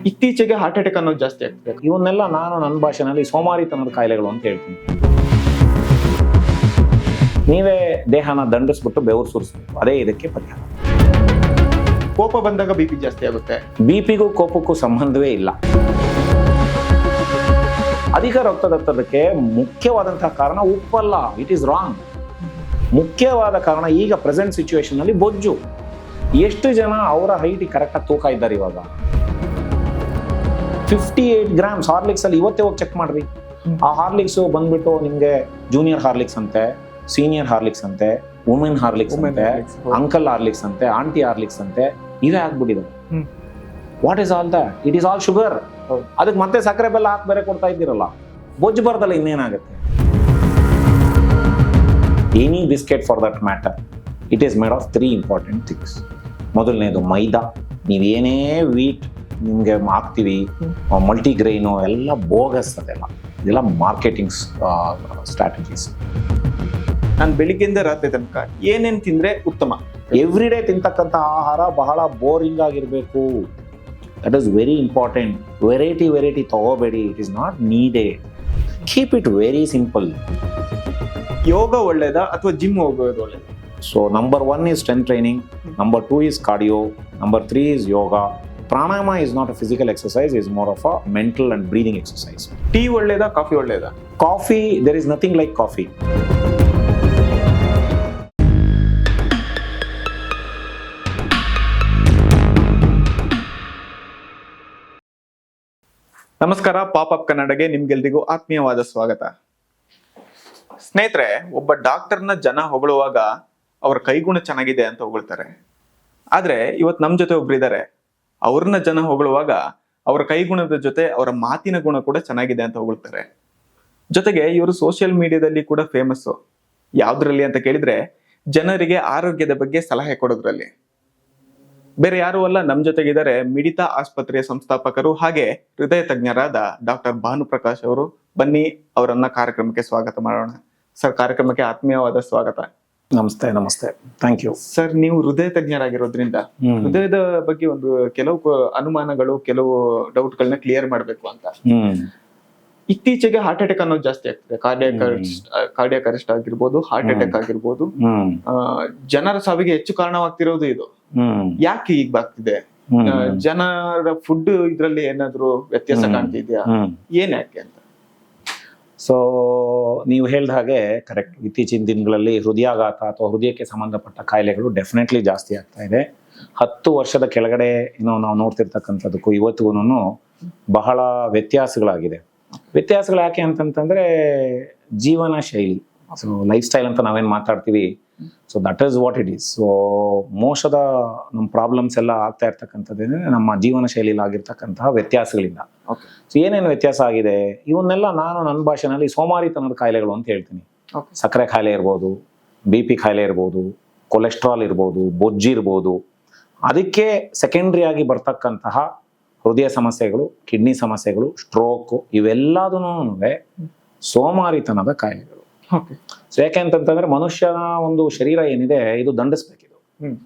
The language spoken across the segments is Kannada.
ಇತ್ತೀಚೆಗೆ ಹಾರ್ಟ್ ಅಟ್ಯಾಕ್ ಅನ್ನೋದು ಜಾಸ್ತಿ ಆಗ್ತದೆ. ಇವನ್ನೆಲ್ಲ ನಾನು ನನ್ನ ಭಾಷೆನಲ್ಲಿ ಸೋಮಾರಿತನದ ಕಾಯಿಲೆಗಳು ಅಂತ ಹೇಳ್ತೀನಿ. ನೀವೇ ದೇಹನ ದಂಡಿಸ್ಬಿಟ್ಟು ಬೆವರು ಸುರಿಸ್ಬೇಕು, ಅದೇ ಇದಕ್ಕೆ ಪರಿಹಾರ. ಕೋಪ ಬಂದಾಗ BP ಜಾಸ್ತಿ ಆಗುತ್ತೆ. ಬಿಪಿಗೂ ಕೋಪಕ್ಕೂ ಸಂಬಂಧವೇ ಇಲ್ಲ. ಅಧಿಕ ರಕ್ತದೊತ್ತಡಕ್ಕೆ ಮುಖ್ಯವಾದಂತಹ ಕಾರಣ ಉಪ್ಪಲ್ಲ, ಇಟ್ ಈಸ್ ರಾಂಗ್. ಮುಖ್ಯವಾದ ಕಾರಣ ಈಗ ಪ್ರೆಸೆಂಟ್ ಸಿಚುವೇಶನ್ ಅಲ್ಲಿ ಬೊಜ್ಜು. ಎಷ್ಟು ಜನ ಅವರ ಹೈಟ್ ಕರೆಕ್ಟಾಗಿ ತೂಕ ಇದ್ದಾರೆ ಇವಾಗ? 58 ಗ್ರಾಮ್ಸ್ ಹಾರ್ಲಿಕ್ಸ್ ಅಲ್ಲಿ ಇವತ್ತೇ ಹೋಗಿ ಚೆಕ್ ಮಾಡ್ರಿ. ಆ ಹಾರ್ಲಿಕ್ಸ್ ಬಂದ್ಬಿಟ್ಟು ನಿಮ್ಗೆ ಜೂನಿಯರ್ ಹಾರ್ಲಿಕ್ಸ್ ಅಂತೆ, ಸೀನಿಯರ್ ಹಾರ್ಲಿಕ್ಸ್ ಅಂತೆ, ವುಮೆನ್ ಹಾರ್ಲಿಕ್ಸ್ ಅಂತೆ, ಅಂಕಲ್ ಹಾರ್ಲಿಕ್ಸ್ ಅಂತೆ, ಆಂಟಿ ಹಾರ್ಲಿಕ್ಸ್ ಅಂತೆ, ಇವೇ ಆಗ್ಬಿಟ್ಟಿದೆ. What is all that? It is all sugar. ಅದಕ್ಕೆ ಮತ್ತೆ ಸಕ್ಕರೆ ಬೆಲ್ಲ ಹಾಕಿ ಬೇರೆ ಕೊಡ್ತಾ ಇದ್ದೀರಲ್ಲ, ಬೊಜ್ಜು ಬರದಲ್ಲ ಇನ್ನೇನಾಗುತ್ತೆ? Any biscuit for that matter, it is made of 3 important things. ಮೊದಲನೇದು ಮೈದಾ. ನೀವೇನೇ ವೀಟ್ ನಿಮ್ಗೆ ಹಾಕ್ತೀವಿ, ಮಲ್ಟಿಗ್ರೈನು ಎಲ್ಲ ಬೋಗಸ್, ಇದೆಲ್ಲ ಮಾರ್ಕೆಟಿಂಗ್ ಸ್ಟ್ರಾಟಜೀಸ್. ನಾನು ಬೆಳಿಗ್ಗೆಯಿಂದ ರಾತ್ರಿ ತನಕ ಏನೇನ್ ತಿಂದ್ರೆ ಉತ್ತಮ? ಎವ್ರಿ ಡೇ ತಿಂತಕ್ಕಂಥ ಆಹಾರ ಬಹಳ ಬೋರಿಂಗ್ ಆಗಿರಬೇಕು. That is very important. Variety ತಗೋಬೇಡಿ, it is not needed. Keep it very simple. ಯೋಗ ಒಳ್ಳೇದಾ ಅಥವಾ ಜಿಮ್ ಹೋಗೋದು ಒಳ್ಳೇದಾ? So number 1 is strength training, number 2 is cardio, number 3 is yoga. Pranayama is not a physical exercise, it's more of a mental and breathing exercise. Tea ಒಳ್ಳೇದಾ ಕಾಫಿ ಒಳ್ಳೇದಾ? Coffee, there is nothing like coffee. ನಮಸ್ಕಾರ, ಪಾಪ್ ಕನ್ನಡಗೆ ನಿಮ್ಗೆಲ್ರಿಗೂ ಆತ್ಮೀಯವಾದ ಸ್ವಾಗತ. ಸ್ನೇಹಿತರೆ, ಒಬ್ಬ ಡಾಕ್ಟರ್ನ ಜನ ಹೊಗಳುವಾಗ ಅವ್ರ ಕೈಗುಣ ಚೆನ್ನಾಗಿದೆ ಅಂತ ಹೊಗಳ್ತಾರೆ. ಆದ್ರೆ ಇವತ್ತು ನಮ್ ಜೊತೆ ಒಬ್ರು ಇದ್ದಾರೆ, ಅವ್ರನ್ನ ಜನ ಹೊಗಳುವಾಗ ಅವರ ಕೈಗುಣದ ಜೊತೆ ಅವರ ಮಾತಿನ ಗುಣ ಕೂಡ ಚೆನ್ನಾಗಿದೆ ಅಂತ ಹೊಗಳ್ತಾರೆ. ಜೊತೆಗೆ ಇವರು ಸೋಷಿಯಲ್ ಮೀಡಿಯಾದಲ್ಲಿ ಕೂಡ ಫೇಮಸ್. ಯಾವ್ದ್ರಲ್ಲಿ ಅಂತ ಕೇಳಿದ್ರೆ, ಜನರಿಗೆ ಆರೋಗ್ಯದ ಬಗ್ಗೆ ಸಲಹೆ ಕೊಡೋದ್ರಲ್ಲಿ. ಬೇರೆ ಯಾರು ಅಲ್ಲ, ನಮ್ ಜೊತೆಗಿದ್ದಾರೆ ಮಿಡಿತಾ ಆಸ್ಪತ್ರೆಯ ಸಂಸ್ಥಾಪಕರು ಹಾಗೆ ಹೃದಯ ತಜ್ಞರಾದ ಡಾಕ್ಟರ್ ಭಾನುಪ್ರಕಾಶ್ ಅವರು. ಬನ್ನಿ ಅವರನ್ನ ಕಾರ್ಯಕ್ರಮಕ್ಕೆ ಸ್ವಾಗತ ಮಾಡೋಣ. ಸರ್, ಕಾರ್ಯಕ್ರಮಕ್ಕೆ ಆತ್ಮೀಯವಾದ ಸ್ವಾಗತ. ನಮಸ್ತೆ, ಥ್ಯಾಂಕ್ ಯು. ಸರ್, ನೀವು ಹೃದಯ ತಜ್ಞರಾಗಿರೋದ್ರಿಂದ ಹೃದಯದ ಬಗ್ಗೆ ಒಂದು ಕೆಲವು ಅನುಮಾನಗಳು, ಕೆಲವು ಡೌಟ್ಗಳನ್ನ ಕ್ಲಿಯರ್ ಮಾಡ್ಬೇಕು ಅಂತ. ಇತ್ತೀಚೆಗೆ ಹಾರ್ಟ್ ಅಟ್ಯಾಕ್ ಅನ್ನೋದು ಜಾಸ್ತಿ ಆಗ್ತದೆ. ಕಾರ್ಡಿಯಾಕ್ ಅರೆಸ್ಟ್ ಆಗಿರ್ಬೋದು, ಹಾರ್ಟ್ ಅಟ್ಯಾಕ್ ಆಗಿರ್ಬೋದು, ಜನರ ಸಾವಿಗೆ ಹೆಚ್ಚು ಕಾರಣವಾಗ್ತಿರೋದು ಇದು. ಯಾಕೆ ಈಗ ಆಗ್ತಿದೆ? ಜನರ ಫುಡ್ ಇದ್ರಲ್ಲಿ ಏನಾದ್ರು ವ್ಯತ್ಯಾಸ ಕಾಣ್ತಿದ್ಯಾ? ಏನ್ ಯಾಕೆ ಅಂತ? ಸೊ ನೀವು ಹೇಳ್ದ ಹಾಗೆ ಕರೆಕ್ಟ್. ಇತ್ತೀಚಿನ ದಿನಗಳಲ್ಲಿ ಹೃದಯಾಘಾತ ಅಥವಾ ಹೃದಯಕ್ಕೆ ಸಂಬಂಧಪಟ್ಟ ಕಾಯಿಲೆಗಳು ಡೆಫಿನೆಟ್ಲಿ ಜಾಸ್ತಿ ಆಗ್ತಾ ಇದೆ. 10 ವರ್ಷದ ಕೆಳಗಡೆ ನಾವು ನೋಡ್ತಿರ್ತಕ್ಕಂಥದ್ದಕ್ಕೂ ಇವತ್ತಿಗೂ ಬಹಳ ವ್ಯತ್ಯಾಸಗಳಾಗಿದೆ. ವ್ಯತ್ಯಾಸಗಳು ಯಾಕೆ ಅಂತಂತಂದ್ರೆ ಜೀವನ ಶೈಲಿ, ಸೊ ಲೈಫ್ ಸ್ಟೈಲ್ ಅಂತ ನಾವೇನ್ ಮಾತಾಡ್ತೀವಿ, so that is what it is. So most of the ನಮ್ಮ ಪ್ರಾಬ್ಲಮ್ಸ್ ಎಲ್ಲ ಆಗ್ತಾ ಇರ್ತಕ್ಕಂಥದ್ದೇ ನಮ್ಮ ಜೀವನ ಶೈಲಿಯಲ್ಲಿ ಆಗಿರ್ತಕ್ಕಂತಹ ವ್ಯತ್ಯಾಸಗಳಿಂದ. ಸೊ ಏನೇನು ವ್ಯತ್ಯಾಸ ಆಗಿದೆ, ಇವನ್ನೆಲ್ಲ ನಾನು ನನ್ನ ಭಾಷೆನಲ್ಲಿ ಸೋಮಾರಿತನದ ಕಾಯಿಲೆಗಳು ಅಂತ ಹೇಳ್ತೀನಿ. ಸಕ್ಕರೆ ಕಾಯಿಲೆ ಇರ್ಬೋದು, BP ಕಾಯಿಲೆ ಇರ್ಬೋದು, ಕೊಲೆಸ್ಟ್ರಾಲ್ ಇರ್ಬೋದು, ಬೊಜ್ಜು ಇರ್ಬೋದು. ಅದಕ್ಕೆ ಸೆಕೆಂಡ್ರಿ ಆಗಿ ಬರ್ತಕ್ಕಂತಹ ಹೃದಯ ಸಮಸ್ಯೆಗಳು, ಕಿಡ್ನಿ ಸಮಸ್ಯೆಗಳು, ಸ್ಟ್ರೋಕ್, ಇವೆಲ್ಲದೂ ಸೋಮಾರಿತನದ ಕಾಯಿಲೆಗಳು. ಸೊ ಯಾಕೆ ಅಂತಂತಂದ್ರೆ ಮನುಷ್ಯನ ಒಂದು ಶರೀರ ಏನಿದೆ ಇದು ದಂಡಿಸ್ಬೇಕಿದು.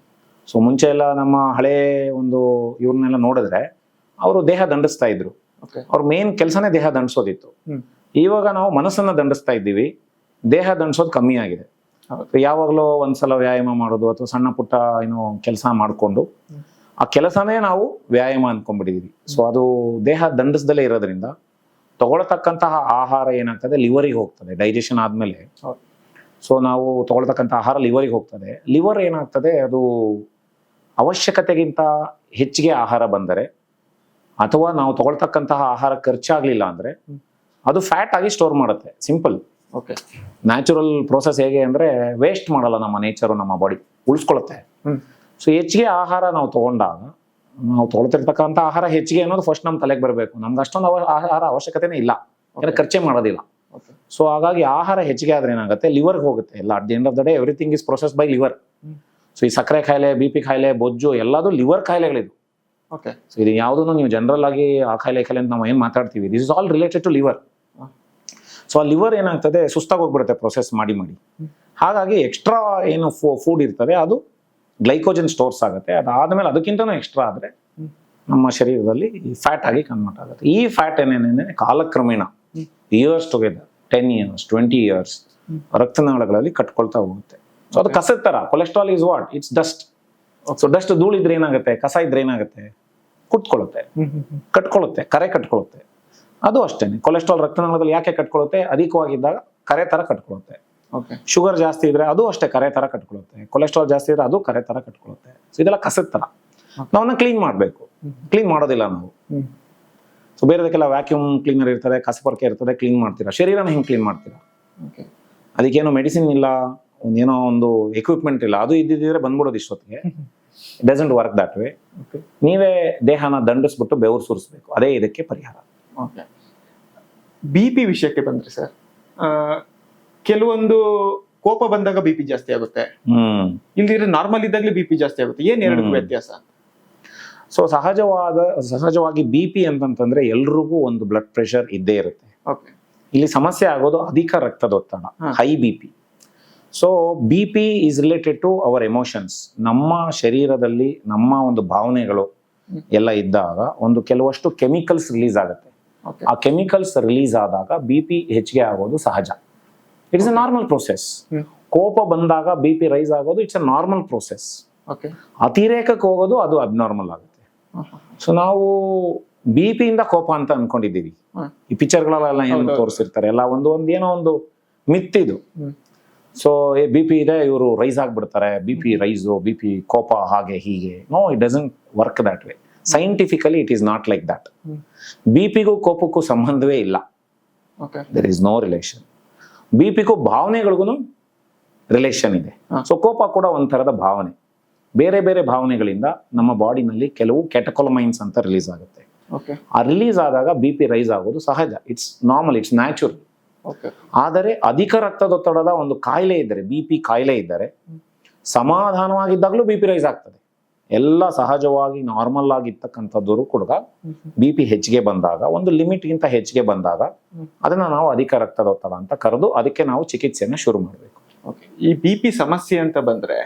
ಸೊ ಮುಂಚೆ ಎಲ್ಲ ನಮ್ಮ ಹಳೆ ಒಂದು ಇವ್ರನ್ನೆಲ್ಲ ನೋಡಿದ್ರೆ ಅವರು ದೇಹ ದಂಡಿಸ್ತಾ ಇದ್ರು. ಅವ್ರ ಮೇನ್ ಕೆಲಸನೇ ದೇಹ ದಂಡಿಸೋದಿತ್ತು. ಇವಾಗ ನಾವು ಮನಸ್ಸನ್ನ ದಂಡಿಸ್ತಾ ಇದ್ದೀವಿ, ದೇಹ ದಂಡಿಸೋದು ಕಮ್ಮಿ ಆಗಿದೆ. ಯಾವಾಗಲೂ ಒಂದ್ಸಲ ವ್ಯಾಯಾಮ ಮಾಡೋದು ಅಥವಾ ಸಣ್ಣ ಪುಟ್ಟ ಏನೋ ಕೆಲಸ ಮಾಡಿಕೊಂಡು ಆ ಕೆಲಸನೇ ನಾವು ವ್ಯಾಯಾಮ ಅನ್ಕೊಂಡ್ಬಿಟ್ಟಿದೀವಿ. ಸೊ ಅದು ದೇಹ ದಂಡಿಸ್ದಲೇ ಇರೋದ್ರಿಂದ ತಗೊಳ್ತಕ್ಕಂತಹ ಆಹಾರ ಏನಾಗ್ತದೆ, ಲಿವರಿಗೆ ಹೋಗ್ತದೆ. ಡೈಜೆಷನ್ ಆದ್ಮೇಲೆ ಸೊ ನಾವು ತಗೊಳ್ತಕ್ಕಂಥ ಆಹಾರ ಲಿವರಿಗೆ ಹೋಗ್ತದೆ. ಲಿವರ್ ಏನಾಗ್ತದೆ, ಅದು ಅವಶ್ಯಕತೆಗಿಂತ ಹೆಚ್ಚಿಗೆ ಆಹಾರ ಬಂದರೆ ಅಥವಾ ನಾವು ತಗೊಳ್ತಕ್ಕಂತಹ ಆಹಾರ ಖರ್ಚಾಗ್ಲಿಲ್ಲ ಅಂದ್ರೆ ಅದು ಫ್ಯಾಟ್ ಆಗಿ ಸ್ಟೋರ್ ಮಾಡುತ್ತೆ. ಸಿಂಪಲ್. ನ್ಯಾಚುರಲ್ ಪ್ರೋಸೆಸ್ ಹೇಗೆ ಅಂದ್ರೆ ವೇಸ್ಟ್ ಮಾಡಲ್ಲ ನಮ್ಮ ನೇಚರು, ನಮ್ಮ ಬಾಡಿ ಉಳಿಸ್ಕೊಳುತ್ತೆ. ಸೊ ಹೆಚ್ಚಿಗೆ ಆಹಾರ ನಾವು ತಗೊಂಡಾಗ, ನಾವು ತೊಗೊಳ್ತಿರ್ತಕ್ಕಂಥ ಆಹಾರ ಹೆಚ್ಚಿಗೆ ಅನ್ನೋದು ಫಸ್ಟ್ ನಮ್ಮ ತಲೆಗೆ ಬರಬೇಕು. ನಮ್ಗೆ ಅಷ್ಟೊಂದು ಆಹಾರ ಅವಶ್ಯಕತೆನೇ ಇಲ್ಲ, ಯಾಕಂದ್ರೆ ಖರ್ಚೆ ಮಾಡೋದಿಲ್ಲ. ಸೊ ಹಾಗಾಗಿ ಆಹಾರ ಹೆಚ್ಚಿಗೆ ಆದ್ರೆ ಏನಾಗುತ್ತೆ, ಲಿವರ್ಗೆ ಹೋಗುತ್ತೆ ಎಲ್ಲ. At the end of the day everything is process by liver. So ಈ ಸಕ್ಕರೆ ಕಾಯಿಲೆ, BP ಕಾಯಿಲೆ, ಬೊಜ್ಜು ಎಲ್ಲದೂ ಲಿವರ್ ಕಾಯಿಲೆಗಳಿದು. ಸೊ ಇದು ಯಾವುದನ್ನು ನೀವು ಜನರಲ್ ಆಗಿ ಆ ಕಾಯಿಲೆ ಅಂತ ನಾವು ಏನ್ ಮಾತಾಡ್ತೀವಿ, this is all related to liver. So ಆ ಲಿವರ್ ಏನಾಗ್ತದೆ, ಸುಸ್ತಾಗಿ ಹೋಗ್ಬಿಡುತ್ತೆ ಪ್ರೊಸೆಸ್ ಮಾಡಿ. ಹಾಗಾಗಿ ಎಕ್ಸ್ಟ್ರಾ ಏನು ಫುಡ್ ಇರ್ತದೆ ಅದು ಗ್ಲೈಕೋಜನ್ ಸ್ಟೋರ್ಸ್ ಆಗುತ್ತೆ. ಅದಾದ್ಮೇಲೆ ಅದಕ್ಕಿಂತನೂ ಎಕ್ಸ್ಟ್ರಾ ಆದ್ರೆ ನಮ್ಮ ಶರೀರದಲ್ಲಿ ಫ್ಯಾಟ್ ಆಗಿ ಕನ್ವರ್ಟ್ ಆಗುತ್ತೆ. ಈ ಫ್ಯಾಟ್ ಏನೇನೇನೆ ಕಾಲಕ್ರಮೇಣ ಇಯರ್ಸ್ ಟುಗೆದರ್ 10 years 20 years ರಕ್ತನಾಳಗಳಲ್ಲಿ ಕಟ್ಕೊಳ್ತಾ ಹೋಗುತ್ತೆ. ಸೊ ಅದು ಕಸದ ತರ. Cholesterol is what? It's dust. So dust ಧೂಳಿದ್ರೆ ಏನಾಗುತ್ತೆ, ಕಸ ಇದ್ರೆ ಏನಾಗುತ್ತೆ, ಕುಟ್ಕೊಳ್ಳುತ್ತೆ, ಕಟ್ಕೊಳ್ಳುತ್ತೆ, ಕರೆ ಕಟ್ಕೊಳ್ಳುತ್ತೆ. ಅದು ಅಷ್ಟೇನೆ. ಕೊಲೆಸ್ಟ್ರಾಲ್ ರಕ್ತನಾಳದಲ್ಲಿ ಯಾಕೆ ಕಟ್ಕೊಳ್ಳುತ್ತೆ? ಅಧಿಕವಾಗಿದ್ದಾಗ ಕರೆ ತರ ಕಟ್ಕೊಳ್ಳುತ್ತೆ. ಶುಗರ್ ಜಾಸ್ತಿ ಇದ್ರೆ ಅದು ಅಷ್ಟೇ ಕರೆ ತರ ಕಟ್ಕೊಳ್ಳುತ್ತೆ. ಕೊಲೆಸ್ಟ್ರಾಲ್ ಜಾಸ್ತಿ ಇದ್ರೆ ಅದು ಕರೆ ತರ ಕಟ್ಕೊಳ್ಳುತ್ತೆ. ಸೊ ಇದೆಲ್ಲ ಕಸದ ತರ. ನಾವನ್ನ ಕ್ಲೀನ್ ಮಾಡಬೇಕು. ಕ್ಲೀನ್ ಮಾಡೋದಿಲ್ಲ ನಾವು. ಸೊ ಬೇರೆದಕ್ಕೆಲ್ಲ ವ್ಯಾಕ್ಯೂಮ್ ಕ್ಲೀನರ್ ಇರ್ತದೆ, ಕಸಪೊರಕೆ ಇರ್ತದೆ, ಕ್ಲೀನ್ ಮಾಡ್ತೀರಾ. ಶರೀರನ ಹೆಂಗೆ ಕ್ಲೀನ್ ಮಾಡ್ತೀರಾ? ಅದಕ್ಕೇನೋ ಮೆಡಿಸಿನ್ ಇಲ್ಲ, ಏನೋ ಒಂದು ಎಕ್ವಿಪ್ಮೆಂಟ್ ಇಲ್ಲ, ಅದು ಇದ್ದಿದ್ರೆ ಬಂದ್ಬಿಡೋದು ಇಷ್ಟೊತ್ತಿಗೆ. It doesn't work that way. ನೀವೇ ದೇಹನ ದಂಡಿಸ್ಬಿಟ್ಟು ಬೆವರು ಸುರಿಸ್ಬೇಕು. ಅದೇ ಇದಕ್ಕೆ ಪರಿಹಾರ. BP ವಿಷಯಕ್ಕೆ ಬಂದ್ರೆ ಸರ್, ಕೆಲವೊಂದು ಕೋಪ ಬಂದಾಗ BP ಜಾಸ್ತಿ ಆಗುತ್ತೆ, ಇಲ್ದಿದ್ರೆ ನಾರ್ಮಲ್ ಇದ್ದಾಗಲೇ BP ಜಾಸ್ತಿ ಆಗುತ್ತೆ. ಏನ್ ಎರಡು ವ್ಯತ್ಯಾಸ? ಸೊ ಸಹಜವಾಗಿ BP ಅಂತಂತಂದ್ರೆ ಎಲ್ರಿಗೂ ಒಂದು ಬ್ಲಡ್ ಪ್ರೆಷರ್ ಇದ್ದೇ ಇರುತ್ತೆ. ಇಲ್ಲಿ ಸಮಸ್ಯೆ ಆಗೋದು ಅಧಿಕ ರಕ್ತದೊತ್ತಡ, high BP. So BP is related to our emotions. ನಮ್ಮ ಶರೀರದಲ್ಲಿ ನಮ್ಮ ಒಂದು ಭಾವನೆಗಳು ಎಲ್ಲ ಇದ್ದಾಗ ಒಂದು ಕೆಲವಷ್ಟು ಕೆಮಿಕಲ್ಸ್ ರಿಲೀಸ್ ಆಗುತ್ತೆ. ಆ ಕೆಮಿಕಲ್ಸ್ ರಿಲೀಸ್ ಆದಾಗ BP ಹೆಚ್ಚಿಗೆ ಆಗೋದು ಸಹಜ. It's A normal process. ಕೋಪ ಬಂದಾಗ BP ರೈಸ್ ಆಗೋದು ಇಟ್ಸ್ ಎ ನಾರ್ಮಲ್ ಪ್ರೋಸೆಸ್. ಅತಿರೇಕಕ್ಕೆ ಹೋಗೋದು ಅದು ಅಬ್ನಾರ್ಮಲ್ ಆಗುತ್ತೆ. ಸೊ ನಾವು BP ಇಂದ ಕೋಪ ಅಂತ ಅನ್ಕೊಂಡಿದ್ದೀವಿ. ಈ ಪಿಕ್ಚರ್ಗಳೆಲ್ಲ ಏನು ತೋರಿಸಿರ್ತಾರೆ ಎಲ್ಲ ಒಂದು ಏನೋ ಒಂದು ಮಿತ್ತಿದು. ಸೊ BP ಇದೆ, ಇವರು ರೈಸ್ ಆಗ್ಬಿಡ್ತಾರೆ, BP ರೈಸು, BP ಕೋಪ, ಹಾಗೆ ಹೀಗೆ. No, it doesn't work that way. Scientifically it is not like that. BPಗೂ ಕೋಪಕ್ಕೂ ಸಂಬಂಧವೇ ಇಲ್ಲ. There is no relation. BPಗೂ ಭಾವನೆಗಳಿಗೂ ರಿಲೇಷನ್ ಇದೆ. ಸೊ ಕೋಪ ಕೂಡ ಒಂಥರದ ಭಾವನೆ. ಬೇರೆ ಬೇರೆ ಭಾವನೆಗಳಿಂದ ನಮ್ಮ ಬಾಡಿನಲ್ಲಿ ಕೆಲವು ಕೆಟಕೊಲಮೈನ್ಸ್ ಅಂತ ರಿಲೀಸ್ ಆಗುತ್ತೆ. ಆ ರಿಲೀಸ್ ಆದಾಗ BP ರೈಸ್ ಆಗೋದು ಸಹಜ. It's normal, it's natural. ಆದರೆ ಅಧಿಕ ರಕ್ತದೊತ್ತಡದ ಒಂದು ಕಾಯಿಲೆ ಇದ್ದರೆ, BP ಕಾಯಿಲೆ ಇದ್ದರೆ, ಸಮಾಧಾನವಾಗಿದ್ದಾಗಲೂ BP ರೈಸ್ ಆಗ್ತದೆ. ಎಲ್ಲ ಸಹಜವಾಗಿ ನಾರ್ಮಲ್ ಆಗಿರ್ತಕ್ಕಂಥದ್ದು ಕೂಡ BP ಹೆಚ್ಚಿಗೆ ಬಂದಾಗ, ಒಂದು ಲಿಮಿಟ್ ಗಿಂತ ಹೆಚ್ಚಿಗೆ ಬಂದಾಗ ಅದನ್ನ ನಾವು ಅಧಿಕ ರಕ್ತದೊತ್ತಡ ಅಂತ ಕರೆದು ಅದಕ್ಕೆ ನಾವು ಚಿಕಿತ್ಸೆಯನ್ನ ಶುರು ಮಾಡಬೇಕು. ಈ BP ಸಮಸ್ಯೆ ಅಂತ ಬಂದ್ರೆ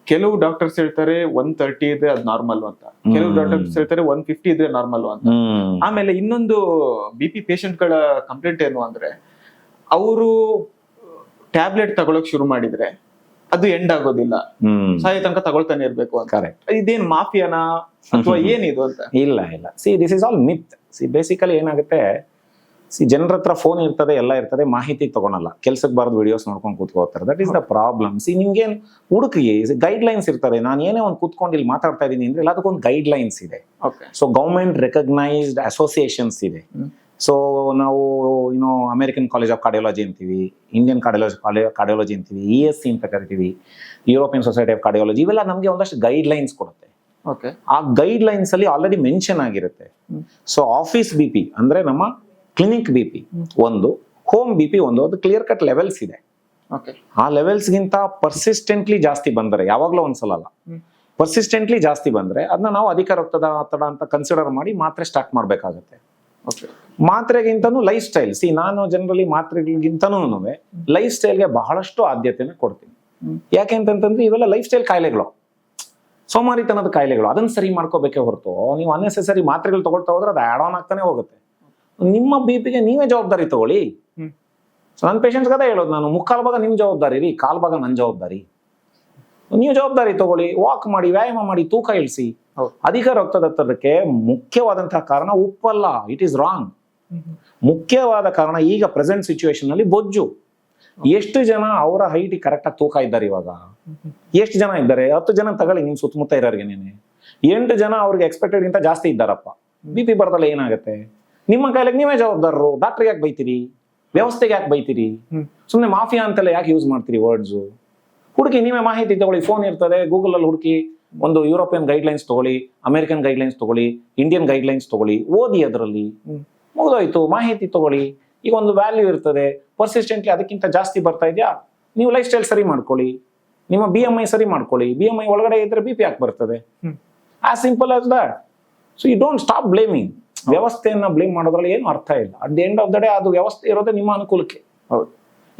ಕೆಲವು ಡಾಕ್ಟರ್ಸ್ ಹೇಳ್ತಾರೆ 130 ಇದ್ರೆ ಅದು ನಾರ್ಮಲ್ ಅಂತ, ಕೆಲವು ಡಾಕ್ಟರ್ಸ್ ಹೇಳ್ತಾರೆ 150 ಇದ್ರೆ ನಾರ್ಮಲ್ ಅಂತ. ಆಮೇಲೆ ಇನ್ನೊಂದು BP ಪೇಷಂಟ್ ಗಳ ಕಂಪ್ಲೇಂಟ್ ಏನು ಅಂದ್ರೆ, ಅವರು ಟ್ಯಾಬ್ಲೆಟ್ ತಗೊಳಕ್ ಶುರು ಮಾಡಿದ್ರೆ ಅದು ಎಂಡ್ ಆಗೋದಿಲ್ಲ, ಸಾಯೋ ತನಕ ತಗೊಳ್ತಾನೆ ಇರ್ಬೇಕು ಅಂತ. ಇದೇನ್ ಮಾಫಿಯಾನಾ ಅಥವಾ ಏನಿದು ಅಂತ? ಇಲ್ಲ. This is all myth. Basically ಏನಾಗುತ್ತೆ, ಜನರ ಹತ್ರ ಫೋನ್ ಇರ್ತದೆ, ಎಲ್ಲ ಇರ್ತದೆ, ಮಾಹಿತಿ ತಗೊಳಲ್ಲ, ಕೆಲ್ಸಕ್ಕೆ ಬಾರದು ವಿಡಿಯೋಸ್ ನೋಡ್ಕೊಂಡು ಕೂತ್ಕೋತಾರೆ. That is the problem. ನಿಮ್ಗೇನ್ ಹುಡುಕಿ ಗೈಡ್ ಲೈನ್ಸ್ ಇರ್ತಾರೆ. ನಾನು ಏನೇ ಒಂದು ಕೂತ್ಕೊಂಡು ಇಲ್ಲಿ ಮಾತಾಡ್ತಾ ಇದ್ದೀನಿ ಅಂದ್ರೆ ಅದಕ್ಕೊಂದು ಗೈಡ್ ಲೈನ್ಸ್ ಇದೆ. ಸೊ ಗೌರ್ಮೆಂಟ್ ರೆಕಗ್ನೈಸ್ಡ್ ಅಸೋಸಿಯೇಷನ್ಸ್ ಇದೆ. ಸೊ ನಾವು ಅಮೆರಿಕನ್ ಕಾಲೇಜ್ ಆಫ್ ಕಾರ್ಡಿಯಾಲಜಿ ಅಂತೀವಿ, ಇಂಡಿಯನ್ ಕಾರ್ಡಿಯಾಲಜಿ ಅಂತೀವಿ, ESC ಅಂತ ಕರಿತೀವಿ, ಯುರೋಪಿಯನ್ ಸೊಸೈಟಿ ಆಫ್ ಕಾರ್ಡಿಯಾಲಜಿ. ಇವೆಲ್ಲ ನಮಗೆ ಒಂದಷ್ಟು ಗೈಡ್ ಲೈನ್ಸ್ ಕೊಡುತ್ತೆ. ಆ ಗೈಡ್ ಲೈನ್ಸ್ ಅಲ್ಲಿ ಆಲ್ರೆಡಿ ಮೆನ್ಷನ್ ಆಗಿರುತ್ತೆ. ಸೊ ಆಫೀಸ್ BP ಅಂದ್ರೆ ನಮ್ಮ ಕ್ಲಿನಿಕ್ BP ಒಂದು, ಹೋಮ್ BP ಒಂದು, ಅದು ಕ್ಲಿಯರ್ ಕಟ್ ಲೆವೆಲ್ಸ್ ಇದೆ. ಆ ಲೆವೆಲ್ಸ್ ಗಿಂತ ಪರ್ಸಿಸ್ಟೆಂಟ್ಲಿ ಜಾಸ್ತಿ ಬಂದರೆ, ಯಾವಾಗ್ಲೂ ಒಂದ್ಸಲ ಅಲ್ಲ, ಪರ್ಸಿಸ್ಟೆಂಟ್ಲಿ ಜಾಸ್ತಿ ಬಂದ್ರೆ ಅದನ್ನ ನಾವು ಅಧಿಕ ರಕ್ತದೊತ್ತಡ ಅಂತ ಕನ್ಸಿಡರ್ ಮಾಡಿ ಮಾತ್ರೆ ಸ್ಟಾರ್ಟ್ ಮಾಡ್ಬೇಕಾಗತ್ತೆ. ಮಾತ್ರೆಗಿಂತನೂ ಲೈಫ್ ಸ್ಟೈಲ್. ನಾನು ಜನರಲಿ ಮಾತ್ರೆಗಳಿಗಿಂತನೂ ಲೈಫ್ ಸ್ಟೈಲ್ಗೆ ಬಹಳಷ್ಟು ಆದ್ಯತೆನ ಕೊಡ್ತೀನಿ. ಯಾಕೆ ಅಂತಂತಂದ್ರೆ ಇವೆಲ್ಲ ಲೈಫ್ ಸ್ಟೈಲ್ ಕಾಯಿಲೆಗಳು, ಸೋಮಾರಿತನದ ಕಾಯಿಲೆಗಳು. ಅದನ್ನ ಸರಿ ಮಾಡ್ಕೋಬೇಕೇ ಹೊರತು ನೀವು ಅನ್ನೆಸೆಸರಿ ಮಾತ್ರೆಗಳು ತಗೊಳ್ತಾ ಹೋದ್ರೆ ಅದು ಆಡ್ ಆನ್ ಆಗ್ತಾನೆ ಹೋಗುತ್ತೆ. ನಿಮ್ಮ BP-ಗೆ ನೀವೇ ಜವಾಬ್ದಾರಿ ತಗೊಳ್ಳಿ. ನನ್ನ ಪೇಷಂಟ್ಸ್ ಅದೇ ಹೇಳೋದು ನಾನು, ಮುಕ್ಕಾಲು ಭಾಗ ನಿಮ್ ಜವಾಬ್ದಾರಿ ರೀ, ಕಾಲ್ ಭಾಗ ನನ್ನ ಜವಾಬ್ದಾರಿ. ನೀವು ಜವಾಬ್ದಾರಿ ತಗೊಳ್ಳಿ, ವಾಕ್ ಮಾಡಿ, ವ್ಯಾಯಾಮ ಮಾಡಿ, ತೂಕ ಇಳಿಸಿ. ಅಧಿಕ ರಕ್ತದೊತ್ತಡಕ್ಕೆ ಮುಖ್ಯವಾದಂತಹ ಕಾರಣ ಉಪ್ಪಲ್ಲ, ಇಟ್ ಈಸ್ ರಾಂಗ್. ಮುಖ್ಯವಾದ ಕಾರಣ ಈಗ ಪ್ರೆಸೆಂಟ್ ಸಿಚುವೇಶನ್ ಅಲ್ಲಿ ಬೊಜ್ಜು. ಎಷ್ಟು ಜನ ಅವರ ಹೈಟ್ ಕರೆಕ್ಟ್ ಆಗಿ ತೂಕ ಇದ್ದಾರೆ ಇವಾಗ? ಎಷ್ಟು ಜನ ಇದ್ದಾರೆ? 10 ಜನ ತಗೊಳ್ಳಿ ನಿಮ್ ಸುತ್ತಮುತ್ತ ಇರೋರ್ಗೆನೇನೆ. 8 ಜನ ಅವ್ರಿಗೆ ಎಕ್ಸ್ಪೆಕ್ಟೆಡ್ ಗಿಂತ ಜಾಸ್ತಿ ಇದ್ದಾರಪ್ಪ. BP ಬರದಲ್ಲ ಏನಾಗುತ್ತೆ? ನಿಮ್ಮ ಕಾಯಿಲೆಗೆ ನೀವೇ ಜವಾಬ್ದಾರರು. ಡಾಕ್ಟರ್ಗೆ ಯಾಕೆ ಬೈತೀರಿ? ವ್ಯವಸ್ಥೆಗೆ ಯಾಕೆ ಬೈತೀರಿ? ಸುಮ್ಮನೆ ಮಾಫಿಯಾ ಅಂತೆಲ್ಲ ಯಾಕೆ ಯೂಸ್ ಮಾಡ್ತೀರಿ ವರ್ಡ್ಸ್? ಹುಡುಕಿ, ನೀವೇ ಮಾಹಿತಿ ತಗೊಳ್ಳಿ. ಫೋನ್ ಇರ್ತದೆ, ಗೂಗಲ್ ಅಲ್ಲಿ ಹುಡುಕಿ, ಒಂದು ಯುರೋಪಿಯನ್ ಗೈಡ್ ಲೈನ್ಸ್ ತಗೊಳ್ಳಿ, ಅಮೆರಿಕನ್ ಗೈಡ್ ಲೈನ್ಸ್ ತಗೊಳ್ಳಿ, ಇಂಡಿಯನ್ ಗೈಡ್ ಲೈನ್ಸ್ ತಗೊಳ್ಳಿ, ಓದಿ, ಅದರಲ್ಲಿ ಮುಗಿದೋಯ್ತು. ಮಾಹಿತಿ ತಗೊಳ್ಳಿ. ಈಗ ಒಂದು ವ್ಯಾಲ್ಯೂ ಇರ್ತದೆ, ಪರ್ಸಿಸ್ಟೆಂಟ್ಲಿ ಅದಕ್ಕಿಂತ ಜಾಸ್ತಿ ಬರ್ತಾ ಇದೆಯಾ, ನೀವು ಲೈಫ್ ಸ್ಟೈಲ್ ಸರಿ ಮಾಡ್ಕೊಳ್ಳಿ, ನಿಮ್ಮ BMI ಸರಿ ಮಾಡ್ಕೊಳ್ಳಿ. BMI ಒಳಗಡೆ ಇದ್ರೆ BP ಯಾಕೆ ಬರ್ತದೆ? As simple as that. So you don't stop blaming. ವ್ಯವಸ್ಥೆಯನ್ನ ಬ್ಲೇಮ್ ಮಾಡೋದ್ರಲ್ಲಿ ಏನು ಅರ್ಥ ಇಲ್ಲ. At the end of the day ಅದು ವ್ಯವಸ್ಥೆ ಇರೋದೇ ನಿಮ್ಮ ಅನುಕೂಲಕ್ಕೆ.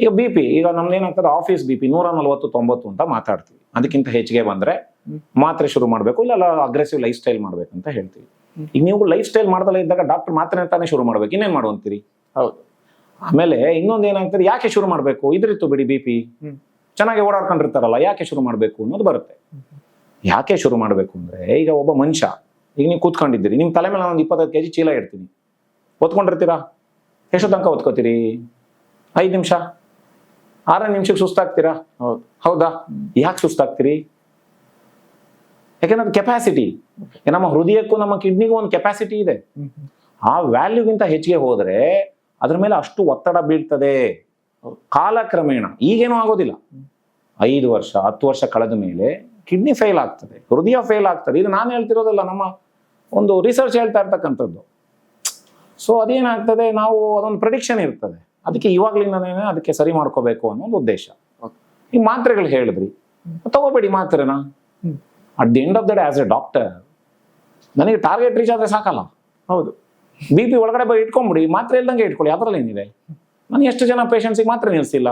ಈಗ BP, ಈಗ ನಮ್ದು ಏನಾಗ್ತದೆ, ಆಫೀಸ್ BP 140-90 ಅಂತ ಮಾತಾಡ್ತೀವಿ. ಅದಕ್ಕಿಂತ ಹೆಚ್ಚಿಗೆ ಬಂದ್ರೆ ಮಾತ್ರೆ ಶುರು ಮಾಡಬೇಕು, ಇಲ್ಲ ಅಗ್ರೆಸಿವ್ ಲೈಫ್ ಸ್ಟೈಲ್ ಮಾಡ್ಬೇಕಂತ ಹೇಳ್ತೀವಿ. ಈಗ ನೀವು ಲೈಫ್ ಸ್ಟೈಲ್ ಮಾಡ್ದಲ್ಲ ಇದ್ದಾಗ ಡಾಕ್ಟರ್ ಮಾತ್ರೆ ತಾನೇ ಶುರು ಮಾಡ್ಬೇಕು, ಇನ್ನೇನ್ ಮಾಡುವಂತೀರಿ? ಹೌದು. ಆಮೇಲೆ ಇನ್ನೊಂದು ಏನಾಗ್ತದೆ, ಯಾಕೆ ಶುರು ಮಾಡಬೇಕು, ಇದ್ರಿತ್ತು ಬಿಡಿ BP ಚೆನ್ನಾಗಿ ಓಡಾಡ್ಕೊಂಡಿರ್ತಾರಲ್ಲ, ಯಾಕೆ ಶುರು ಮಾಡಬೇಕು ಅನ್ನೋದು ಬರುತ್ತೆ. ಯಾಕೆ ಶುರು ಮಾಡಬೇಕು ಅಂದ್ರೆ, ಈಗ ಒಬ್ಬ ಮನುಷ್ಯ, ಈಗ ನೀವು ಕೂತ್ಕೊಂಡಿದ್ದೀರಿ, ನಿಮ್ ತಲೆ ಮೇಲೆ ಒಂದು 25 kg ಚೀಲ ಇಡ್ತೀನಿ, ಒತ್ಕೊಂಡಿರ್ತೀರಾ? ಎಷ್ಟು ತನಕ ಒತ್ಕೋತೀರಿ? 5 ನಿಮಿಷ, 6 ನಿಮಿಷಕ್ಕೆ ಸುಸ್ತಾಗ್ತೀರಾ? ಹೌದಾ? ಯಾಕೆ ಸುಸ್ತಾಗ್ತೀರಿ? ಯಾಕೆಂದ್ರೆ ಕೆಪಾಸಿಟಿ, ನಮ್ಮ ಹೃದಯಕ್ಕೂ ನಮ್ಮ ಕಿಡ್ನಿಗೂ ಒಂದು ಕೆಪಾಸಿಟಿ ಇದೆ. ಆ ವ್ಯಾಲ್ಯೂಗಿಂತ ಹೆಚ್ಚಿಗೆ ಹೋದ್ರೆ ಅದ್ರ ಮೇಲೆ ಅಷ್ಟು ಒತ್ತಡ ಬೀಳ್ತದೆ ಕಾಲಕ್ರಮೇಣ. ಈಗೇನೂ ಆಗೋದಿಲ್ಲ, 5 ವರ್ಷ 10 ವರ್ಷ ಕಳೆದ ಮೇಲೆ ಕಿಡ್ನಿ ಫೇಲ್ ಆಗ್ತದೆ, ಹೃದಯ ಫೇಲ್ ಆಗ್ತದೆ. ಇದು ನಾನು ಹೇಳ್ತಿರೋದಲ್ಲ, ನಮ್ಮ ಒಂದು ರಿಸರ್ಚ್ ಹೇಳ್ತಾ ಇರ್ತಕ್ಕಂಥದ್ದು. ಸೊ ಅದೇನಾಗ್ತದೆ, ನಾವು ಅದೊಂದು ಪ್ರೆಡಿಕ್ಷನ್ ಇರ್ತದೆ, ಅದಕ್ಕೆ ಇವಾಗ್ಲಿಂದನೇ ಅದಕ್ಕೆ ಸರಿ ಮಾಡ್ಕೋಬೇಕು ಅನ್ನೋ ಒಂದು ಉದ್ದೇಶ. ಈ ಮಾತ್ರೆಗಳು ಹೇಳಿದ್ರಿ, ತಗೋಬೇಡಿ ಮಾತ್ರೆನ. At the end of the day as a doctor ನನಗೆ ಟಾರ್ಗೆಟ್ ರೀಚ್ ಆದ್ರೆ ಸಾಕಲ್ಲ. ಹೌದು. BP ಒಳಗಡೆ ಇಟ್ಕೊಂಡ್ಬಿಡಿ, ಮಾತ್ರೆ ಇಲ್ದಂಗೆ ಇಟ್ಕೊಳ್ಳಿ, ಅದರಲ್ಲಿ ಏನಿದೆ? ನಾನು ಎಷ್ಟು ಜನ ಪೇಷಂಟ್ಸಿಗೆ ಮಾತ್ರೆ ನಿಲ್ಸಿಲ್ಲ,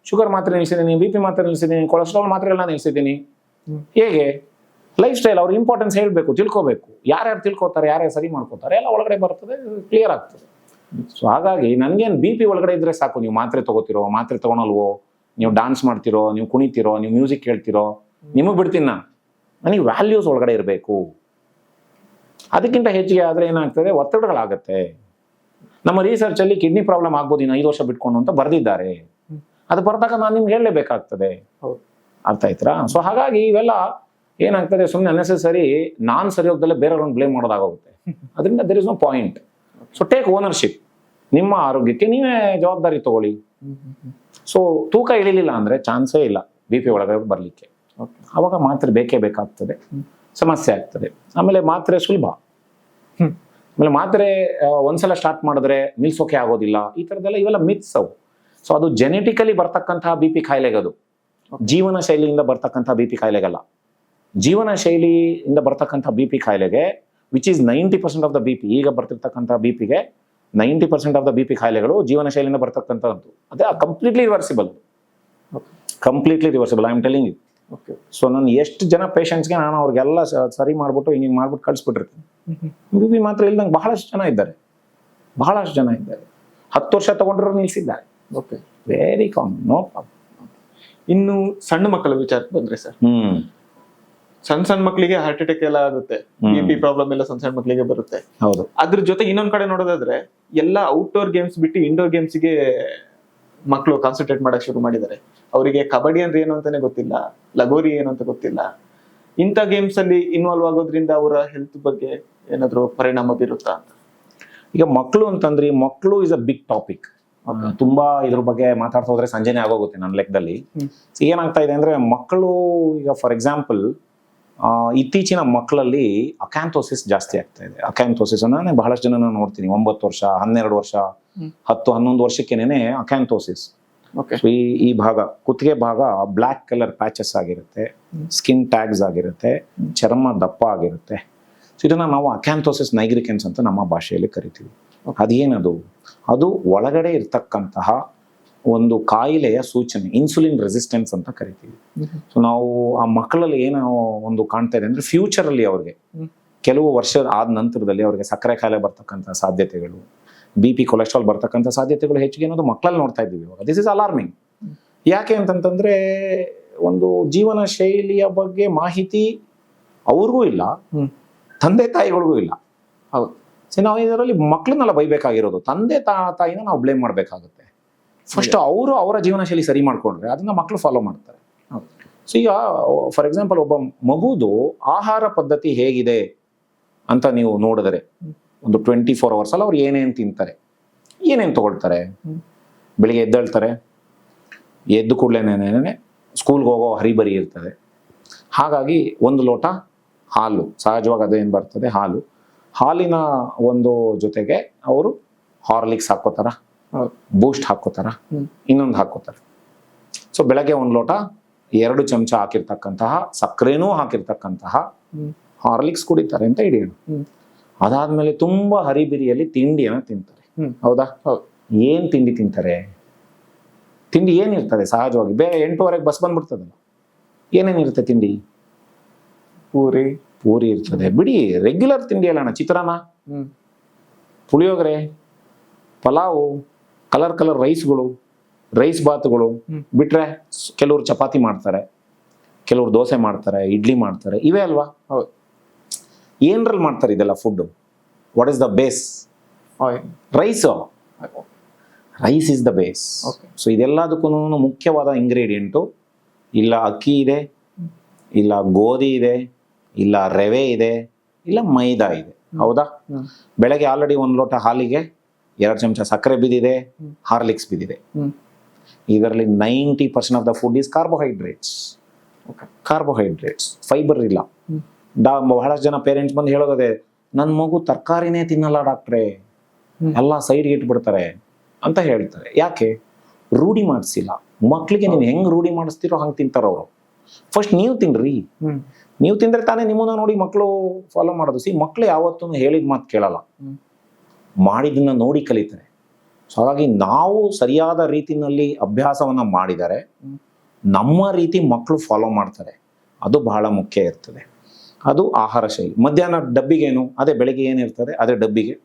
ಶುಗರ್ ಮಾತ್ರೆ ನಿಲ್ಸಿದ್ದೀನಿ, BP ಮಾತ್ರೆ ನಿಲ್ಸಿದ್ದೀನಿ, ಕೊಲೆಸ್ಟ್ರಾಲ್ ಮಾತ್ರೆಗಳನ್ನ ನಿಲ್ಸಿದ್ದೀನಿ. ಹೇಗೆ? ಲೈಫ್ ಸ್ಟೈಲ್, ಅವ್ರ ಇಂಪಾರ್ಟೆನ್ಸ್ ಹೇಳ್ಬೇಕು, ತಿಳ್ಕೋಬೇಕು. ಯಾರ್ಯಾರು ತಿಳ್ಕೊತಾರೆ, ಯಾರ್ಯಾರು ಸರಿ ಮಾಡ್ಕೋತಾರೆ, ಎಲ್ಲ ಒಳಗಡೆ ಬರ್ತದೆ, ಕ್ಲಿಯರ್ ಆಗ್ತದೆ. ಸೊ ಹಾಗಾಗಿ ನನ್ಗೇನು BP ಒಳಗಡೆ ಇದ್ರೆ ಸಾಕು, ನೀವು ಮಾತ್ರೆ ತಗೋತಿರೋ, ಮಾತ್ರೆ ತಗೊಳಲ್ವೋ, ನೀವು ಡಾನ್ಸ್ ಮಾಡ್ತಿರೋ, ನೀವು ಕುಣಿತಿರೋ, ನೀವು ಮ್ಯೂಸಿಕ್ ಕೇಳ್ತಿರೋ, ನಿಮಗೆ ಬಿಡ್ತೀನಿ ನಾನು. ನನಗೆ ವ್ಯಾಲ್ಯೂಸ್ ಒಳಗಡೆ ಇರಬೇಕು. ಅದಕ್ಕಿಂತ ಹೆಚ್ಚಿಗೆ ಆದರೆ ಏನಾಗ್ತದೆ, ಒತ್ತಡಗಳಾಗತ್ತೆ. ನಮ್ಮ ರಿಸರ್ಚ್ ಅಲ್ಲಿ ಕಿಡ್ನಿ ಪ್ರಾಬ್ಲಮ್ ಆಗ್ಬೋದು ಇನ್ನು 5 ವರ್ಷ ಬಿಟ್ಕೊಂಡು ಅಂತ ಬರ್ದಿದ್ದಾರೆ. ಅದು ಬರ್ದಾಗ ನಾನು ನಿಮ್ಗೆ ಹೇಳಲೇಬೇಕಾಗ್ತದೆ. ಅರ್ಥ ಆಯ್ತಾ? ಸೊ ಹಾಗಾಗಿ ಇವೆಲ್ಲ ಏನಾಗ್ತದೆ, ಸುಮ್ಮನೆ ಅನ್ನೆಸೆಸರಿ ನಾನ್ ಸರಿ ಹೋಗ್ದಲ್ಲೇ ಬೇರೆಯವ್ರನ್ನ ಬ್ಲೇಮ್ ಮಾಡೋದಾಗುತ್ತೆ. ಅದರಿಂದ there is no point. So take ownership, ನಿಮ್ಮ ಆರೋಗ್ಯಕ್ಕೆ ನೀವೇ ಜವಾಬ್ದಾರಿ ತಗೊಳ್ಳಿ. ಸೊ ತೂಕ ಇಳಿಲಿಲ್ಲ ಅಂದ್ರೆ ಚಾನ್ಸೇ ಇಲ್ಲ BP ಒಳಗಡೆ ಬರ್ಲಿಕ್ಕೆ. ಅವಾಗ ಮಾತ್ರೆ ಬೇಕೇ ಬೇಕಾಗ್ತದೆ, ಸಮಸ್ಯೆ ಆಗ್ತದೆ. ಆಮೇಲೆ ಮಾತ್ರೆ ಸುಲಭ, ಆಮೇಲೆ ಮಾತ್ರೆ ಒಂದ್ಸಲ ಸ್ಟಾರ್ಟ್ ಮಾಡಿದ್ರೆ ನಿಲ್ಸೋಕೆ ಆಗೋದಿಲ್ಲ, ಈ ಥರದ್ದೆಲ್ಲ ಇವೆಲ್ಲ ಮಿತ್ಸ್ ಅವು. ಸೊ ಅದು ಜೆನೆಟಿಕಲಿ ಬರ್ತಕ್ಕಂತಹ BP ಕಾಯಿಲೆಗದು, ಜೀವನ ಶೈಲಿಯಿಂದ ಬರ್ತಕ್ಕಂಥ BP ಕಾಯಿಲೆಗಲ್ಲ. ಜೀವನ ಶೈಲಿಯಿಂದ ಬರ್ತಕ್ಕಂಥ BP ಕಾಯಿಲೆಗೆ which is 90% of the BP, ಈಗ ಬರ್ತಿರ್ತಕ್ಕಂಥ BPಗೆ 90% ಆಫ್ ದ BP ಕಾಯಿಲೆಗಳು ಜೀವನ ಶೈಲಿಯಿಂದ ಬರ್ತಕ್ಕಂಥದ್ದು. ಅದೇ completely reversible, completely reversible, I am telling you. So ನಾನು ಎಷ್ಟು ಜನ ಪೇಷಂಟ್ಸ್ಗೆ ನಾನು ಅವ್ರಿಗೆಲ್ಲ ಸರಿ ಮಾಡ್ಬಿಟ್ಟು ಹಿಂಗೆ ಮಾಡ್ಬಿಟ್ಟು ಕಳಿಸ್ಬಿಟ್ಟಿರ್ತೀನಿ. BP ಮಾತ್ರ ಇಲ್ದಂಗೆ ಬಹಳಷ್ಟು ಜನ ಇದ್ದಾರೆ, ಬಹಳಷ್ಟು ಜನ ಇದ್ದಾರೆ. 10 ವರ್ಷ ತಗೊಂಡ್ರು ನಿಲ್ಸಿದ್ದಾರೆ. Okay, very common, no problem. ಇನ್ನು ಸಣ್ಣ ಮಕ್ಕಳ ವಿಚಾರಕ್ಕೆ ಬಂದ್ರೆ ಸರ್, ಸಣ್ಣ ಮಕ್ಕಳಿಗೆ ಹಾರ್ಟ್ ಅಟ್ಯಾಕ್ ಎಲ್ಲ ಆಗುತ್ತೆ, BP ಪ್ರಾಬ್ಲಮ್ ಎಲ್ಲ ಸಣ್ಣ ಮಕ್ಕಳಿಗೆ ಬರುತ್ತೆ. ಹೌದು. ಅದ್ರ ಜೊತೆ ಇನ್ನೊಂದ್ ಕಡೆ ನೋಡೋದಾದ್ರೆ ಎಲ್ಲ ಔಟ್ಡೋರ್ ಗೇಮ್ಸ್ ಬಿಟ್ಟು ಇಂಡೋರ್ ಗೇಮ್ಸ್ಗೆ ಮಕ್ಕಳು ಕಾನ್ಸಂಟ್ರೇಟ್ ಮಾಡಕ್ ಶುರು ಮಾಡಿದ್ದಾರೆ. ಅವರಿಗೆ ಕಬಡ್ಡಿ ಅಂದ್ರೆ ಏನು ಅಂತಾನೆ ಗೊತ್ತಿಲ್ಲ, ಲಗೋರಿ ಏನು ಅಂತ ಗೊತ್ತಿಲ್ಲ. ಇಂಥ ಗೇಮ್ಸ್ ಅಲ್ಲಿ ಇನ್ವಾಲ್ವ್ ಆಗೋದ್ರಿಂದ ಅವರ ಹೆಲ್ತ್ ಬಗ್ಗೆ ಏನಾದ್ರು ಪರಿಣಾಮ ಬೀರುತ್ತಾ ಅಂತ? ಈಗ ಮಕ್ಕಳು ಅಂತಂದ್ರೆ, ಮಕ್ಕಳು ಇಸ್ ಅ ಬಿಗ್ ಟಾಪಿಕ್. ತುಂಬಾ ಇದ್ರ ಬಗ್ಗೆ ಮಾತಾಡ್ತಾ ಹೋದ್ರೆ ಸಂಜೆನೆ ಆಗೋಗುತ್ತೆ ನನ್ನ ಲೆಕ್ಕದಲ್ಲಿ. ಏನಾಗ್ತಾ ಇದೆ ಅಂದ್ರೆ, ಮಕ್ಕಳು ಈಗ ಫಾರ್ ಎಕ್ಸಾಂಪಲ್ ಇತ್ತೀಚಿನ ಮಕ್ಕಳಲ್ಲಿ ಅಕ್ಯಾಂಥೋಸಿಸ್ ಜಾಸ್ತಿ ಆಗ್ತಾ ಇದೆ. ಅಕ್ಯಾಂಥೋಸಿಸ್ ನಾನು ಬಹಳಷ್ಟು ಜನ ನೋಡ್ತೀನಿ, 9 ವರ್ಷ 12 ವರ್ಷ 10-11 ವರ್ಷಕ್ಕೆನೆ ಅಕ್ಯಾಂಥೋಸಿಸ್. ಈ ಭಾಗ, ಕುತ್ತಿಗೆ ಭಾಗ ಬ್ಲ್ಯಾಕ್ ಕಲರ್ ಪ್ಯಾಚಸ್ ಆಗಿರುತ್ತೆ, ಸ್ಕಿನ್ ಟ್ಯಾಗ್ಸ್ ಆಗಿರುತ್ತೆ, ಚರ್ಮ ದಪ್ಪ ಆಗಿರುತ್ತೆ. ಸೊ ಇದನ್ನ ನಾವು ಅಕ್ಯಾಂಥೋಸಿಸ್ ನೈಗ್ರಿಕೆನ್ಸ್ ಅಂತ ನಮ್ಮ ಭಾಷೆಯಲ್ಲಿ ಕರಿತೀವಿ. ಅದೇನದು? ಅದು ಒಳಗಡೆ ಇರ್ತಕ್ಕಂತಹ ಒಂದು ಕಾಯಿಲೆಯ ಸೂಚನೆ, ಇನ್ಸುಲಿನ್ ರೆಸಿಸ್ಟೆನ್ಸ್ ಅಂತ ಕರಿತೀವಿ. ಸೊ ನಾವು ಆ ಮಕ್ಕಳಲ್ಲಿ ಏನೋ ಒಂದು ಕಾಣ್ತಾ ಇದೆ ಅಂದ್ರೆ, ಫ್ಯೂಚರ್ ಅಲ್ಲಿ ಅವ್ರಿಗೆ ಕೆಲವು ವರ್ಷ ಆದ ನಂತರದಲ್ಲಿ ಅವ್ರಿಗೆ ಸಕ್ಕರೆ ಕಾಯಿಲೆ ಬರ್ತಕ್ಕಂಥ ಸಾಧ್ಯತೆಗಳು, BP ಕೊಲೆಸ್ಟ್ರಾಲ್ ಬರ್ತಕ್ಕಂಥ ಸಾಧ್ಯತೆಗಳು ಹೆಚ್ಚಿಗೆ ಅನ್ನೋದು ಮಕ್ಕಳಲ್ಲಿ ನೋಡ್ತಾ ಇದ್ದೀವಿ ಇವಾಗ. This is alarming. ಯಾಕೆ ಅಂತಂತಂದ್ರೆ, ಒಂದು ಜೀವನ ಶೈಲಿಯ ಬಗ್ಗೆ ಮಾಹಿತಿ ಅವ್ರಿಗೂ ಇಲ್ಲ, ತಂದೆ ತಾಯಿಗಳಿಗೂ ಇಲ್ಲ. ಹೌದು. ಸೊ ನಾವು ಇದರಲ್ಲಿ ಮಕ್ಕಳನ್ನೆಲ್ಲ ಬೈಬೇಕಾಗಿರೋದು, ತಂದೆ ತಾಯಿನ ನಾವು ಬ್ಲೇಮ್ ಮಾಡಬೇಕಾಗುತ್ತೆ. ಫಸ್ಟ್ ಅವರು ಅವರ ಜೀವನ ಶೈಲಿ ಸರಿ ಮಾಡ್ಕೊಂಡ್ರೆ ಅದನ್ನ ಮಕ್ಕಳು ಫಾಲೋ ಮಾಡ್ತಾರೆ. ಸೊ ಈಗ ಫಾರ್ ಎಕ್ಸಾಂಪಲ್, ಒಬ್ಬ ಮಗುದು ಆಹಾರ ಪದ್ಧತಿ ಹೇಗಿದೆ ಅಂತ ನೀವು ನೋಡಿದ್ರೆ, ಒಂದು 24 hours ಅಲ್ಲಿ ಅವ್ರು ಏನೇನು ತಿಂತಾರೆ, ಏನೇನು ತಗೊಳ್ತಾರೆ. ಬೆಳಿಗ್ಗೆ ಎದ್ದೇಳ್ತಾರೆ, ಎದ್ದು ಕೂಡಲೇನೆ ಸ್ಕೂಲ್ಗೆ ಹೋಗೋ ಹರಿಬರಿ ಇರ್ತದೆ. ಹಾಗಾಗಿ 1 ಲೋಟ ಹಾಲು, ಸಹಜವಾಗಿ ಅದೇನು ಬರ್ತದೆ ಹಾಲು, ಹಾಲಿನ ಒಂದು ಜೊತೆಗೆ ಅವರು ಹಾರ್ಲಿಕ್ಸ್ ಹಾಕೋತಾರ, ಬೂಸ್ಟ್ ಹಾಕೋತಾರ, ಇನ್ನೊಂದು ಹಾಕೋತಾರೆ. ಸೊ ಬೆಳಗ್ಗೆ 1 ಲೋಟ 2 ಚಮಚ ಹಾಕಿರ್ತಕ್ಕಂತಹ, ಸಕ್ಕರೆನೂ ಹಾಕಿರ್ತಕ್ಕಂತಹ ಹಾರ್ಲಿಕ್ಸ್ ಕುಡಿತಾರೆ ಅಂತ ಹಿಡಿಯೋಣ. ಅದಾದ್ಮೇಲೆ ತುಂಬಾ ಹರಿಬಿರಿಯಲ್ಲಿ ತಿಂಡಿಯನ್ನ ತಿಂತಾರೆ. ಹೌದಾ? ಏನ್ ತಿಂಡಿ ತಿಂತಾರೆ? ತಿಂಡಿ ಏನಿರ್ತದೆ ಸಹಜವಾಗಿ 8:15 ಬಸ್ ಬಂದ್ಬಿಡ್ತದಲ್ಲ, ಏನೇನಿರುತ್ತೆ ತಿಂಡಿ? ಪೂರಿ. ಪೂರಿ ಇರ್ತದೆ, ಬಿಡಿ ರೆಗ್ಯುಲರ್ ತಿಂಡಿ ಅಲ್ಲ ಅಣ್ಣ. ಚಿತ್ರಾನ್ನ, ಹ್ಮ್ ಪುಳಿಯೋಗರೆ, ಪಲಾವು, ಕಲರ್ ಕಲರ್ ರೈಸ್ಗಳು, ರೈಸ್ ಬಾತ್ಗಳು. ಬಿಟ್ರೆ ಕೆಲವರು ಚಪಾತಿ ಮಾಡ್ತಾರೆ, ಕೆಲವರು ದೋಸೆ ಮಾಡ್ತಾರೆ, ಇಡ್ಲಿ ಮಾಡ್ತಾರೆ, ಇವೇ ಅಲ್ವಾ? ಹೌದು. ಏನ್ರಲ್ಲಿ ಮಾಡ್ತಾರೆ ಇದೆಲ್ಲ food? What is the base? Oil. Rice. Rice is the base. Okay. So ಇದೆಲ್ಲದಕ್ಕೂ ಮುಖ್ಯವಾದ ಇಂಗ್ರೀಡಿಯೆಂಟು ಇಲ್ಲ ಅಕ್ಕಿ ಇದೆ, ಇಲ್ಲ ಗೋಧಿ ಇದೆ, ಇಲ್ಲ ರವೆ ಇದೆ, ಇಲ್ಲ ಮೈದಾ ಇದೆ. ಹೌದಾ? ಬೆಳಗ್ಗೆ ಆಲ್ರೆಡಿ 1 ಲೋಟ ಹಾಲಿಗೆ 2 ಚಮಚ ಸಕ್ಕರೆ ಬಿದ್ದಿದೆ, ಹಾರ್ಲಿಕ್ಸ್ ಬಿದ್ದಿದೆ. ಇದರಲ್ಲಿ 90% of the food is carbohydrates. Carbohydrates, fibre ಇಲ್ಲ. ಬಹಳಷ್ಟು ಜನ ಪೇರೆಂಟ್ಸ್ ಬಂದು ಹೇಳೋದೇ, ನನ್ನ ಮಗು ತರಕಾರಿನೇ ತಿನ್ನಲ್ಲ ಡಾಕ್ಟ್ರೇ, ಎಲ್ಲ ಸೈಡ್ಗೆ ಇಟ್ಬಿಡ್ತಾರೆ ಅಂತ ಹೇಳ್ತಾರೆ. ಯಾಕೆ? ರೂಢಿ ಮಾಡಿಸಿಲ್ಲ ಮಕ್ಳಿಗೆ. ನೀವು ಹೆಂಗ್ ರೂಢಿ ಮಾಡಿಸ್ತೀರೋ ಹಂಗೆ ತಿಂತಾರ ಅವರು. ಫಸ್ಟ್ ನೀವು ತಿನ್ರಿ, ನೀವು ತಿಂದ್ರೆ ತಾನೇ ನಿಮ್ಮನ್ನ ನೋಡಿ ಮಕ್ಕಳು ಫಾಲೋ ಮಾಡೋದು. ಮಕ್ಳು ಯಾವತ್ತೂ ಹೇಳಿದ ಮಾತು ಕೇಳಲ್ಲ, ಮಾಡಿದ್ದನ್ನ ನೋಡಿ ಕಲಿತಾರೆ. ಸೊ ಹಾಗಾಗಿ ನಾವು ಸರಿಯಾದ ರೀತಿನಲ್ಲಿ ಅಭ್ಯಾಸವನ್ನ ಮಾಡಿದರೆ ನಮ್ಮ ರೀತಿ ಮಕ್ಕಳು ಫಾಲೋ ಮಾಡ್ತಾರೆ. ಅದು ಬಹಳ ಮುಖ್ಯ ಇರ್ತದೆ. ಅದು ಆಹಾರ ಶೈಲಿ. ಮಧ್ಯಾಹ್ನ ಡಬ್ಬಿಗೇನು? ಅದೇ ಬೆಳಿಗ್ಗೆ ಏನಿರ್ತದೆ ಅದೇ ಡಬ್ಬಿಗೆ.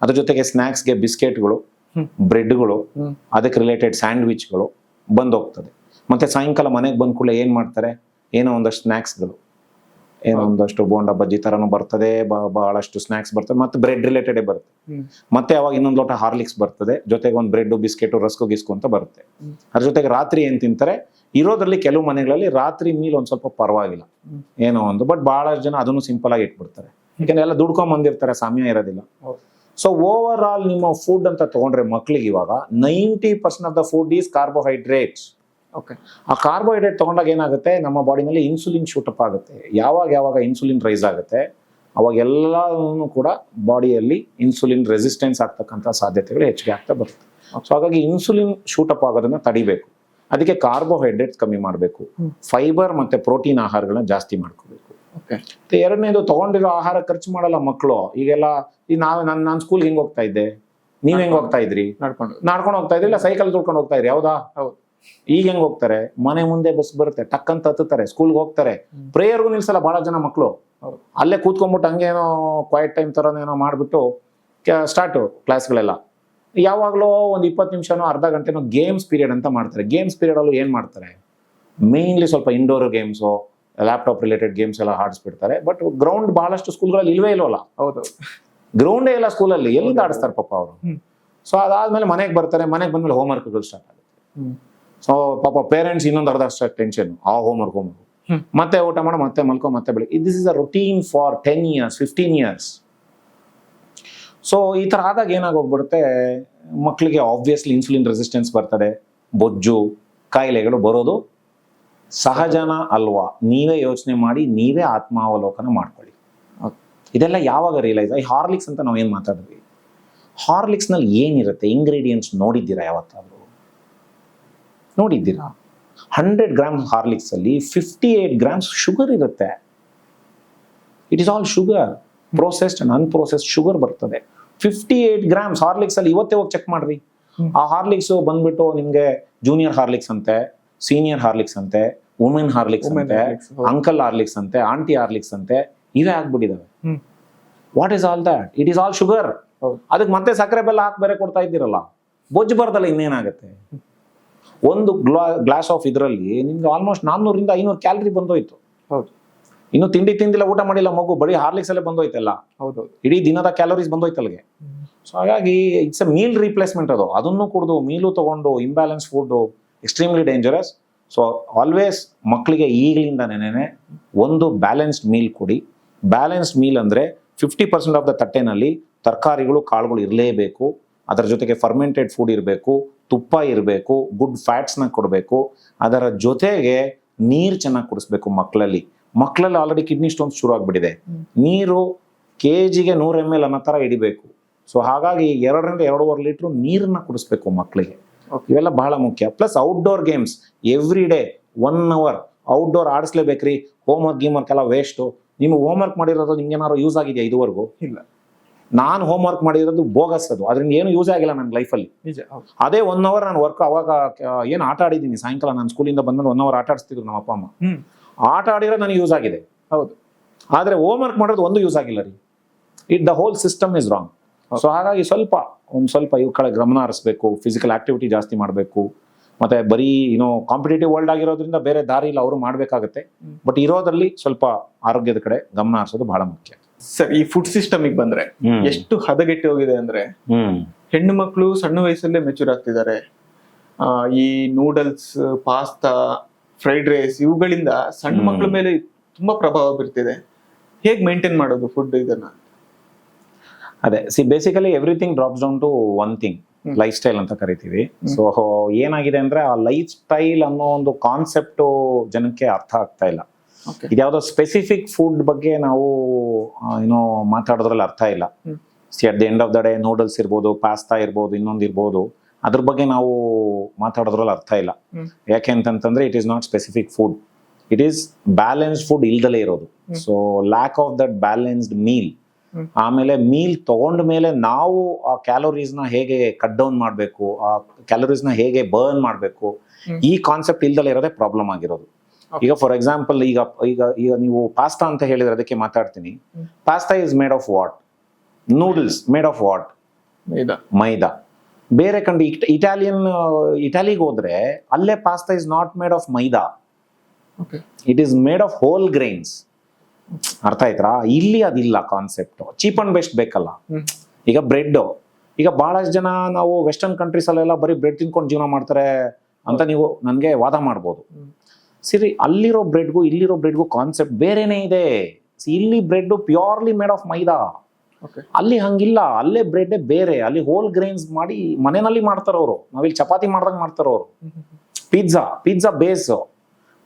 ಅದ್ರ ಜೊತೆಗೆ ಸ್ನ್ಯಾಕ್ಸ್ಗೆ ಬಿಸ್ಕೆಟ್ಗಳು, ಬ್ರೆಡ್ಗಳು, ಅದಕ್ಕೆ ರಿಲೇಟೆಡ್ ಸ್ಯಾಂಡ್ವಿಚ್ಗಳು ಬಂದೋಗ್ತದೆ. ಮತ್ತೆ ಸಾಯಂಕಾಲ ಮನೆಗೆ ಬಂದ ಕೂಡಲೇ ಏನು ಮಾಡ್ತಾರೆ? ಏನೋ ಒಂದಷ್ಟು ಸ್ನ್ಯಾಕ್ಸ್ಗಳು, ಏನೋ ಒಂದಷ್ಟು ಬೋಂಡ ಬಜ್ಜಿ ಥರನೂ ಬರ್ತದೆ, ಬಹಳಷ್ಟು ಸ್ನ್ಯಾಕ್ಸ್ ಬರ್ತದೆ, ಮತ್ತೆ ಬ್ರೆಡ್ ರಿಲೇಟೆಡೇ ಬರುತ್ತೆ. ಮತ್ತೆ ಅವಾಗ ಇನ್ನೊಂದು ಲೋಟ ಹಾರ್ಲಿಕ್ಸ್ ಬರ್ತದೆ, ಜೊತೆಗೆ ಒಂದು ಬ್ರೆಡ್, ಬಿಸ್ಕೆಟು, ರಸ್ಕು ಗಿಸ್ಕು ಅಂತ ಬರುತ್ತೆ. ಅದ್ರ ಜೊತೆಗೆ ರಾತ್ರಿ ಏನು ತಿಂತಾರೆ? ಇರೋದ್ರಲ್ಲಿ ಕೆಲವು ಮನೆಗಳಲ್ಲಿ ರಾತ್ರಿ ಮೀಲ್ ಒಂದು ಸ್ವಲ್ಪ ಪರವಾಗಿಲ್ಲ, ಏನೋ ಒಂದು. ಬಟ್ ಬಹಳಷ್ಟು ಜನ ಅದನ್ನು ಸಿಂಪಲ್ ಆಗಿ ಇಟ್ಬಿಡ್ತಾರೆ, ಯಾಕಂದ್ರೆ ಎಲ್ಲ ದುಡ್ಕೊಂಡ್ ಬಂದಿರ್ತಾರೆ, ಸಮಯ ಇರೋದಿಲ್ಲ. ಸೊ ಓವರ್ ಆಲ್ ನಿಮ್ಮ ಫುಡ್ ಅಂತ ತಗೊಂಡ್ರೆ ಮಕ್ಳಿಗೆ ಇವಾಗ 90% of the food is carbohydrates. ಆ ಕಾರ್ಬೋಹೈಡ್ರೇಟ್ ತಗೊಂಡಾಗ ಏನಾಗುತ್ತೆ? ನಮ್ಮ ಬಾಡಿನಲ್ಲಿ ಇನ್ಸುಲಿನ್ ಶೂಟಪ್ ಆಗುತ್ತೆ. ಯಾವಾಗ ಇನ್ಸುಲಿನ್ ರೈಸ್ ಆಗುತ್ತೆ ಅವಾಗ ಎಲ್ಲನೂ ಕೂಡ ಬಾಡಿಯಲ್ಲಿ ಇನ್ಸುಲಿನ್ ರೆಸಿಸ್ಟೆನ್ಸ್ ಆಗ್ತಕ್ಕಂಥ ಸಾಧ್ಯತೆಗಳು ಹೆಚ್ಚಿಗೆ ಆಗ್ತಾ ಬರುತ್ತೆ. ಸೊ ಹಾಗಾಗಿ ಇನ್ಸುಲಿನ್ ಶೂಟಪ್ ಆಗೋದನ್ನ ತಡಿಬೇಕು. ಅದಕ್ಕೆ ಕಾರ್ಬೋಹೈಡ್ರೇಟ್ಸ್ ಕಮ್ಮಿ ಮಾಡಬೇಕು, ಫೈಬರ್ ಮತ್ತೆ ಪ್ರೋಟೀನ್ ಆಹಾರಗಳನ್ನ ಜಾಸ್ತಿ ಮಾಡ್ಕೋಬೇಕು. ಮತ್ತೆ ಎರಡನೇದು, ತಗೊಂಡಿರೋ ಆಹಾರ ಖರ್ಚು ಮಾಡಲ್ಲ ಮಕ್ಕಳು. ಈಗೆಲ್ಲ ನಾನು ಸ್ಕೂಲ್ಗೆ ಹೆಂಗ್ ಹೋಗ್ತಾ ಇದ್ದೆ, ನೀವ್ ಹೆಂಗ್ ಹೋಗ್ತಾ ಇದ್ರಿ? ನಡ್ಕೊಂಡು ಹೋಗ್ತಾ ಇದ್ರಿ, ಇಲ್ಲ ಸೈಕಲ್ ತುಳ್ಕೊಂಡು ಹೋಗ್ತಾ ಇದ್ರಿ? ಹೌದಾ? ಈಗ ಹೆಂಗ್ ಹೋಗ್ತಾರೆ? ಮನೆ ಮುಂದೆ ಬಸ್ ಬರುತ್ತೆ, ಟಕ್ ಅಂತ ಹತ್ತುತ್ತಾರೆ, ಸ್ಕೂಲ್ಗೆ ಹೋಗ್ತಾರೆ. ಪ್ರೇಯರ್ಗೂ ನಿಲ್ಸಲ್ಲ ಬಹಳ ಜನ ಮಕ್ಕಳು, ಅಲ್ಲೇ ಕೂತ್ಕೊಂಡ್ಬಿಟ್ಟು ಹಂಗೇನೋ ಕ್ವೈಟ್ ಟೈಮ್ ತರನೇನೋ ಮಾಡ್ಬಿಟ್ಟು ಸ್ಟಾರ್ಟ್ ಕ್ಲಾಸ್ಗಳೆಲ್ಲ. ಯಾವಾಗಲೂ ಒಂದು 20 ನಿಮಿಷನೋ ಅರ್ಧ ಗಂಟೆನೋ ಗೇಮ್ಸ್ ಪೀರಿಯಡ್ ಅಂತ ಮಾಡ್ತಾರೆ. ಗೇಮ್ಸ್ ಪೀರಿಯಡ್ ಅಲ್ಲೂ ಏನ್ ಮಾಡ್ತಾರೆ? ಮೇನ್ಲಿ ಸ್ವಲ್ಪ indoor games, laptop related games ಎಲ್ಲ ಆಡಿಸ್ಬಿಡ್ತಾರೆ. ಬಟ್ ಗ್ರೌಂಡ್ ಬಹಳಷ್ಟು ಸ್ಕೂಲ್ಗಳಲ್ಲಿ ಇಲ್ವಲ್ಲ. ಹೌದು, ಗ್ರೌಂಡೇ ಇಲ್ಲ ಸ್ಕೂಲಲ್ಲಿ, ಎಲ್ಲಿಂದ ಆಡಿಸ್ತಾರೆ ಪಾಪ ಅವರು? ಸೊ ಅದಾದ್ಮೇಲೆ ಮನೆಗೆ ಬರ್ತಾರೆ, ಮನೆಗೆ ಬಂದ್ಮೇಲೆ ಹೋಮ್ವರ್ಕ್ಗಳು ಸ್ಟಾರ್ಟ್ ಆಗುತ್ತೆ. ಸೊ ಪಾಪ ಪೇರೆಂಟ್ಸ್ ಇನ್ನೊಂದು ಅರ್ಧ ಅಷ್ಟು ಟೆನ್ಷನ್, ಆ ಹೋಮ್ವರ್ಕ್ ಮತ್ತೆ ಊಟ ಮಾಡೋ, ಮತ್ತೆ ಮಲ್ಕೊ, ಮತ್ತೆ ಬೆಳಿಗ್ಗೆ. This is a routine for 10 years 15 years. So ಈ ತರ ಆದಾಗ ಏನಾಗೋಗ್ಬಿಡುತ್ತೆ, ಮಕ್ಕಳಿಗೆ ಆಬ್ವಿಯಸ್ಲಿ ಇನ್ಸುಲಿನ್ ರೆಸಿಸ್ಟೆನ್ಸ್ ಬರ್ತದೆ, ಬೊಜ್ಜು ಕಾಯಿಲೆಗಳು ಬರೋದು ಸಹಜನ ಅಲ್ವಾ? ನೀವೇ ಯೋಚನೆ ಮಾಡಿ, ನೀವೇ ಆತ್ಮಾವಲೋಕನ ಮಾಡ್ಕೊಳ್ಳಿ. ಇದೆಲ್ಲ ಯಾವಾಗ ರಿಯಲೈಸ್? ಈ ಹಾರ್ಲಿಕ್ಸ್ ಅಂತ ನಾವೇನು ಮಾತಾಡಿದ್ವಿ, ಹಾರ್ಲಿಕ್ಸ್ನಲ್ಲಿ ಏನಿರುತ್ತೆ ಇಂಗ್ರೀಡಿಯೆಂಟ್ಸ್ ನೋಡಿದ್ದೀರಾ ಯಾವತ್ತಾದರೂ? ನೋಡಿದ್ದೀರಾ? 100 grams ಹಾರ್ಲಿಕ್ಸ್ ಅಲ್ಲಿ 58 grams ಶುಗರ್ ಇರುತ್ತೆ. It is all sugar, processed and unprocessed sugar ಬರ್ತದೆ. 58 grams ಹಾರ್ಲಿಕ್ಸ್ ಅಲ್ಲಿ. ಇವತ್ತೇ ಹೋಗಿ ಚೆಕ್ ಮಾಡ್ರಿ. ಆ ಹಾರ್ಲಿಕ್ಸ್ ಬಂದ್ಬಿಟ್ಟು ನಿಮ್ಗೆ ಜೂನಿಯರ್ ಹಾರ್ಲಿಕ್ಸ್ ಅಂತೆ, ಸೀನಿಯರ್ ಹಾರ್ಲಿಕ್ಸ್ ಅಂತೆ, ವುಮೆನ್ ಹಾರ್ಲಿಕ್ಸ್ ಅಂತೆ, ಅಂಕಲ್ ಹಾರ್ಲಿಕ್ಸ್ ಅಂತೆ, ಆಂಟಿ ಹಾರ್ಲಿಕ್ಸ್ ಅಂತೆ, ಇವೇ ಆಗ್ಬಿಟ್ಟಿದಾವೆ. What is all that? It is all sugar. ಅದಕ್ಕೆ ಮತ್ತೆ ಸಕ್ಕರೆ ಬೆಲ್ಲ ಹಾಕಿ ಬೇರೆ ಕೊಡ್ತಾ ಇದ್ದೀರಲ್ಲ, ಬೊಜ್ಜು ಬರ್ತಲ್ಲ, ಇನ್ನೇನಾಗುತ್ತೆ? ಒಂದು ಗ್ಲಾಸ್ ಆಫ್ ಇದರಲ್ಲಿ ನಿಮ್ಗೆ ಆಲ್ಮೋಸ್ಟ್ 400 ರಿಂದ 500 ಕ್ಯಾಲರಿ ಬಂದೋಯ್ತು. ಹೌದು, ಇನ್ನು ತಿಂಡಿ ತಿಂದಿಲ್ಲ, ಊಟ ಮಾಡಿಲ್ಲ ಮಗು, ಬರೀ ಹಾರ್ಲಿಕ್ಸ್ ಅಲ್ಲೇ ಬಂದೋಯ್ತಲ್ಲ. ಹೌದು, ಇಡೀ ದಿನದ ಕ್ಯಾಲೋರೀಸ್ ಬಂದೋಯ್ತಲ್ಗೆ. ಸೊ ಹಾಗಾಗಿ ಇಟ್ಸ್ ಎ ಮೀಲ್ ರೀಪ್ಲೇಸ್ಮೆಂಟ್. ಅದನ್ನು ಕುಡಿದು ಮೀಲು ತಗೊಂಡು imbalance food extremely dangerous. So always ಮಕ್ಕಳಿಗೆ ಈಗಲಿಂದನೇ ಒಂದು ಬ್ಯಾಲೆನ್ಸ್ಡ್ ಮೀಲ್ ಕೊಡಿ. ಬ್ಯಾಲೆನ್ಸ್ಡ್ ಮೀಲ್ ಅಂದರೆ 50% ಆಫ್ ದ ತಟ್ಟೆನಲ್ಲಿ ತರಕಾರಿಗಳು, ಕಾಳುಗಳು ಇರಲೇಬೇಕು. ಅದರ ಜೊತೆಗೆ ಫರ್ಮೆಂಟೆಡ್ ಫುಡ್ ಇರಬೇಕು, ತುಪ್ಪ ಇರಬೇಕು, ಗುಡ್ ಫ್ಯಾಟ್ಸ್ನ ಕೊಡಬೇಕು. ಅದರ ಜೊತೆಗೆ ನೀರು ಚೆನ್ನಾಗಿ ಕುಡಿಸ್ಬೇಕು. ಮಕ್ಕಳಲ್ಲಿ ಆಲ್ರೆಡಿ ಕಿಡ್ನಿ ಸ್ಟೋನ್ಸ್ ಶುರು ಆಗ್ಬಿಟ್ಟಿದೆ. ನೀರು ಕೆಜಿಗೆ 100 ml ಅನ್ನೋ ಥರ ಹಿಡಿಬೇಕು. ಸೊ ಹಾಗಾಗಿ 2 ರಿಂದ 2.5 ಲೀಟ್ರ್ ನೀರನ್ನ ಕುಡಿಸ್ಬೇಕು ಮಕ್ಕಳಿಗೆ. ಇವೆಲ್ಲ ಬಹಳ ಮುಖ್ಯ. Plus outdoor games every day 1 hour outdoor ಆಡಿಸ್ಲೇಬೇಕ್ರಿ. ಹೋಮ್ವರ್ಕ್ ಎಲ್ಲ ವೇಸ್ಟು. ನಿಮ್ಗೆ ಹೋಮ್ವರ್ಕ್ ಮಾಡಿರೋದು ನಿಮ್ಗೆ ಏನಾದ್ರು ಯೂಸ್ ಆಗಿದೆಯಾ ಇದುವರೆಗೂ? ಇಲ್ಲ. ನಾನು ಹೋಮ್ ವರ್ಕ್ ಮಾಡಿರೋದು ಬೋಗಸ್ ಅದು, ಅದರಿಂದ ಏನು ಯೂಸ್ ಆಗಿಲ್ಲ ನನ್ನ ಲೈಫಲ್ಲಿ. ನಿಜ. ಹೌದು. ಅದೇ 1 hour ನಾನು ವರ್ಕ್ ಅವಾಗ ಏನು ಆಟ ಆಡಿದ್ದೀನಿ ಸಾಯಂಕಾಲ, ನಾನು ಸ್ಕೂಲಿಂದ ಬಂದ್ಮೇಲೆ 1 hour ಆಟ ಆಡಿಸ್ತಿದ್ರು ನಮ್ಮ ಅಪ್ಪ ಅಮ್ಮ. ಆಟ ಆಡಿರೋದು ನನಗೆ ಯೂಸ್ ಆಗಿದೆ. ಹೌದು. ಆದರೆ ಹೋಮ್ ವರ್ಕ್ ಮಾಡೋದು ಒಂದು ಯೂಸ್ ಆಗಿಲ್ಲ ರೀ. The whole system is wrong. So ಹಾಗಾಗಿ ಒಂದು ಸ್ವಲ್ಪ ಇವ್ ಕಡೆ ಗಮನ ಹರಿಸ್ಬೇಕು, ಫಿಸಿಕಲ್ ಆಕ್ಟಿವಿಟಿ ಜಾಸ್ತಿ ಮಾಡಬೇಕು. ಮತ್ತೆ ಬರೀ ಕಾಂಪಿಟೇಟಿವ್ ವರ್ಲ್ಡ್ ಆಗಿರೋದ್ರಿಂದ ಬೇರೆ ದಾರಿ ಇಲ್ಲ, ಅವರು ಮಾಡಬೇಕಾಗತ್ತೆ. ಬಟ್ ಇರೋದ್ರಲ್ಲಿ ಸ್ವಲ್ಪ ಆರೋಗ್ಯದ ಕಡೆ ಗಮನ ಹರಿಸೋದು ಬಹಳ ಮುಖ್ಯ. ಸರ್, ಈ ಫುಡ್ ಸಿಸ್ಟಮ್ ಬಂದ್ರೆ ಎಷ್ಟು ಹದಗೆಟ್ಟು ಹೋಗಿದೆ ಅಂದ್ರೆ, ಹೆಣ್ಣು ಮಕ್ಕಳು ಸಣ್ಣ ವಯಸ್ಸಲ್ಲೇ ಮೆಚೂರ್ ಆಗ್ತಿದ್ದಾರೆ. ಈ ನೂಡಲ್ಸ್, ಪಾಸ್ತಾ, ಫ್ರೈಡ್ ರೈಸ್ ಇವುಗಳಿಂದ ಸಣ್ಣ ಮಕ್ಕಳ ಮೇಲೆ ತುಂಬಾ ಪ್ರಭಾವ ಬೀರ್ತಿದೆ. ಹೇಗೆ ಮೇಂಟೈನ್ ಮಾಡೋದು ಫುಡ್ ಇದನ್ನ? ಅದೇ basically everything drops down to one thing, life style ಅಂತ ಕರಿತೀವಿ. ಸೊ ಏನಾಗಿದೆ ಅಂದ್ರೆ ಆ ಲೈಫ್ ಸ್ಟೈಲ್ ಅನ್ನೋ ಒಂದು ಕಾನ್ಸೆಪ್ಟ್ ಜನಕ್ಕೆ ಅರ್ಥ ಆಗ್ತಾ ಇಲ್ಲ. ಇದ್ಯಾವುದೋ ಸ್ಪೆಸಿಫಿಕ್ ಫುಡ್ ಬಗ್ಗೆ ನಾವು ಮಾತಾಡೋದ್ರಲ್ಲಿ ಅರ್ಥ ಇಲ್ಲ. At the end of the day noodles ಇರ್ಬೋದು, ಪಾಸ್ತಾ ಇರ್ಬೋದು, ಇನ್ನೊಂದು ಇರ್ಬೋದು, ಅದ್ರ ಬಗ್ಗೆ ನಾವು ಮಾತಾಡೋದ್ರಲ್ಲಿ ಅರ್ಥ ಇಲ್ಲ. ಯಾಕೆ ಅಂತಂತಂದ್ರೆ it is not specific food, it is balanced food ಇಲ್ದಲೇ ಇರೋದು. So lack of that balanced meal. ಆಮೇಲೆ ಮೀಲ್ ತಗೊಂಡ ಮೇಲೆ ನಾವು ಆ ಕ್ಯಾಲೋರೀಸ್ನ ಹೇಗೆ ಕಟ್ ಡೌನ್ ಮಾಡಬೇಕು, ಆ ಕ್ಯಾಲೋರೀಸ್ನ ಹೇಗೆ ಬರ್ನ್ ಮಾಡಬೇಕು, ಈ ಕಾನ್ಸೆಪ್ಟ್ ಇಲ್ದಲೇ ಇರೋದೇ ಪ್ರಾಬ್ಲಮ್ ಆಗಿರೋದು. ಈಗ ಫಾರ್ ಎಕ್ಸಾಂಪಲ್, ಈಗ ಈಗ ಈಗ ನೀವು ಪಾಸ್ತಾ ಅಂತ ಹೇಳಿದ್ರೆ ಅದಕ್ಕೆ ಮಾತಾಡ್ತೀನಿ. Pasta is made of what? Noodles made of what? Maida. ಬೇರೆ ಕಂಡು ಇಟಾಲಿಗೆ ಹೋದ್ರೆ ಅಲ್ಲೇ pasta is not made of maida, it is made of whole grains. ಅರ್ಥ ಆಯ್ತಾ? ಇಲ್ಲಿ ಅದಿಲ್ಲ ಕಾನ್ಸೆಪ್ಟ್. ಚೀಪ್ ಅಂಡ್ ಬೆಸ್ಟ್ ಬೇಕಲ್ಲ. ಈಗ ಬ್ರೆಡ್, ಈಗ ಬಹಳಷ್ಟು ಜನ ನಾವು ವೆಸ್ಟರ್ನ್ ಕಂಟ್ರೀಸ್ ಅಲ್ಲೆಲ್ಲ ಬರೀ ಬ್ರೆಡ್ ತಿನ್ಕೊಂಡು ಜೀವನ ಮಾಡ್ತಾರೆ ಅಂತ ನೀವು ನನ್ಗೆ ವಾದ ಮಾಡ್ಬೋದು. ಸರಿ, ಅಲ್ಲಿರೋ ಬ್ರೆಡ್ಗೂ ಇಲ್ಲಿರೋ ಬ್ರೆಡ್ಗೂ ಕಾನ್ಸೆಪ್ಟ್ ಬೇರೆನೇ ಇದೆ. ಇಲ್ಲಿ ಬ್ರೆಡ್ ಪ್ಯೂರ್ಲಿ ಮೇಡ್ ಆಫ್ ಮೈದಾ, ಅಲ್ಲಿ ಹಂಗಿಲ್ಲ. ಅಲ್ಲೇ ಬ್ರೆಡ್ ಬೇರೆ, ಅಲ್ಲಿ ಹೋಲ್ ಗ್ರೈನ್ಸ್ ಮಾಡಿ ಮನೆಯಲ್ಲಿ ಮಾಡ್ತಾರ ಅವರು. ನಾವಿಲ್ಲಿ ಚಪಾತಿ ಮಾಡ್ದಂಗೆ ಮಾಡ್ತಾರ ಅವರು.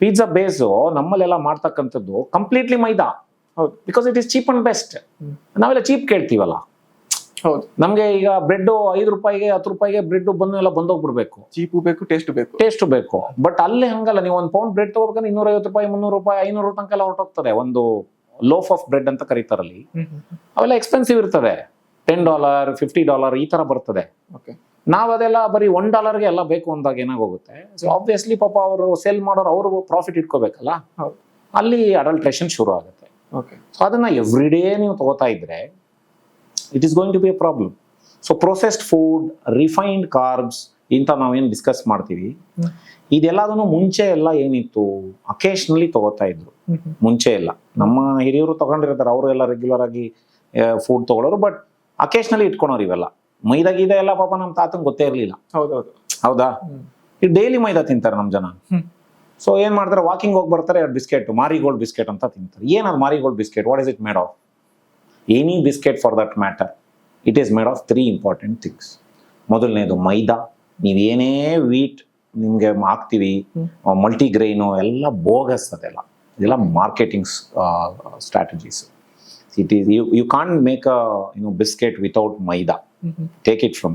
ಪಿಜ್ಜಾ ಬೇಸು ನಮ್ಮಲ್ಲೆಲ್ಲ ಮಾಡ್ತಕ್ಕಂಥದ್ದು completely maida. Because it is cheap and best. ನಾವೆಲ್ಲ ಚೀಪ್ ಕೇಳ್ತೀವಲ್ಲ. ಹೌದು. ನಮ್ಗೆ ಈಗ ಬ್ರೆಡ್ 5 ರೂಪಾಯಿಗೆ 10 ರೂಪಾಯಿಗೆ ಬ್ರೆಡ್ ಬಂದೋಗ್ಬಿಡ್ಬೇಕು. ಚೀಪು ಬೇಕು, ಟೇಸ್ಟ್ ಬೇಕು. ಬಟ್ ಅಲ್ಲೇ ಹಂಗಲ್ಲ. ನೀವು ಒಂದು ಪೌಂಡ್ ಬ್ರೆಡ್ ತಗೋಬೇಕಂದ್ರೆ 250 ರೂಪಾಯಿ, 300 ರೂಪಾಯಿ, 500 ತನಕ ಎಲ್ಲ ಹೊರಟೋಗ್ತದೆ. ಒಂದು ಲೋಫ್ ಆಫ್ ಬ್ರೆಡ್ ಅಂತ ಕರೀತಾರಲ್ಲಿ, ಅವೆಲ್ಲ ಎಕ್ಸ್ಪೆನ್ಸಿವ್ ಇರ್ತದೆ. $10, $50 ಈ ತರ ಬರ್ತದೆ. ನಾವ್ ಅದೆಲ್ಲ ಬರೀ $1 ಎಲ್ಲ ಬೇಕು ಅಂದಾಗ ಏನಾಗೋಗುತ್ತೆ, ಸೊ ಆಬ್ವಿಯಸ್ಲಿ ಪಾಪ ಅವರು ಸೇಲ್ ಮಾಡೋರು ಅವ್ರಿಗೂ ಪ್ರಾಫಿಟ್ ಇಟ್ಕೋಬೇಕಲ್ಲ. ಅಲ್ಲಿ ಅಡಲ್ಟ್ರೇಷನ್ ಶುರು ಆಗುತ್ತೆ. ಸೊ ಅದನ್ನ ಎವ್ರಿ ಡೇ ನೀವು ತಗೋತಾ ಇದ್ರೆ it is going to be a problem. So processed food, refined carbs ಇಂತ ನಾವೇನು ಡಿಸ್ಕಸ್ ಮಾಡ್ತೀವಿ, ಇದೆಲ್ಲದನ್ನು ಮುಂಚೆ ಎಲ್ಲ ಏನಿತ್ತು, ಅಕೇಶನಲಿ ತಗೋತಾ ಇದ್ರು. ಮುಂಚೆ ಎಲ್ಲ ನಮ್ಮ ಹಿರಿಯರು ತಗೊಂಡಿರ್ತಾರೆ, ಅವರು ಎಲ್ಲ ರೆಗ್ಯುಲರ್ ಆಗಿ ಫುಡ್ ತಗೊಳ್ಳೋರು. ಬಟ್ ಅಕೇಶನಲಿ ಇಟ್ಕೊಳೋರು ಇವೆಲ್ಲ. ಮೈದಾ ಗೀದ ಎಲ್ಲ ಪಾಪ ನಮ್ ತಾತಂಗ್ ಗೊತ್ತೇ ಇರ್ಲಿಲ್ಲ. ಹೌದಾ? ಈಗ ಡೈಲಿ ಮೈದಾ ತಿಂತಾರೆ ನಮ್ ಜನ. ಸೊ ಏನ್ ಮಾಡ್ತಾರೆ, ವಾಕಿಂಗ್ ಹೋಗಿ ಬರ್ತಾರೆ, ಬಿಸ್ಕೆಟ್, ಮಾರಿಗೋಲ್ಡ್ ಬಿಸ್ಕೆಟ್ ಅಂತ ತಿಂತಾರೆ. ಏನದು marigold biscuit? What is it made of? Any biscuit for that matter, it is made of 3 important things. ಮೊದಲನೇದು ಮೈದಾ. ನೀವೇನೇ ವೀಟ್ ನಿಮ್ಗೆ ಹಾಕ್ತಿವಿ, ಮಲ್ಟಿಗ್ರೈನು ಎಲ್ಲ ಬೋಗಸ್. ಇದೆಲ್ಲ marketing strategies. It is you can't make a biscuit without maida. Take it from.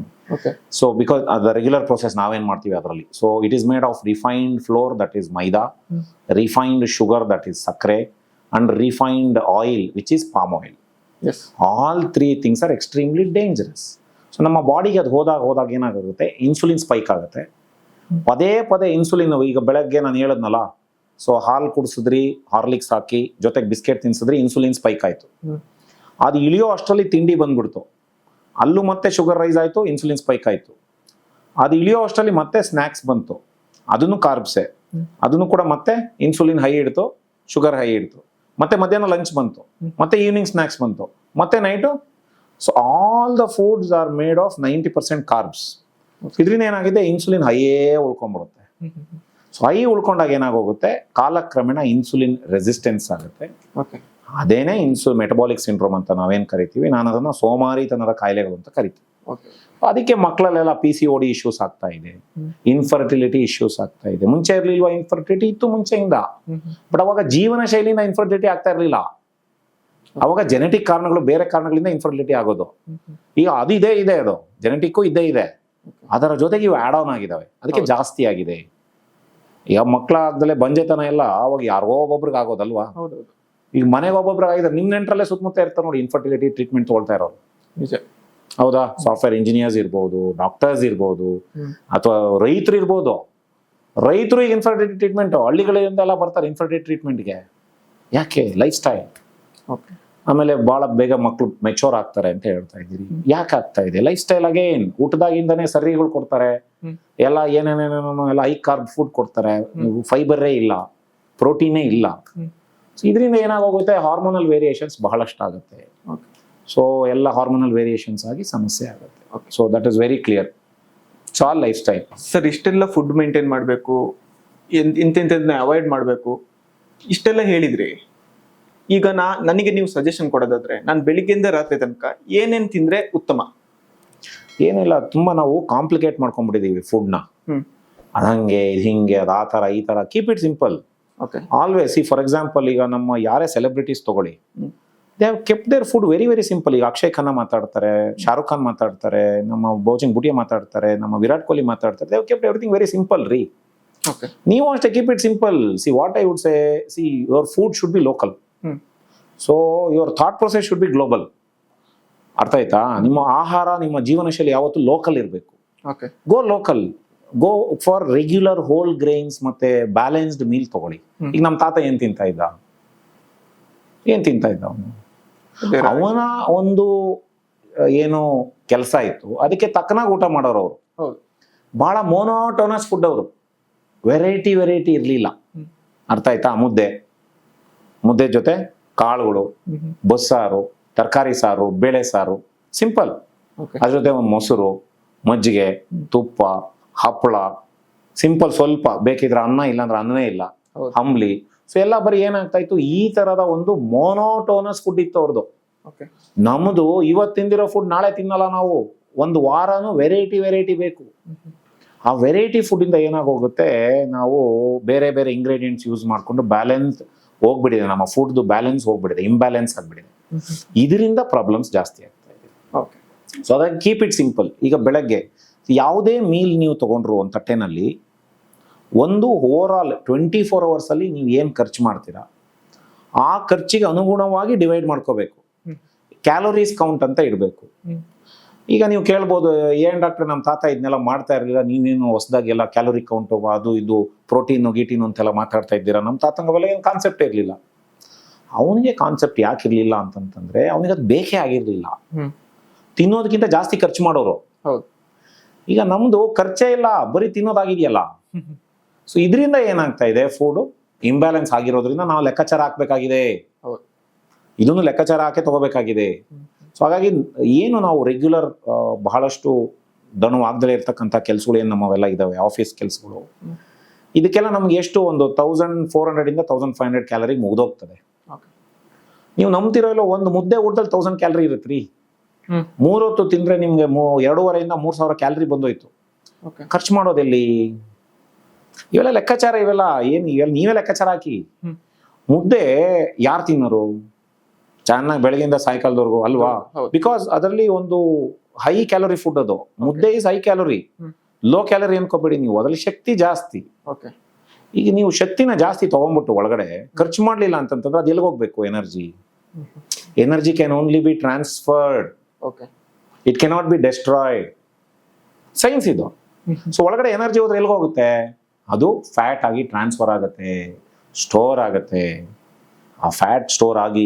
So because the regular process ನಾವೇನ್ ಮಾಡ್ತೀವಿ ಅದರಲ್ಲಿ, so it is made of refined flour, that is maida, refined sugar, that is sakre, and refined oil, which is palm oil. All 3 things are extremely dangerous. So ನಮ್ಮ ಬಾಡಿಗೆ ಅದು ಹೋದಾಗ ಏನಾಗುತ್ತೆ, ಇನ್ಸುಲಿನ್ ಸ್ಪೈಕ್ ಆಗುತ್ತೆ. ಪದೇ ಇನ್ಸುಲಿನ್. ಈಗ ಬೆಳಗ್ಗೆ ನಾನು ಹೇಳದ್ನಲ್ಲ, ಸೊ ಹಾಲು ಕುಡಿಸಿದ್ರಿ, ಹಾರ್ಲಿಕ್ಸ್ ಹಾಕಿ ಜೊತೆಗೆ ಬಿಸ್ಕೆಟ್ ತಿನ್ಸಿದ್ರಿ, ಇನ್ಸುಲಿನ್ ಸ್ಪೈಕ್ ಆಯ್ತು. ಅದು ಇಳಿಯೋ ಅಷ್ಟರಲ್ಲಿ ತಿಂಡಿ ಬಂದ್ಬಿಡ್ತು, ಅಲ್ಲೂ ಮತ್ತೆ ಶುಗರ್ ರೈಸ್ ಆಯ್ತು, ಇನ್ಸುಲಿನ್ ಸ್ಪೈಕ್ ಆಯ್ತು. ಅದು ಇಳಿಯೋ ಅಷ್ಟರಲ್ಲಿ ಮತ್ತೆ ಸ್ನ್ಯಾಕ್ಸ್ ಬಂತು, ಅದನ್ನು ಕಾರ್ಬ್ಸೆ, ಅದನ್ನು ಕೂಡ ಮತ್ತೆ ಇನ್ಸುಲಿನ್ ಹೈ ಇಡ್ತು, ಶುಗರ್ ಹೈ ಇಡ್ತು. ಮತ್ತೆ ಮಧ್ಯಾಹ್ನ ಲಂಚ್ ಬಂತು, ಮತ್ತೆ ಈವ್ನಿಂಗ್ ಸ್ನ್ಯಾಕ್ಸ್ ಬಂತು, ಮತ್ತೆ night. So all the foods are made of 90% carbs. ಇದರಿಂದ ಏನಾಗಿದೆ, ಇನ್ಸುಲಿನ್ ಹೈಯೇ ಉಳ್ಕೊಂಡ್ಬಿಡುತ್ತೆ. ಸೊ ಹೈ ಉಳ್ಕೊಂಡಾಗ ಏನಾಗೋಗುತ್ತೆ, ಕಾಲಕ್ರಮೇಣ ಇನ್ಸುಲಿನ್ ರೆಸಿಸ್ಟೆನ್ಸ್ ಆಗುತ್ತೆ. ಅದೇನೇ ಮೆಟಬಾಲಿಕ್ ಸಿಂಡ್ರೋಮ್ ಅಂತ ನಾವೇನ್ ಕರಿತೀವಿ. ನಾನು ಅದನ್ನ ಸೋಮಾರಿತನದ ಕಾಯಿಲೆಗಳು ಅಂತ ಕರಿತೀವಿ. ಅದಕ್ಕೆ ಮಕ್ಕಳಲ್ಲೆಲ್ಲ PCOD ಇಶ್ಯೂಸ್ ಆಗ್ತಾ ಇದೆ, ಇನ್ಫರ್ಟಿಲಿಟಿ ಇಶ್ಯೂಸ್ ಆಗ್ತಾ ಇದೆ. ಮುಂಚೆ ಇರ್ಲಿಲ್ವಾ ಇನ್ಫರ್ಟಿಲಿಟಿ? ಇತ್ತು ಮುಂಚೆಯಿಂದ. ಬಟ್ ಅವಾಗ ಜೀವನ ಶೈಲಿಯಿಂದ ಇನ್ಫರ್ಟಿಲಿಟಿ ಆಗ್ತಾ ಇರ್ಲಿಲ್ಲ. ಅವಾಗ ಜೆನೆಟಿಕ್ ಕಾರಣಗಳು, ಬೇರೆ ಕಾರಣಗಳಿಂದ ಇನ್ಫರ್ಟಿಲಿಟಿ ಆಗೋದು. ಈಗ ಅದು ಇದೆ ಅದು ಜೆನೆಟಿಕ್ಕು ಇದೆ. ಅದರ ಜೊತೆಗೆ ಇವು ಆಡ್ ಆನ್ ಆಗಿದಾವೆ, ಅದಕ್ಕೆ ಜಾಸ್ತಿ ಆಗಿದೆ. ಈಗ ಮಕ್ಕಳಾಗ್ದಲೇ ಬಂಜೆತನ ಎಲ್ಲ ಅವಾಗ ಯಾರಿಗೋ ಒಬ್ಬೊಬ್ರಿಗೆ ಆಗೋದಲ್ವಾ. ಈಗ ಮನೆಗೆ ಒಬ್ಬೊಬ್ರಿಗೆ ಆಗಿದ್ರೆ ನಿಮ್ ನೆಂಟ್ರಲ್ಲೇ ಸುತ್ತಮುತ್ತ ಇರ್ತಾರೆ ನೋಡಿ, ಇನ್ಫರ್ಟಿಲಿಟಿ ಟ್ರೀಟ್ಮೆಂಟ್ ತಗೊಳ್ತಾ ಇರೋರು. ನಿಜ. ಹೌದಾ? ಸಾಫ್ಟ್ವೇರ್ ಇಂಜಿನಿಯರ್ಸ್ ಇರ್ಬೋದು, ಡಾಕ್ಟರ್ಸ್ ಇರ್ಬೋದು, ಅಥವಾ ರೈತರು ಇರ್ಬೋದು. ರೈತರು ಈಗ ಇನ್ಫರ್ಟಿಲಿಟಿ ಟ್ರೀಟ್ಮೆಂಟ್ ಹಳ್ಳಿಗಳಿಂದೆಲ್ಲ ಬರ್ತಾರೆ ಇನ್ಫರ್ಟಿಲಿಟಿ ಟ್ರೀಟ್ಮೆಂಟ್ಗೆ. ಯಾಕೆ? Life style. ಓಕೆ. ಆಮೇಲೆ ಬಹಳ ಬೇಗ ಮಕ್ಕಳು ಮೆಚೋರ್ ಆಗ್ತಾರೆ ಅಂತ ಹೇಳ್ತಾ ಇದ್ದೀರಿ. ಯಾಕೆ ಆಗ್ತಾ ಇದೆ? Life style again. ಊಟದಾಗಿಂದನೇ ಸರಿಗಳು ಕೊಡ್ತಾರೆ, ಎಲ್ಲ ಏನೇನೇನೇನೋ ಎಲ್ಲ ಹೈ ಕಾರ್ಬ್ ಫುಡ್ ಕೊಡ್ತಾರೆ, ಫೈಬರೇ ಇಲ್ಲ, ಪ್ರೋಟೀನೇ ಇಲ್ಲ. ಇದರಿಂದ ಏನಾಗೋಗುತ್ತೆ? ಹಾರ್ಮೋನಲ್ ವೇರಿಯೇಷನ್ಸ್ ಬಹಳಷ್ಟು ಆಗುತ್ತೆ. ಸೊ ಎಲ್ಲ ಹಾರ್ಮೋನಲ್ ವೇರಿಯೇಷನ್ಸ್ ಆಗಿ ಸಮಸ್ಯೆ ಆಗುತ್ತೆ. So that is very clear. It's all life style. Sir, ಇಷ್ಟೆಲ್ಲ ಫುಡ್ ಮೇಂಟೈನ್ ಮಾಡಬೇಕು, ಇಂಥದ್ದನ್ನ ಅವಾಯ್ಡ್ ಮಾಡಬೇಕು, ಇಷ್ಟೆಲ್ಲ ಹೇಳಿದ್ರಿ. ಈಗ ನನಗೆ ನೀವು ಸಜೆಷನ್ ಕೊಡೋದಾದ್ರೆ, ನಾನು ಬೆಳಿಗ್ಗೆಯಿಂದ ರಾತ್ರಿ ತನಕ ಏನೇನ್ ತಿಂದ್ರೆ ಉತ್ತಮ? ಏನಿಲ್ಲ, ತುಂಬಾ ನಾವು ಕಾಂಪ್ಲಿಕೇಟ್ ಮಾಡ್ಕೊಂಡ್ಬಿಟ್ಟಿದೀವಿ ಫುಡ್ನ. ಅದಂಗೆ ಹಿಂಗೆ ಅದು ಆ ಥರ ಈ ಥರ. Keep it simple. Always. For example, ಈಗ ನಮ್ಮ ಯಾರೇ ಸೆಲೆಬ್ರಿಟೀಸ್ ತಗೊಳ್ಳಿ, they have kept there food very very simple. ಈಗ ಅಕ್ಷಯ್ ಖನ್ನಾ ಮಾತಾಡ್ತಾರೆ, ಶಾರುಖ್ ಖಾನ್ ಮಾತಾಡ್ತಾರೆ, ನಮ್ಮ ಬೌಚಿಂಗ್ ಬುಟಿಯಾ ಮಾತಾಡ್ತಾರೆ, ನಮ್ಮ ವಿರಾಟ್ ಕೊಹ್ಲಿ ಮಾತಾಡ್ತಾರೆ. They have kept everything very simple ರೀ. ನೀವು ಅಷ್ಟೇ keep it simple. What I would say, your food should be local. So your thought process should be global. ಅರ್ಥ ಆಯ್ತಾ? ನಿಮ್ಮ ಆಹಾರ, ನಿಮ್ಮ ಜೀವನ ಶೈಲಿ ಯಾವತ್ತೂ ಲೋಕಲ್ ಇರಬೇಕು. Go local. Go for regular whole grains ಮತ್ತೆ ಬ್ಯಾಲೆನ್ಸ್ಡ್ ಮೀಲ್ ತಗೊಳ್ಳಿ. ಈಗ ನಮ್ಮ ತಾತ ಏನ್ ತಿಂತಾ ಇದ್ದ ಅವನು? ಅವನ ಒಂದು ಏನೋ ಕೆಲಸ ಇತ್ತು, ಅದಕ್ಕೆ ತಕ್ಕನಾಗಿ ಊಟ ಮಾಡೋರು ಅವರು. ಬಹಳ ಮೋನೋಟೋನಸ್ ಫುಡ್ ಅವರು. ವೆರೈಟಿ ಇರ್ಲಿಲ್ಲ. ಅರ್ಥ ಆಯ್ತಾ? ಮುದ್ದೆ ಜೊತೆ ಕಾಳುಗಳು, ಬಸ್ಸಾರು, ತರಕಾರಿ ಸಾರು, ಬೇಳೆ ಸಾರು, ಸಿಂಪಲ್. ಅದ್ರ ಜೊತೆ ಒಂದು ಮೊಸರು, ಮಜ್ಜಿಗೆ, ತುಪ್ಪ, ಹಪ್ಪಳ, ಸಿಂಪಲ್. ಸ್ವಲ್ಪ ಬೇಕಿದ್ರೆ ಅನ್ನ, ಇಲ್ಲಾಂದ್ರೆ ಅನ್ನವೇ ಇಲ್ಲ, ಅಂಬ್ಲಿ. ಸೊ ಎಲ್ಲ ಬರೀ ಏನಾಗ್ತಾ ಇತ್ತು, ಈ ತರದ ಒಂದು ಮೋನೋಟೋನಸ್ ಫುಡ್ ಇತ್ತು ಅವ್ರದ್ದು. ನಮ್ದು ಇವತ್ತು ತಿಂದಿರೋ ಫುಡ್ ನಾಳೆ ತಿನ್ನಲ್ಲ ನಾವು. ಒಂದು ವಾರನೂ ವೆರೈಟಿ ಬೇಕು. ಆ ವೆರೈಟಿ ಫುಡ್ ಇಂದ ಏನಾಗೋಗುತ್ತೆ, ನಾವು ಬೇರೆ ಇಂಗ್ರೀಡಿಯೆಂಟ್ಸ್ ಯೂಸ್ ಮಾಡ್ಕೊಂಡು ಬ್ಯಾಲೆನ್ಸ್ ಹೋಗ್ಬಿಟ್ಟಿದೆ. ನಮ್ಮ ಫುಡ್ದು ಬ್ಯಾಲೆನ್ಸ್ ಹೋಗ್ಬಿಟ್ಟಿದೆ, ಇಂಬ್ಯಾಲೆನ್ಸ್ ಆಗ್ಬಿಟ್ಟಿದೆ. ಇದರಿಂದ ಪ್ರಾಬ್ಲಮ್ಸ್ ಜಾಸ್ತಿ ಆಗ್ತಾ ಇದೆ. ಸೊ ಅದಾಗಿ ಕೀಪ್ ಇಟ್ ಸಿಂಪಲ್. ಈಗ ಬೆಳಗ್ಗೆ ಯಾವುದೇ ಮೀಲ್ ನೀವು ತಗೊಂಡ್ರು ಒಂದು ತಟ್ಟೆನಲ್ಲಿ, ಒಂದು ಓವರ್ ಆಲ್ 24 hours ಅಲ್ಲಿ ನೀವು ಏನು ಖರ್ಚು ಮಾಡ್ತೀರಾ ಆ ಖರ್ಚಿಗೆ ಅನುಗುಣವಾಗಿ ಡಿವೈಡ್ ಮಾಡ್ಕೋಬೇಕು. ಕ್ಯಾಲೋರೀಸ್ ಕೌಂಟ್ ಅಂತ ಇಡಬೇಕು. ಈಗ ನೀವು ಕೇಳ್ಬೋದು, ಏನ್ ಡಾಕ್ಟರ್ ನಮ್ಮ ತಾತ ಇದನ್ನೆಲ್ಲ ಮಾಡ್ತಾ ಇರಲಿಲ್ಲ, ನೀವೇನು ಹೊಸದಾಗಿ ಎಲ್ಲ ಕ್ಯಾಲೋರಿ ಕೌಂಟು ಅದು ಇದು ಪ್ರೋಟೀನು ಗೀಟೀನು ಅಂತೆಲ್ಲ ಮಾತಾಡ್ತಾ ಇದ್ದೀರಾ? ನಮ್ಮ ತಾತಂಗವೆಲ್ಲ ಏನು ಕಾನ್ಸೆಪ್ಟ್ ಇರಲಿಲ್ಲ. ಅವನಿಗೆ ಕಾನ್ಸೆಪ್ಟ್ ಯಾಕೆ ಇರಲಿಲ್ಲ ಅಂತಂತಂದ್ರೆ, ಅವನಿಗೆ ಅದು ಬೇಕೇ ಆಗಿರಲಿಲ್ಲ. ತಿನ್ನೋದಕ್ಕಿಂತ ಜಾಸ್ತಿ ಖರ್ಚು ಮಾಡೋರು. ಈಗ ನಮ್ದು ಖರ್ಚೇ ಇಲ್ಲ, ಬರೀ ತಿನ್ನೋದಾಗಿದೆಯಲ್ಲ. ಸೊ ಇದರಿಂದ ಏನಾಗ್ತಾ ಇದೆ, ಫುಡ್ ಇಂಬ್ಯಾಲೆನ್ಸ್ ಆಗಿರೋದ್ರಿಂದ ನಾವು ಲೆಕ್ಕಾಚಾರ ಹಾಕ್ಬೇಕಾಗಿದೆ. ಇದನ್ನು ಲೆಕ್ಕಾಚಾರ ಹಾಕಿ ತಗೋಬೇಕಾಗಿದೆ. ಸೊ ಹಾಗಾಗಿ ಏನು ನಾವು ರೆಗ್ಯುಲರ್ ಬಹಳಷ್ಟು ದಣವಾಗದಲ್ಲೇ ಇರ್ತಕ್ಕಂಥ ಕೆಲಸಗಳು ಏನು ನಮ್ಮವೆಲ್ಲ ಇದಾವೆ, ಆಫೀಸ್ ಕೆಲಸಗಳು, ಇದಕ್ಕೆಲ್ಲ ನಮ್ಗೆ ಎಷ್ಟು ಒಂದು 1400 ಇಂದ 1500 ಕ್ಯಾಲರಿ ಮುಗ್ದೋಗ್ತದೆ. ನೀವು ನಂಬ್ತಿರೋ ಇಲ್ಲ, ಒಂದು ಮುದ್ದೆ ಊಟದಲ್ಲಿ 1000 ಕ್ಯಾಲರಿ ಇರುತ್ತೆ. 3 ಹೊತ್ತು ತಿಂದ್ರೆ ನಿಮ್ಗೆ 2,500 ಇಂದ 3,000 ಕ್ಯಾಲರಿ ಬಂದೋಯ್ತು. ಖರ್ಚು ಮಾಡೋದೆಲ್ಲಿ? ಇವೆಲ್ಲ ಲೆಕ್ಕಾಚಾರ, ಇವೆಲ್ಲ ನೀವೇ ಲೆಕ್ಕಾಚಾರ ಹಾಕಿ. ಮುದ್ದೆ ಯಾರು ತಿನ್ನೋರು ಚೆನ್ನಾಗಿ ಬೆಳಗಿಂದ ಸಾಯಂಕಾಲದವರೆಗೂ ಅಲ್ವಾ? ಬಿಕಾಸ್ ಅದರಲ್ಲಿ ಒಂದು ಹೈ ಕ್ಯಾಲೋರಿ ಫುಡ್ ಅದು. Mudde is high calorie. Low calorie ಅನ್ಕೋಬೇಡಿ ನೀವು, ಅದ್ರಲ್ಲಿ ಶಕ್ತಿ ಜಾಸ್ತಿ. ಈಗ ನೀವು ಶಕ್ತಿನ ಜಾಸ್ತಿ ತಗೊಂಡ್ಬಿಟ್ಟು ಒಳಗಡೆ ಖರ್ಚು ಮಾಡ್ಲಿಲ್ಲ ಅಂತಂತಂದ್ರೆ ಅದು ಎಲ್ಲಿಗೆ ಹೋಗ್ಬೇಕು? Energy can only be transferred, it cannot be destroyed. Science ಇದು. ಸೊ ಒಳಗಡೆ ಎನರ್ಜಿ ಹೋದ್ರೆ ಎಲ್ಲಿಗೆ ಹೋಗುತ್ತೆ? ಅದು ಫ್ಯಾಟ್ ಆಗಿ ಟ್ರಾನ್ಸ್ಫರ್ ಆಗುತ್ತೆ, ಸ್ಟೋರ್ ಆಗುತ್ತೆ. ಆ ಫ್ಯಾಟ್ ಸ್ಟೋರ್ ಆಗಿ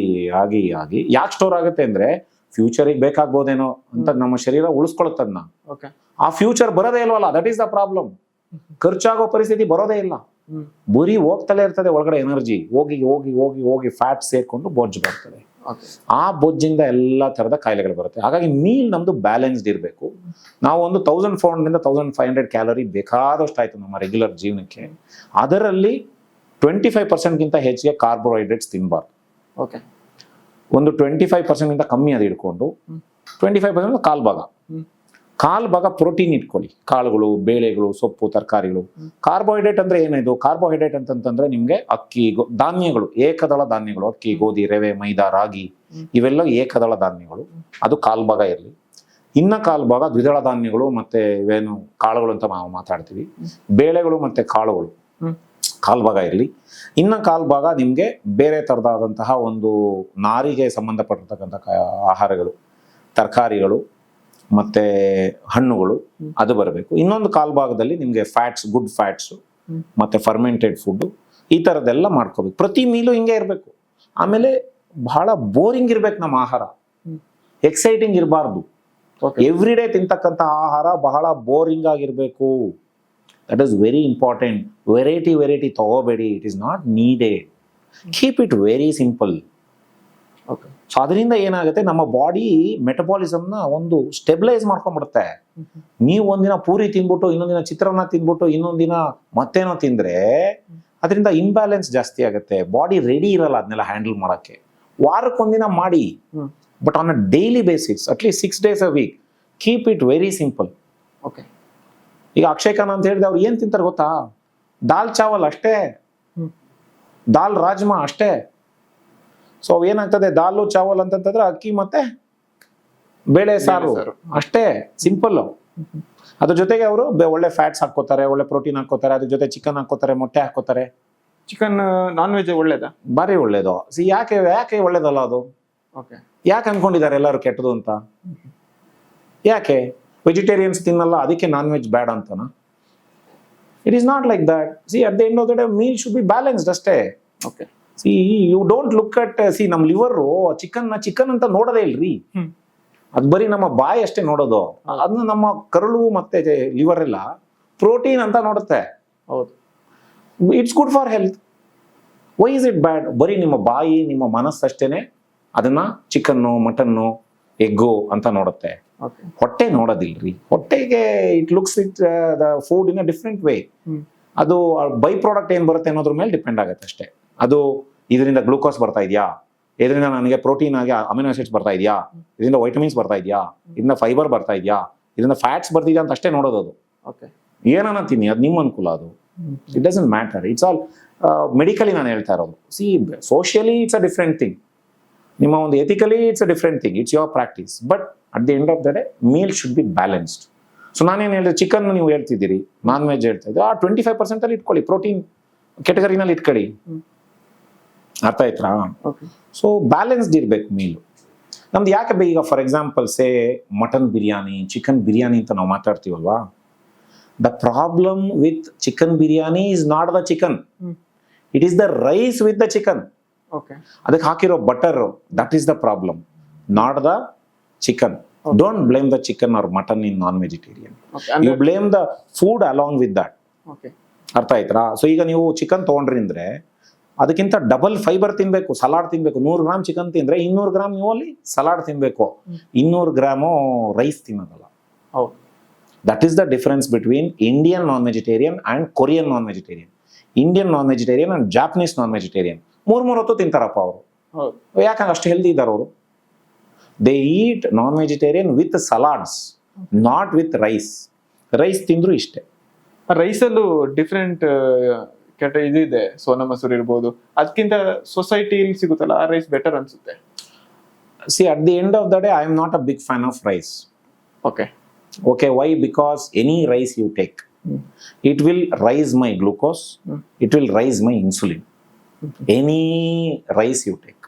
ಯಾಕೆ ಸ್ಟೋರ್ ಆಗುತ್ತೆ ಅಂದ್ರೆ, ಫ್ಯೂಚರಿಗೆ ಬೇಕಾಗ್ಬೋದೇನೋ ಅಂತ ನಮ್ಮ ಶರೀರ ಉಳಿಸ್ಕೊಳುತ್ತದನ್ನ. ಆ ಫ್ಯೂಚರ್ ಬರೋದೇ ಇಲ್ವಲ್ಲ, ದಟ್ ಈಸ್ ದ ಪ್ರಾಬ್ಲಮ್. ಖರ್ಚಾಗೋ ಪರಿಸ್ಥಿತಿ ಬರೋದೇ ಇಲ್ಲ, ಬರೀ ಹೋಗ್ತಲೇ ಇರ್ತದೆ ಒಳಗಡೆ ಎನರ್ಜಿ. ಹೋಗಿ ಫ್ಯಾಟ್ ಸೇರ್ಕೊಂಡು ಬೊಜ್ಜು ಬರ್ತದೆ. ಆ ಬೊಜ್ಜಿಂದ ಎಲ್ಲಾ ತರದ ಕಾಯಿಲೆಗಳು ಬರುತ್ತೆ. ಹಾಗಾಗಿ ಮೀಲ್ ನಮ್ದು ಬ್ಯಾಲೆನ್ಸ್ಡ್ ಇರಬೇಕು. ನಾವು ಒಂದು 1400 ಇಂದ 1500 ಕ್ಯಾಲರಿ ಬೇಕಾದಷ್ಟು ಆಯ್ತು ನಮ್ಮ ರೆಗ್ಯುಲರ್ ಜೀವನಕ್ಕೆ. ಅದರಲ್ಲಿ 25% ಗಿಂತ ಹೆಚ್ಚಿಗೆ ಕಾರ್ಬೋಹೈಡ್ರೇಟ್ಸ್ ತಿನ್ಬಾರ್ದು. ಒಂದು 25% ಗಿಂತ ಕಮ್ಮಿ ಅದು ಇಟ್ಕೊಂಡು 25% ಕಾಲ್ ಭಾಗ ಪ್ರೋಟೀನ್ ಇಟ್ಕೊಳ್ಳಿ. ಕಾಳುಗಳು, ಬೇಳೆಗಳು, ಸೊಪ್ಪು, ತರಕಾರಿಗಳು. ಕಾರ್ಬೋಹೈಡ್ರೇಟ್ ಅಂದ್ರೆ ಏನಿದು? ಕಾರ್ಬೋಹೈಡ್ರೇಟ್ ಅಂತಂತಂದ್ರೆ ನಿಮ್ಗೆ ಅಕ್ಕಿ, ಧಾನ್ಯಗಳು, ಏಕದಳ ಧಾನ್ಯಗಳು, ಅಕ್ಕಿ, ಗೋಧಿ, ರವೆ, ಮೈದಾ, ರಾಗಿ, ಇವೆಲ್ಲ ಏಕದಳ ಧಾನ್ಯಗಳು. ಅದು ಕಾಲ್ ಭಾಗ ಇರಲಿ. ಇನ್ನ ಕಾಲ್ ಭಾಗ ದ್ವಿದಳ ಧಾನ್ಯಗಳು ಮತ್ತೆ ಇವೇನು ಕಾಳುಗಳು ಅಂತ ನಾವು ಮಾತಾಡ್ತೀವಿ, ಬೇಳೆಗಳು ಮತ್ತೆ ಕಾಳುಗಳು ಕಾಲ್ ಭಾಗ ಇರಲಿ. ಇನ್ನ ಕಾಲ್ ಭಾಗ ನಿಮ್ಗೆ ಬೇರೆ ತರದಾದಂತಹ ಒಂದು ನಾರಿಗೆ ಸಂಬಂಧಪಟ್ಟಿರ್ತಕ್ಕಂಥ ಆಹಾರಗಳು, ತರಕಾರಿಗಳು ಮತ್ತೆ ಹಣ್ಣುಗಳು ಅದು ಬರಬೇಕು. ಇನ್ನೊಂದು ಕಾಲ್ ಭಾಗದಲ್ಲಿ ನಿಮಗೆ ಫ್ಯಾಟ್ಸ್, ಗುಡ್ ಫ್ಯಾಟ್ಸ್ ಮತ್ತೆ ಫರ್ಮೆಂಟೆಡ್ ಫುಡ್ ಈ ಥರದ್ದೆಲ್ಲ ಮಾಡ್ಕೋಬೇಕು. ಪ್ರತಿ ಮೀಲು ಹಿಂಗೆ ಇರಬೇಕು. ಆಮೇಲೆ ಬಹಳ ಬೋರಿಂಗ್ ಇರ್ಬೇಕು ನಮ್ಮ ಆಹಾರ, ಎಕ್ಸೈಟಿಂಗ್ ಇರಬಾರ್ದು. ಎವ್ರಿ ಡೇ ತಿಂತಕ್ಕಂಥ ಆಹಾರ ಬಹಳ ಬೋರಿಂಗ್ ಆಗಿರಬೇಕು. That is very important. Variety ತಗೋಬೇಡಿ, it is not needed. Keep it very simple. So ಅದರಿಂದ ಏನಾಗುತ್ತೆ, ನಮ್ಮ ಬಾಡಿ ಮೆಟಬಾಲಿಸಮ್ನ ಒಂದು ಸ್ಟೆಬಿಲೈಸ್ ಮಾಡ್ಕೊಂಡ್ಬಿಡುತ್ತೆ. ನೀವು ಒಂದಿನ ಪೂರಿ ತಿನ್ಬಿಟ್ಟು, ಇನ್ನೊಂದಿನ ಚಿತ್ರಾನ್ನ ತಿನ್ಬಿಟ್ಟು, ಇನ್ನೊಂದಿನ ಮತ್ತೇನೋ ತಿಂದ್ರೆ ಅದರಿಂದ ಇಂಬ್ಯಾಲೆನ್ಸ್ ಜಾಸ್ತಿ ಆಗುತ್ತೆ. ಬಾಡಿ ರೆಡಿ ಇರಲ್ಲ ಅದನ್ನೆಲ್ಲ ಹ್ಯಾಂಡಲ್ ಮಾಡೋಕ್ಕೆ. ವಾರಕ್ಕೊಂದಿನ ಮಾಡಿ, but on a daily basis, at least 6 days a week, keep it very simple. Okay. ಈಗ ಅಕ್ಷಯ್ ಖಾನ್ ಅಂತ ಹೇಳಿದ್ರೆ ಅವ್ರು ಏನ್ ತಿಂತಾರೆ ಗೊತ್ತಾ? ದಾಲ್ ಚಾವಲ್ ಅಷ್ಟೇ, ದಾಲ್ ರಾಜ್ಮಾ ಅಷ್ಟೇ. ಸೊ ಏನಾಗ್ತದೆ, ದಾಲು ಚಾವಲ್ ಅಂತಂತಂದ್ರೆ ಅಕ್ಕಿ ಮತ್ತೆ ಬೇಳೆ ಸಾರು ಅಷ್ಟೇ, ಸಿಂಪಲ್. ಅದ್ರ ಜೊತೆಗೆ ಅವರು ಒಳ್ಳೆ ಫ್ಯಾಟ್ಸ್ ಹಾಕೋತಾರೆ, ಒಳ್ಳೆ ಪ್ರೋಟೀನ್ ಹಾಕೋತಾರೆ, ಅದ್ರ ಜೊತೆ ಚಿಕನ್ ಹಾಕೋತಾರೆ, ಮೊಟ್ಟೆ ಹಾಕೋತಾರೆ. ಚಿಕನ್ ನಾನ್ ವೆಜ್ ಒಳ್ಳೇದಾ? ಬಾರಿ ಒಳ್ಳೇದು. ಯಾಕೆ ಒಳ್ಳೇದಲ್ಲ ಅದು? ಓಕೆ. ಯಾಕೆ ಅನ್ಕೊಂಡಿದ್ದಾರೆ ಎಲ್ಲರೂ ಕೆಟ್ಟದು ಅಂತ? ಯಾಕೆ ವೆಜಿಟೇರಿಯನ್ಸ್ ತಿನ್ನಲ್ಲ ಅದಕ್ಕೆ ನಾನ್ ವೆಜ್ ಬ್ಯಾಡ್ ಅಂತನಾ? It is not like that. See at the end of the day meal should be balanced ಅಷ್ಟೇ. Okay. See you don't look at, see ನಮ್ ಲಿವರು ಚಿಕನ್ ಅಂತ ನೋಡೋದೇ ಇಲ್ರಿ. ಅದು ಬರೀ ನಮ್ಮ ಬಾಯಿ ಅಷ್ಟೇ ನೋಡೋದು. ಅದನ್ನ ನಮ್ಮ ಕರುಳು ಮತ್ತೆ ಲಿವರ್ ಎಲ್ಲ ಪ್ರೋಟೀನ್ ಅಂತ ನೋಡುತ್ತೆ. ಹೌದು. It's good for health. Why is it bad? ಬರೀ ನಿಮ್ಮ ಬಾಯಿ, ನಿಮ್ಮ ಮನಸ್ಸಷ್ಟೇನೆ ಅದನ್ನ ಚಿಕನ್ನು, ಮಟನ್ನು, ಎಗ್ಗು ಅಂತ ನೋಡುತ್ತೆ. ಹೊಟ್ಟೆ ನೋಡೋದಿಲ್ರಿ. ಹೊಟ್ಟೆಗೆ it looks it the food in a different way. ಅದು ಬೈ ಪ್ರಾಡಕ್ಟ್ ಏನ್ ಬರುತ್ತೆ ಅನ್ನೋದ್ರ ಮೇಲೆ ಡಿಪೆಂಡ್ ಆಗುತ್ತೆ ಅಷ್ಟೇ. ಅದು ಇದರಿಂದ ಗ್ಲೂಕೋಸ್ ಬರ್ತಾ ಇದೆಯಾ, ಇದರಿಂದ ನನಗೆ ಪ್ರೋಟೀನ್ ಆಗಿ ಅಮಿನೋ ಆಸಿಡ್ಸ್ ಬರ್ತಾ ಇದೆಯಾ, ಇದರಿಂದ ವೈಟಮಿನ್ಸ್ ಬರ್ತಾ ಇದೆಯಾ, ಇದರಿಂದ ಫೈಬರ್ ಬರ್ತಾ ಇದೆಯಾ, ಇದರಿಂದ ಫ್ಯಾಟ್ಸ್ ಬರ್ತಿದ್ಯಾ ಅಂತ ಅಷ್ಟೇ ನೋಡೋದು. ಅದು ಏನನ್ನ ತಿನ್ನಿ, ಅದು ನಿಮ್ಮ ಅನುಕೂಲ. ಅದು it doesn't matter. It's all medically ನಾನು ಹೇಳ್ತಾ ಇರೋದು. C socially it's a different thing, ನಿಮ್ಮ ಒಂದು ethically it's a different thing, it's your practice. But at the end of the day meal should be balanced. So ನಾನೇನು ಹೇಳಿದೆ, ಚಿಕನ್ ನೀವು ಹೇಳ್ತಿದ್ದೀರಿ, ನಾನ್ ವೆಜ್ ಹೇಳ್ತಾ ಇದ್ದೀರಿ, 25% ಅಲ್ಲಿ ಇಟ್ಕೊಳ್ಳಿ, ಪ್ರೋಟೀನ್ ಕೆಟಗರಿನಲ್ಲಿ ಇಟ್ಕೊಳ್ಳಿ. ಅರ್ಥ ಆಯ್ತಾ? ಸೊ ಬ್ಯಾಲೆನ್ಸ್ಡ್ ಇರಬೇಕು ಮೀಲು ನಮ್ದು. ಯಾಕೆ ಈಗ for example say mutton biryani, chicken biryani ಅಂತ ನಾವು ಮಾತಾಡ್ತೀವಲ್ವಾ, the problem with chicken biryani is not the chicken, it is the rice with the chicken. ಅದಕ್ಕೆ ಹಾಕಿರೋ butter, that is the problem, not the chicken. Don't blame the chicken or mutton in non vegetarian, you blame the food along with that. ಅರ್ಥ ಆಯ್ತಾ? ಸೊ ಈಗ ನೀವು ಚಿಕನ್ ತಗೊಂಡ್ರಿ ಅಂದ್ರೆ ಅದಕ್ಕಿಂತ ಡಬಲ್ ಫೈಬರ್ ತಿನ್ಬೇಕು, ಸಲಾಡ್ ತಿನ್ಬೇಕು. 100 ಗ್ರಾಮ್ ಚಿಕನ್ ತಿಂದ್ರೆ 200 ಗ್ರಾಮ್ ನೀವು ಅಲ್ಲಿ ಸಲಾಡ್ ತಿನ್ಬೇಕು, 200 ಗ್ರಾಮು ರೈಸ್ ತಿನ್ನೋದಲ್ಲ. That is the difference between Indian non vegetarian and Korean non vegetarian, Indian non vegetarian and Japanese non vegetarian. 3 ಹೊತ್ತು ತಿಂತಾರಪ್ಪ ಅವರು. ಯಾಕಂದ್ರೆ ಅಷ್ಟು ಹೆಲ್ದಿ ಇದ್ದಾರೆ ಅವರು. They eat non vegetarian with salads, not with rice. Rice ತಿಂದ್ರು ಇಷ್ಟೇ. ರೈಸಲ್ಲೂ ಡಿಫ್ರೆಂಟ್ ಇದು ಇದೆ, ಸೋನಾ ಮಸೂರಿ ಇರ್ಬೋದು, ಅದಕ್ಕಿಂತ ಸೊಸೈಟಿಲಿ ಸಿಗುತ್ತಲ್ಲ ಆ ರೈಸ್ ಬೆಟರ್ ಅನ್ಸುತ್ತೆ. See at the end of the day I am not a big fan of rice. Okay, why? Because any rice you take, it will raise my glucose, it will raise my insulin. Any rice you take,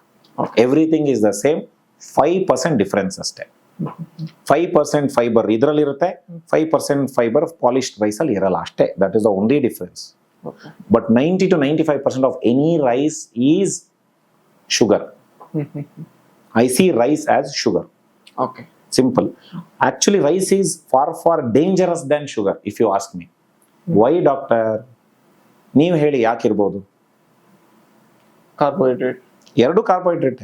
everything is the same, 5% difference ಅಷ್ಟೇ. 5% fiber ಇದರಲ್ಲಿ ಇರುತ್ತೆ, 5% fiber polished rice ಅಲ್ಲಿ ಇರಲ್ಲ ಅಷ್ಟೇ. That is the only difference. But 90 to 95% of any rice is sugar. I see rice as sugar. Simple. Actually, rice is far dangerous than sugar, if you ask me. Why, doctor? ನೀವು ಹೇಳಿ ಯಾಕಿರ್ಬೋದು? Carbohydrate. 2 carbohydrate.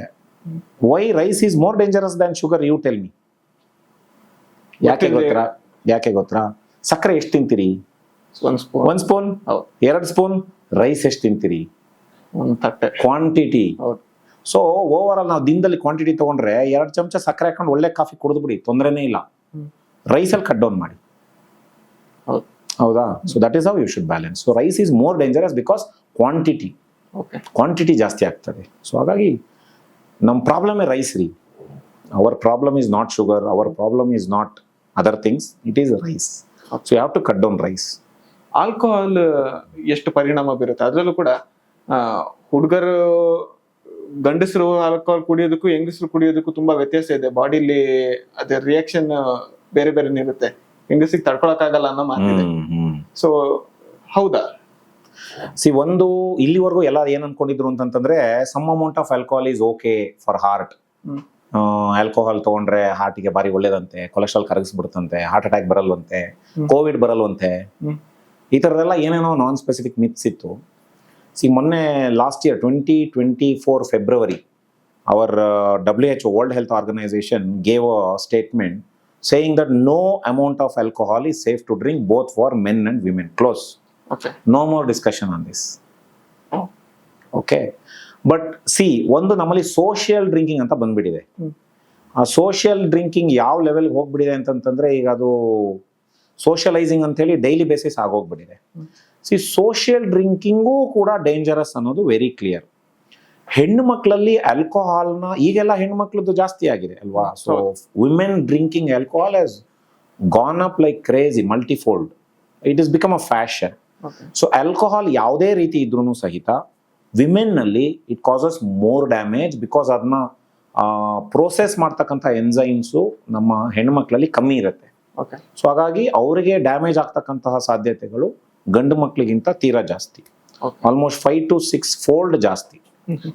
Why rice is more dangerous than sugar? You tell me. ಯಾಕೆ ಗೊತ್ತಾ? ಸಕ್ಕರೆ ಎಷ್ಟು ತಿಂತೀರಿ? 1 ಸ್ಪೂನ್. 2 ಸ್ಪೂನ್. ರೈಸ್ ಎಷ್ಟು ತಿಂತೀರಿ? 1 ತಟ್ಟೆ. ಕ್ವಾಂಟಿಟಿ. ಸೊ ಓವರ್ ಆಲ್ ನಾವು ದಿನದಲ್ಲಿ ಕ್ವಾಂಟಿಟಿ ತಗೊಂಡ್ರೆ 2 ಚಮಚ ಸಕ್ಕರೆ ಹಾಕೊಂಡು ಒಳ್ಳೆ ಕಾಫಿ ಕುಡಿದು ಬಿಡಿ, ತೊಂದರೆನೇ ಇಲ್ಲ. ರೈಸಲ್ಲಿ ಕಟ್ ಡೌನ್ ಮಾಡಿ. ಹೌದಾ? So that is how you should balance. So rice is more dangerous because quantity ಜಾಸ್ತಿ ಆಗ್ತದೆ. ಸೊ ಹಾಗಾಗಿ ನಮ್ಮ ಪ್ರಾಬ್ಲಮೇ ರೈಸ್ ರೀ. Our problem is not sugar, our problem is not other things, it is rice. So you have to cut down rice. Alcohol ಎಷ್ಟು ಪರಿಣಾಮ ಬೀರುತ್ತೆ? ಅದರಲ್ಲೂ ಕೂಡ ಹುಡುಗರು ಗಂಡಸರು ಆಲ್ಕೋಹಾಲ್ ಕುಡಿಯೋದಕ್ಕೂ ಹೆಂಗಸರು ಕುಡಿಯೋದಕ್ಕೂ ತುಂಬಾ ವ್ಯತ್ಯಾಸ ಇದೆ. ಬಾಡಿಲಿ ಅದೇ ರಿಯಾಕ್ಷನ್ ಬೇರೆ ಬೇರೆನೇ ಇರುತ್ತೆ. ಹೆಂಗಸಿಗೆ ತಡ್ಕೊಳಕ್ಕಾಗಲ್ಲ ಅನ್ನೋ ಮಾತಿದೆ. ಸೊ ಹೌದಾ? ಒಂದು ಇಲ್ಲಿವರೆಗೂ ಎಲ್ಲ ಏನ್ ಅನ್ಕೊಂಡಿದ್ರು ಅಂತಂದ್ರೆ some amount of alcohol is okay for heart. Alcohol ತಗೊಂಡ್ರೆ ಹಾರ್ಟಿಗೆ ಬಾರಿ ಒಳ್ಳೇದಂತೆ, ಕೊಲೆಸ್ಟ್ರಾಲ್ ಕರಗಿಸ್ಬಿಡುತ್ತಂತೆ, ಹಾರ್ಟ್ ಅಟ್ಯಾಕ್ ಬರಲ್ವಂತೆ, ಕೋವಿಡ್ ಬರಲ್ವಂತೆ, ಈ ತರದೆಲ್ಲ ಏನೇನೋ ನಾನ್ ಸ್ಪೆಸಿಫಿಕ್ ಮಿತ್ಸ್ ಇತ್ತು. ಮೊನ್ನೆ last year 2024 February our WHO World Health Organization gave a statement saying that no amount of alcohol is safe to drink both for men and women. Close. Okay. No more discussion on this. Okay. But ಒಂದು ನಮ್ಮಲ್ಲಿ ಸೋಷಿಯಲ್ ಡ್ರಿಂಕಿಂಗ್ ಅಂತ ಬಂದ್ಬಿಟ್ಟಿದೆ. ಆ ಸೋಷಿಯಲ್ ಡ್ರಿಂಕಿಂಗ್ ಯಾವ ಲೆವೆಲ್ಗೆ ಹೋಗ್ಬಿಟ್ಟಿದೆ ಅಂತಂತಂದ್ರೆ ಈಗ ಅದು ಸೋಷಿಯಲೈಸಿಂಗ್ ಅಂತ ಹೇಳಿ ಡೈಲಿ ಬೇಸಿಸ್ ಆಗೋಗ್ಬಿಟ್ಟಿದೆ. ಸೋಷಿಯಲ್ ಡ್ರಿಂಕಿಂಗೂ ಕೂಡ ಡೇಂಜರಸ್ ಅನ್ನೋದು ವೆರಿ ಕ್ಲಿಯರ್. ಹೆಣ್ಣು ಮಕ್ಕಳಲ್ಲಿ ಆಲ್ಕೋಹಾಲ್ನ ಈಗೆಲ್ಲ ಹೆಣ್ಣು ಮಕ್ಕಳದ್ದು ಜಾಸ್ತಿ ಆಗಿದೆ ಅಲ್ವಾ. So women drinking alcohol has gone up like crazy, multifold. It is become a fashion. So alcohol ಯಾವುದೇ ರೀತಿ ಇದ್ರೂ ಸಹಿತ ವಿಮೆನ್ನಲ್ಲಿ it causes more damage because ಅದನ್ನ ಪ್ರೋಸೆಸ್ ಮಾಡ್ತಕ್ಕಂಥ ಎನ್ಸೈಮ್ಸು ನಮ್ಮ ಹೆಣ್ಮಕ್ಳಲ್ಲಿ ಕಮ್ಮಿ ಇರುತ್ತೆ. ಸೊ ಹಾಗಾಗಿ ಅವರಿಗೆ ಡ್ಯಾಮೇಜ್ ಆಗ್ತಕ್ಕಂತಹ ಸಾಧ್ಯತೆಗಳು ಗಂಡು ಮಕ್ಳಿಗಿಂತ ತೀರಾ ಜಾಸ್ತಿ, ಆಲ್ಮೋಸ್ಟ್ 5 to 6 fold ಜಾಸ್ತಿ.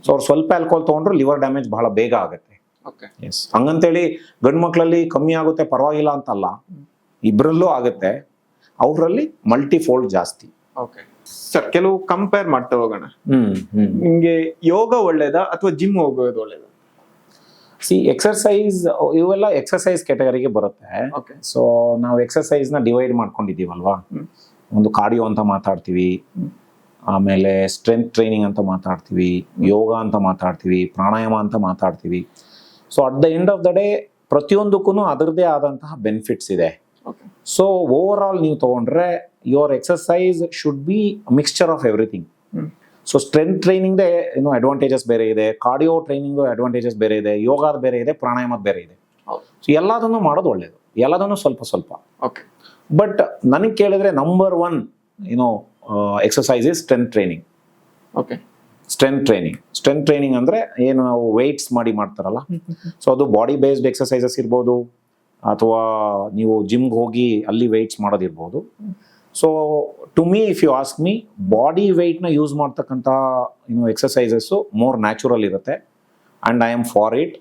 ಸೊ ಅವ್ರು ಸ್ವಲ್ಪ ಆಲ್ಕೋಹಾಲ್ ತಗೊಂಡ್ರೆ ಲಿವರ್ ಡ್ಯಾಮೇಜ್ ಬಹಳ ಬೇಗ ಆಗುತ್ತೆ. ಎಸ್, ಹಂಗಂತೇಳಿ ಗಂಡು ಮಕ್ಳಲ್ಲಿ ಕಮ್ಮಿ ಆಗುತ್ತೆ ಪರವಾಗಿಲ್ಲ ಅಂತಲ್ಲ, ಇಬ್ಬರಲ್ಲೂ ಆಗುತ್ತೆ, ಅವರಲ್ಲಿ ಮಲ್ಟಿಫೋಲ್ಡ್ ಜಾಸ್ತಿ. ಸರ್, ಕೆಲವು ಕಂಪೇರ್ ಮಾಡ್ತಾ ಹೋಗೋಣ. ನಿಮ್ಗೆ ಯೋಗ ಒಳ್ಳೇದಾ ಅಥವಾ ಜಿಮ್ ಹೋಗೋದು ಒಳ್ಳೇದಾ? ಎಕ್ಸರ್ಸೈಸ್ ಇವೆಲ್ಲ ಎಕ್ಸರ್ಸೈಸ್ ಕ್ಯಾಟಗರಿಗೆ ಬರುತ್ತೆ. ಸೊ ನಾವು ಎಕ್ಸರ್ಸೈಸ್ ನ ಡಿವೈಡ್ ಮಾಡ್ಕೊಂಡಿದೀವಲ್ವಾ. ಒಂದು ಕಾರ್ಡಿಯೋ ಅಂತ ಮಾತಾಡ್ತೀವಿ, ಆಮೇಲೆ ಸ್ಟ್ರೆಂತ್ ಟ್ರೈನಿಂಗ್ ಅಂತ ಮಾತಾಡ್ತೀವಿ, ಯೋಗ ಅಂತ ಮಾತಾಡ್ತೀವಿ, ಪ್ರಾಣಾಯಾಮ ಅಂತ ಮಾತಾಡ್ತೀವಿ. So at the end of the day ಪ್ರತಿಯೊಂದಕ್ಕೂ ಅದರದೇ ಆದಂತಹ ಬೆನಿಫಿಟ್ಸ್ ಇದೆ. ಸೊ ಓವರ್ ಆಲ್ ನೀವು ತಗೊಂಡ್ರೆ your exercise should be mixture of everything. So strength training ಏನೋ ಅಡ್ವಾಂಟೇಜಸ್ ಬೇರೆ ಇದೆ, ಕಾರ್ಡಿಯೋ ಟ್ರೈನಿಂಗ್ ಅಡ್ವಾಂಟೇಜಸ್ ಬೇರೆ ಇದೆ, ಯೋಗದ ಬೇರೆ ಇದೆ, ಪ್ರಾಣಾಯಾಮದ ಬೇರೆ ಇದೆ. ಸೊ ಎಲ್ಲದನ್ನು ಮಾಡೋದು ಒಳ್ಳೇದು, ಎಲ್ಲದನ್ನು ಸ್ವಲ್ಪ ಸ್ವಲ್ಪ. ಬಟ್ ನನಗೆ ಕೇಳಿದ್ರೆ number 1 exercise is strength training. Strength training ಅಂದ್ರೆ ಏನು, ನಾವು ವೆಯ್ಟ್ಸ್ ಮಾಡ್ತಾರಲ್ಲ. ಸೊ ಅದು ಬಾಡಿ ಬೇಸ್ಡ್ ಎಕ್ಸರ್ಸೈಸಸ್ ಇರ್ಬೋದು, ಅಥವಾ ನೀವು ಜಿಮ್ಗೆ ಹೋಗಿ ಅಲ್ಲಿ ವೆಯ್ಟ್ಸ್ ಮಾಡೋದಿರ್ಬೋದು. So to me, if you ask me, body ವೆಯ್ಟ್ನ ಯೂಸ್ ಮಾಡ್ತಕ್ಕಂಥ ಎಕ್ಸರ್ಸೈಸಸ್ಸು ಮೋರ್ ನ್ಯಾಚುರಲ್ ಇರುತ್ತೆ, and I am for it,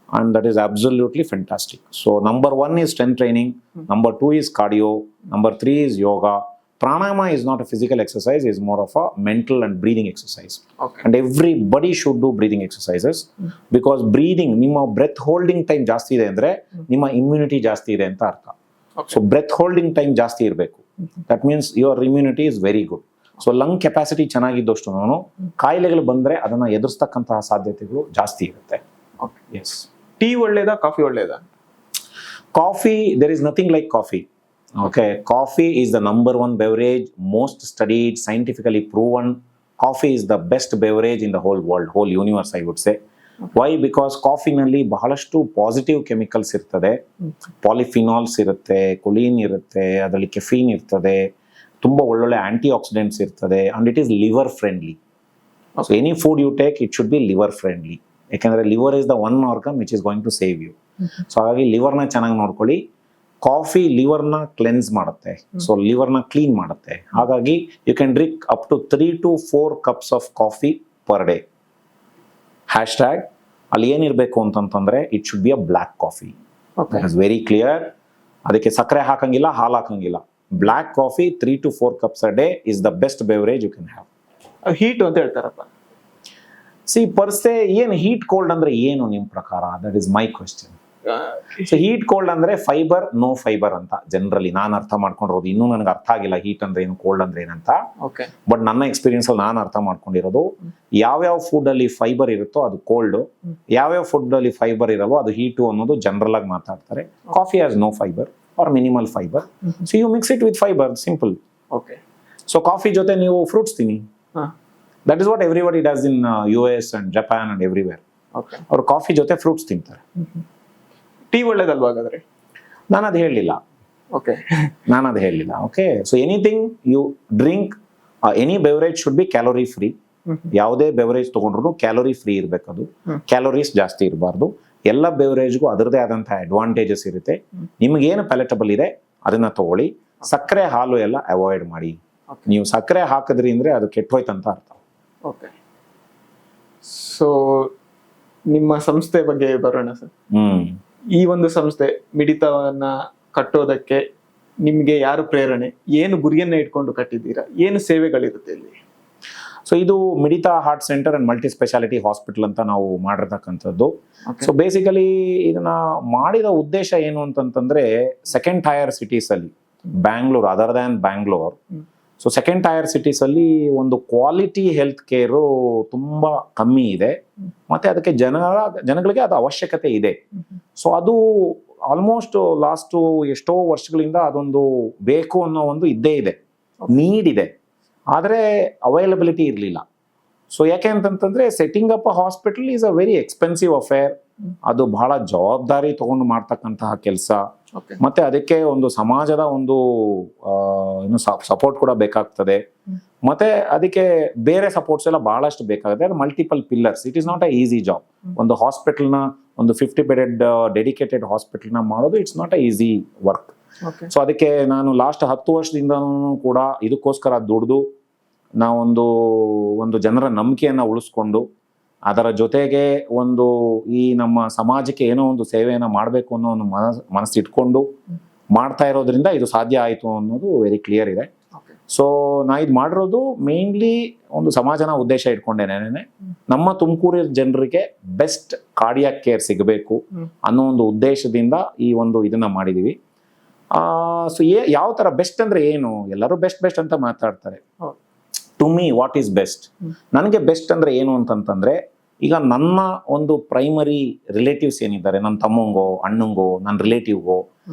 and that is absolutely fantastic. So number 1 is strength training, number 2 is cardio, number 3 is yoga. Pranayama is not a physical exercise, is more of a mental and breathing exercise. And everybody should do breathing exercises, because breathing, ನಿಮ್ಮ breath holding time ಜಾಸ್ತಿ ಇದೆ ಅಂದ್ರೆ ನಿಮ್ಮ immunity ಜಾಸ್ತಿ ಇದೆ ಅಂತ ಅರ್ಥ. So breath holding time ಜಾಸ್ತಿ ಇರಬೇಕು. That means your immunity is very good. So lung capacity ಚೆನ್ನಾಗಿದ್ದಷ್ಟು ಕಾಯಿಲೆಗಳು ಬಂದ್ರೆ ಅದನ್ನ ಎದುರಿಸ್ತಕ್ಕಂತಹ ಸಾಧ್ಯತೆಗಳು ಜಾಸ್ತಿ ಇರುತ್ತೆ. ಎಸ್. ಟೀ ಒಳ್ಳೇದಾ ಕಾಫಿ ಒಳ್ಳೇದಾ? Coffee, there is nothing like coffee. Okay, coffee is the number 1 beverage, most studied, scientifically proven. Coffee is the best beverage in the whole world, whole universe, I would say. Why? Because coffee ನಲ್ಲಿ ಬಹಳಷ್ಟು ಪಾಸಿಟಿವ್ ಕೆಮಿಕಲ್ಸ್ ಇರ್ತದೆ, ಪಾಲಿಫಿನಾಲ್ಸ್ ಇರುತ್ತೆ, ಕೊಲಿನ್ ಇರುತ್ತೆ, ಅದರಲ್ಲಿ ಕೆಫೀನ್ ಇರ್ತದೆ, ತುಂಬಾ ಒಳ್ಳೊಳ್ಳೆ ಆಂಟಿ ಆಕ್ಸಿಡೆಂಟ್ಸ್ ಇರ್ತದೆ, and it is liver friendly. So any food you take, it should be liver friendly. ಯಾಕಂದ್ರೆ liver is the 1 organ which is going to save you. So ಹಾಗಾಗಿ ಲಿವರ್ನ ಚೆನ್ನಾಗಿ ನೋಡ್ಕೊಳ್ಳಿ. ಕಾಫಿ ಲಿವರ್ನ ಕ್ಲೆನ್ಸ್ ಮಾಡುತ್ತೆ, ಸೊ ಲಿವರ್ನ ಕ್ಲೀನ್ ಮಾಡುತ್ತೆ. ಹಾಗಾಗಿ you can drink up to 3 to 4 cups of coffee per day. Hashtag ಅಲ್ಲಿ ಏನಿರಬೇಕು ಅಂತಂತಂದ್ರೆ it should be a black coffee. It's very clear. ಅದಕ್ಕೆ ಸಕ್ಕರೆ ಹಾಕಂಗಿಲ್ಲ, ಹಾಲು ಹಾಕಂಗಿಲ್ಲ. Black coffee 3 to 4 cups a day is the best beverage you can have. Heat ಅಂತ ಹೇಳ್ತಾರಪ್ಪ. ಪರ್ಸೆ ಏನು ಹೀಟ್ ಕೋಲ್ಡ್ ಅಂದ್ರೆ ಏನು ನಿಮ್ಮ ಪ್ರಕಾರ? That is my question. So heat cold ಅಂದ್ರೆ ಫೈಬರ್, ನೋ ಫೈಬರ್ ಅಂತ ಜನರಲಿ ನಾನು ಅರ್ಥ ಮಾಡ್ಕೊಂಡಿರೋದು. ಇನ್ನೂ ನನಗೆ ಅರ್ಥ ಆಗಿಲ್ಲ ಹೀಟ್ ಅಂದ್ರೆ ಏನು, ಕೋಲ್ಡ್ ಅಂದ್ರೆ ಏನಂತ. ಬಟ್ ನನ್ನ ಎಕ್ಸ್ಪೀರಿಯನ್ಸ್ ಅಲ್ಲಿ ನಾನು ಅರ್ಥ ಮಾಡ್ಕೊಂಡಿರೋದು, ಯಾವ್ಯಾವ ಫುಡ್ ಅಲ್ಲಿ ಫೈಬರ್ ಇರುತ್ತೋ ಅದು ಕೋಲ್ಡ್, ಯಾವ್ಯಾವ ಫುಡ್ ಅಲ್ಲಿ ಫೈಬರ್ ಇರಲ್ವೋ ಅದು ಹೀಟು ಅನ್ನೋದು ಜನರಲ್ ಆಗಿ ಮಾತಾಡ್ತಾರೆ. Coffee has no fibre or minimal fibre, so you mix it with fibre, simple. So coffee ಜೊತೆ ನೀವು ಫ್ರೂಟ್ಸ್ ತಿನ್ನಿ. That is what everybody does in US and Japan and everywhere. ಅವ್ರು ಕಾಫಿ ಜೊತೆ ಫ್ರೂಟ್ಸ್ ತಿಂತಾರೆ. ಟೀ ಒಳ್ಳೇದಲ್ವಾ ಹಾಗಾದ್ರೆ? ನಾನು ಅದು ಹೇಳಲಿಲ್ಲ. Okay, so anything you drink, any beverage should be calorie free. ಯಾವುದೇ ಬೆವರೇಜ್ ತಗೊಂಡ್ರು ಕ್ಯಾಲೋರಿ ಫ್ರೀ ಇರ್ಬೇಕು, ಅದು ಕ್ಯಾಲೋರೀಸ್ ಜಾಸ್ತಿ ಇರಬಾರ್ದು. ಎಲ್ಲ ಬೆವರೇಜ್ಗೂ ಅದರದೇ ಆದಂತಹ ಅಡ್ವಾಂಟೇಜಸ್ ಇರುತ್ತೆ. ನಿಮ್ಗೇನು ಪ್ಯಾಲೆಟಬಲ್ ಇದೆ ಅದನ್ನ ತಗೊಳ್ಳಿ. ಸಕ್ಕರೆ ಹಾಲು ಎಲ್ಲ ಅವಾಯ್ಡ್ ಮಾಡಿ. ನೀವು ಸಕ್ಕರೆ ಹಾಕಿದ್ರಿ ಅಂದ್ರೆ ಅದು ಕೆಟ್ಟೋಯ್ತಂತ ಅರ್ಥ. ಓಕೆ, ಸೊ ನಿಮ್ಮ ಸಂಸ್ಥೆ ಬಗ್ಗೆ ಬರೋಣ ಸರ್. ಈ ಒಂದು ಸಂಸ್ಥೆ ಮಿಡಿತವನ್ನ ಕಟ್ಟೋದಕ್ಕೆ ನಿಮ್ಗೆ ಯಾರು ಪ್ರೇರಣೆ, ಏನು ಗುರಿಯನ್ನ ಇಟ್ಕೊಂಡು ಕಟ್ಟಿದ್ದೀರಾ, ಏನು ಸೇವೆಗಳಿರುತ್ತೆ ಇಲ್ಲಿ? ಸೊ ಇದು ಮಿಡಿತಾ heart centre and multi speciality hospital ಅಂತ ನಾವು ಮಾಡಿರ್ತಕ್ಕಂಥದ್ದು. ಸೊ ಬೇಸಿಕಲಿ ಇದನ್ನ ಮಾಡಿದ ಉದ್ದೇಶ ಏನು ಅಂತಂತಂದ್ರೆ, ಸೆಕೆಂಡ್ ಟೈರ್ ಸಿಟೀಸ್ ಅಲ್ಲಿ, Bangalore other than Bangalore, so second tyre cities ಅಲ್ಲಿ ಒಂದು ಕ್ವಾಲಿಟಿ ಹೆಲ್ತ್ ಕೇರು ತುಂಬಾ ಕಮ್ಮಿ ಇದೆ, ಮತ್ತೆ ಅದಕ್ಕೆ ಜನಗಳಿಗೆ ಅದು ಅವಶ್ಯಕತೆ ಇದೆ. ಸೊ ಅದು ಆಲ್ಮೋಸ್ಟ್ ಲಾಸ್ಟ್ ಎಷ್ಟೋ ವರ್ಷಗಳಿಂದ ಅದೊಂದು ಬೇಕು ಅನ್ನೋ ಒಂದು ಇದ್ದೇ ಇದೆ, ನೀಡ್ ಇದೆ, ಆದರೆ ಅವೈಲಬಿಲಿಟಿ ಇರಲಿಲ್ಲ. ಸೊ ಯಾಕೆ ಅಂತಂತಂದ್ರೆ setting up a hospital is a very expensive affair. ಅದು ಬಹಳ ಜವಾಬ್ದಾರಿ ತಗೊಂಡು ಮಾಡ್ತಕ್ಕಂತಹ ಕೆಲಸ, ಮತ್ತೆ ಅದಕ್ಕೆ ಒಂದು ಸಮಾಜದ ಒಂದು ಏನು ಸಪೋರ್ಟ್ ಕೂಡ ಬೇಕಾಗ್ತದೆ, ಮತ್ತೆ ಅದಕ್ಕೆ ಬೇರೆ ಸಪೋರ್ಟ್ಸ್ ಎಲ್ಲ ಬಹಳಷ್ಟು ಬೇಕಾಗುತ್ತೆ. Multiple pillars, it is not a easy job. ಒಂದು ಹಾಸ್ಪಿಟಲ್ನ ಒಂದು 50 ಬೆಡೆಡ್ ಡೆಡಿಕೇಟೆಡ್ ಹಾಸ್ಪಿಟಲ್ನ ಮಾಡೋದು it's not a easy work. So ಅದಕ್ಕೆ ನಾನು ಲಾಸ್ಟ್ 10 ವರ್ಷದಿಂದನೂ ಕೂಡ ಇದಕ್ಕೋಸ್ಕರ ದುಡ್ದು ನಾವೊಂದು ಜನರ ನಂಬಿಕೆಯನ್ನ ಉಳಿಸ್ಕೊಂಡು ಅದರ ಜೊತೆಗೆ ಒಂದು ಈ ನಮ್ಮ ಸಮಾಜಕ್ಕೆ ಏನೋ ಒಂದು ಸೇವೆಯನ್ನ ಮಾಡಬೇಕು ಅನ್ನೋ ಒಂದು ಮನಸ್ಸಿಟ್ಕೊಂಡು ಮಾಡ್ತಾ ಇರೋದ್ರಿಂದ ಇದು ಸಾಧ್ಯ ಆಯಿತು ಅನ್ನೋದು ವೆರಿ ಕ್ಲಿಯರ್ ಇದೆ. ಸೊ ನಾ ಇದು ಮಾಡಿರೋದು ಮೇನ್ಲಿ ಒಂದು ಸಮಾಜನ ಉದ್ದೇಶ ಇಟ್ಕೊಂಡೇನೆ, ನಮ್ಮ ತುಮಕೂರು ಜನರಿಗೆ ಬೆಸ್ಟ್ ಕಾರ್ಡಿಯಾಕ್ ಕೇರ್ ಸಿಗಬೇಕು ಅನ್ನೋ ಒಂದು ಉದ್ದೇಶದಿಂದ ಈ ಒಂದು ಇದನ್ನ ಮಾಡಿದೀವಿ. ಸೊ ಯಾವ ತರ ಬೆಸ್ಟ್ ಅಂದ್ರೆ ಏನು, ಎಲ್ಲರೂ ಬೆಸ್ಟ್ ಅಂತ ಮಾತಾಡ್ತಾರೆ. To me what is best, ನನಗೆ ಬೆಸ್ಟ್ ಅಂದ್ರೆ ಏನು ಅಂತಂತಂದ್ರೆ, ಈಗ ನನ್ನ ಒಂದು ಪ್ರೈಮರಿ ರಿಲೇಟಿವ್ಸ್ ಏನಿದ್ದಾರೆ, ನನ್ನ ತಮ್ಮಂಗೋ ಅಣ್ಣಂಗೋ ನನ್ನ ರಿಲೇಟಿವ್ಗೋ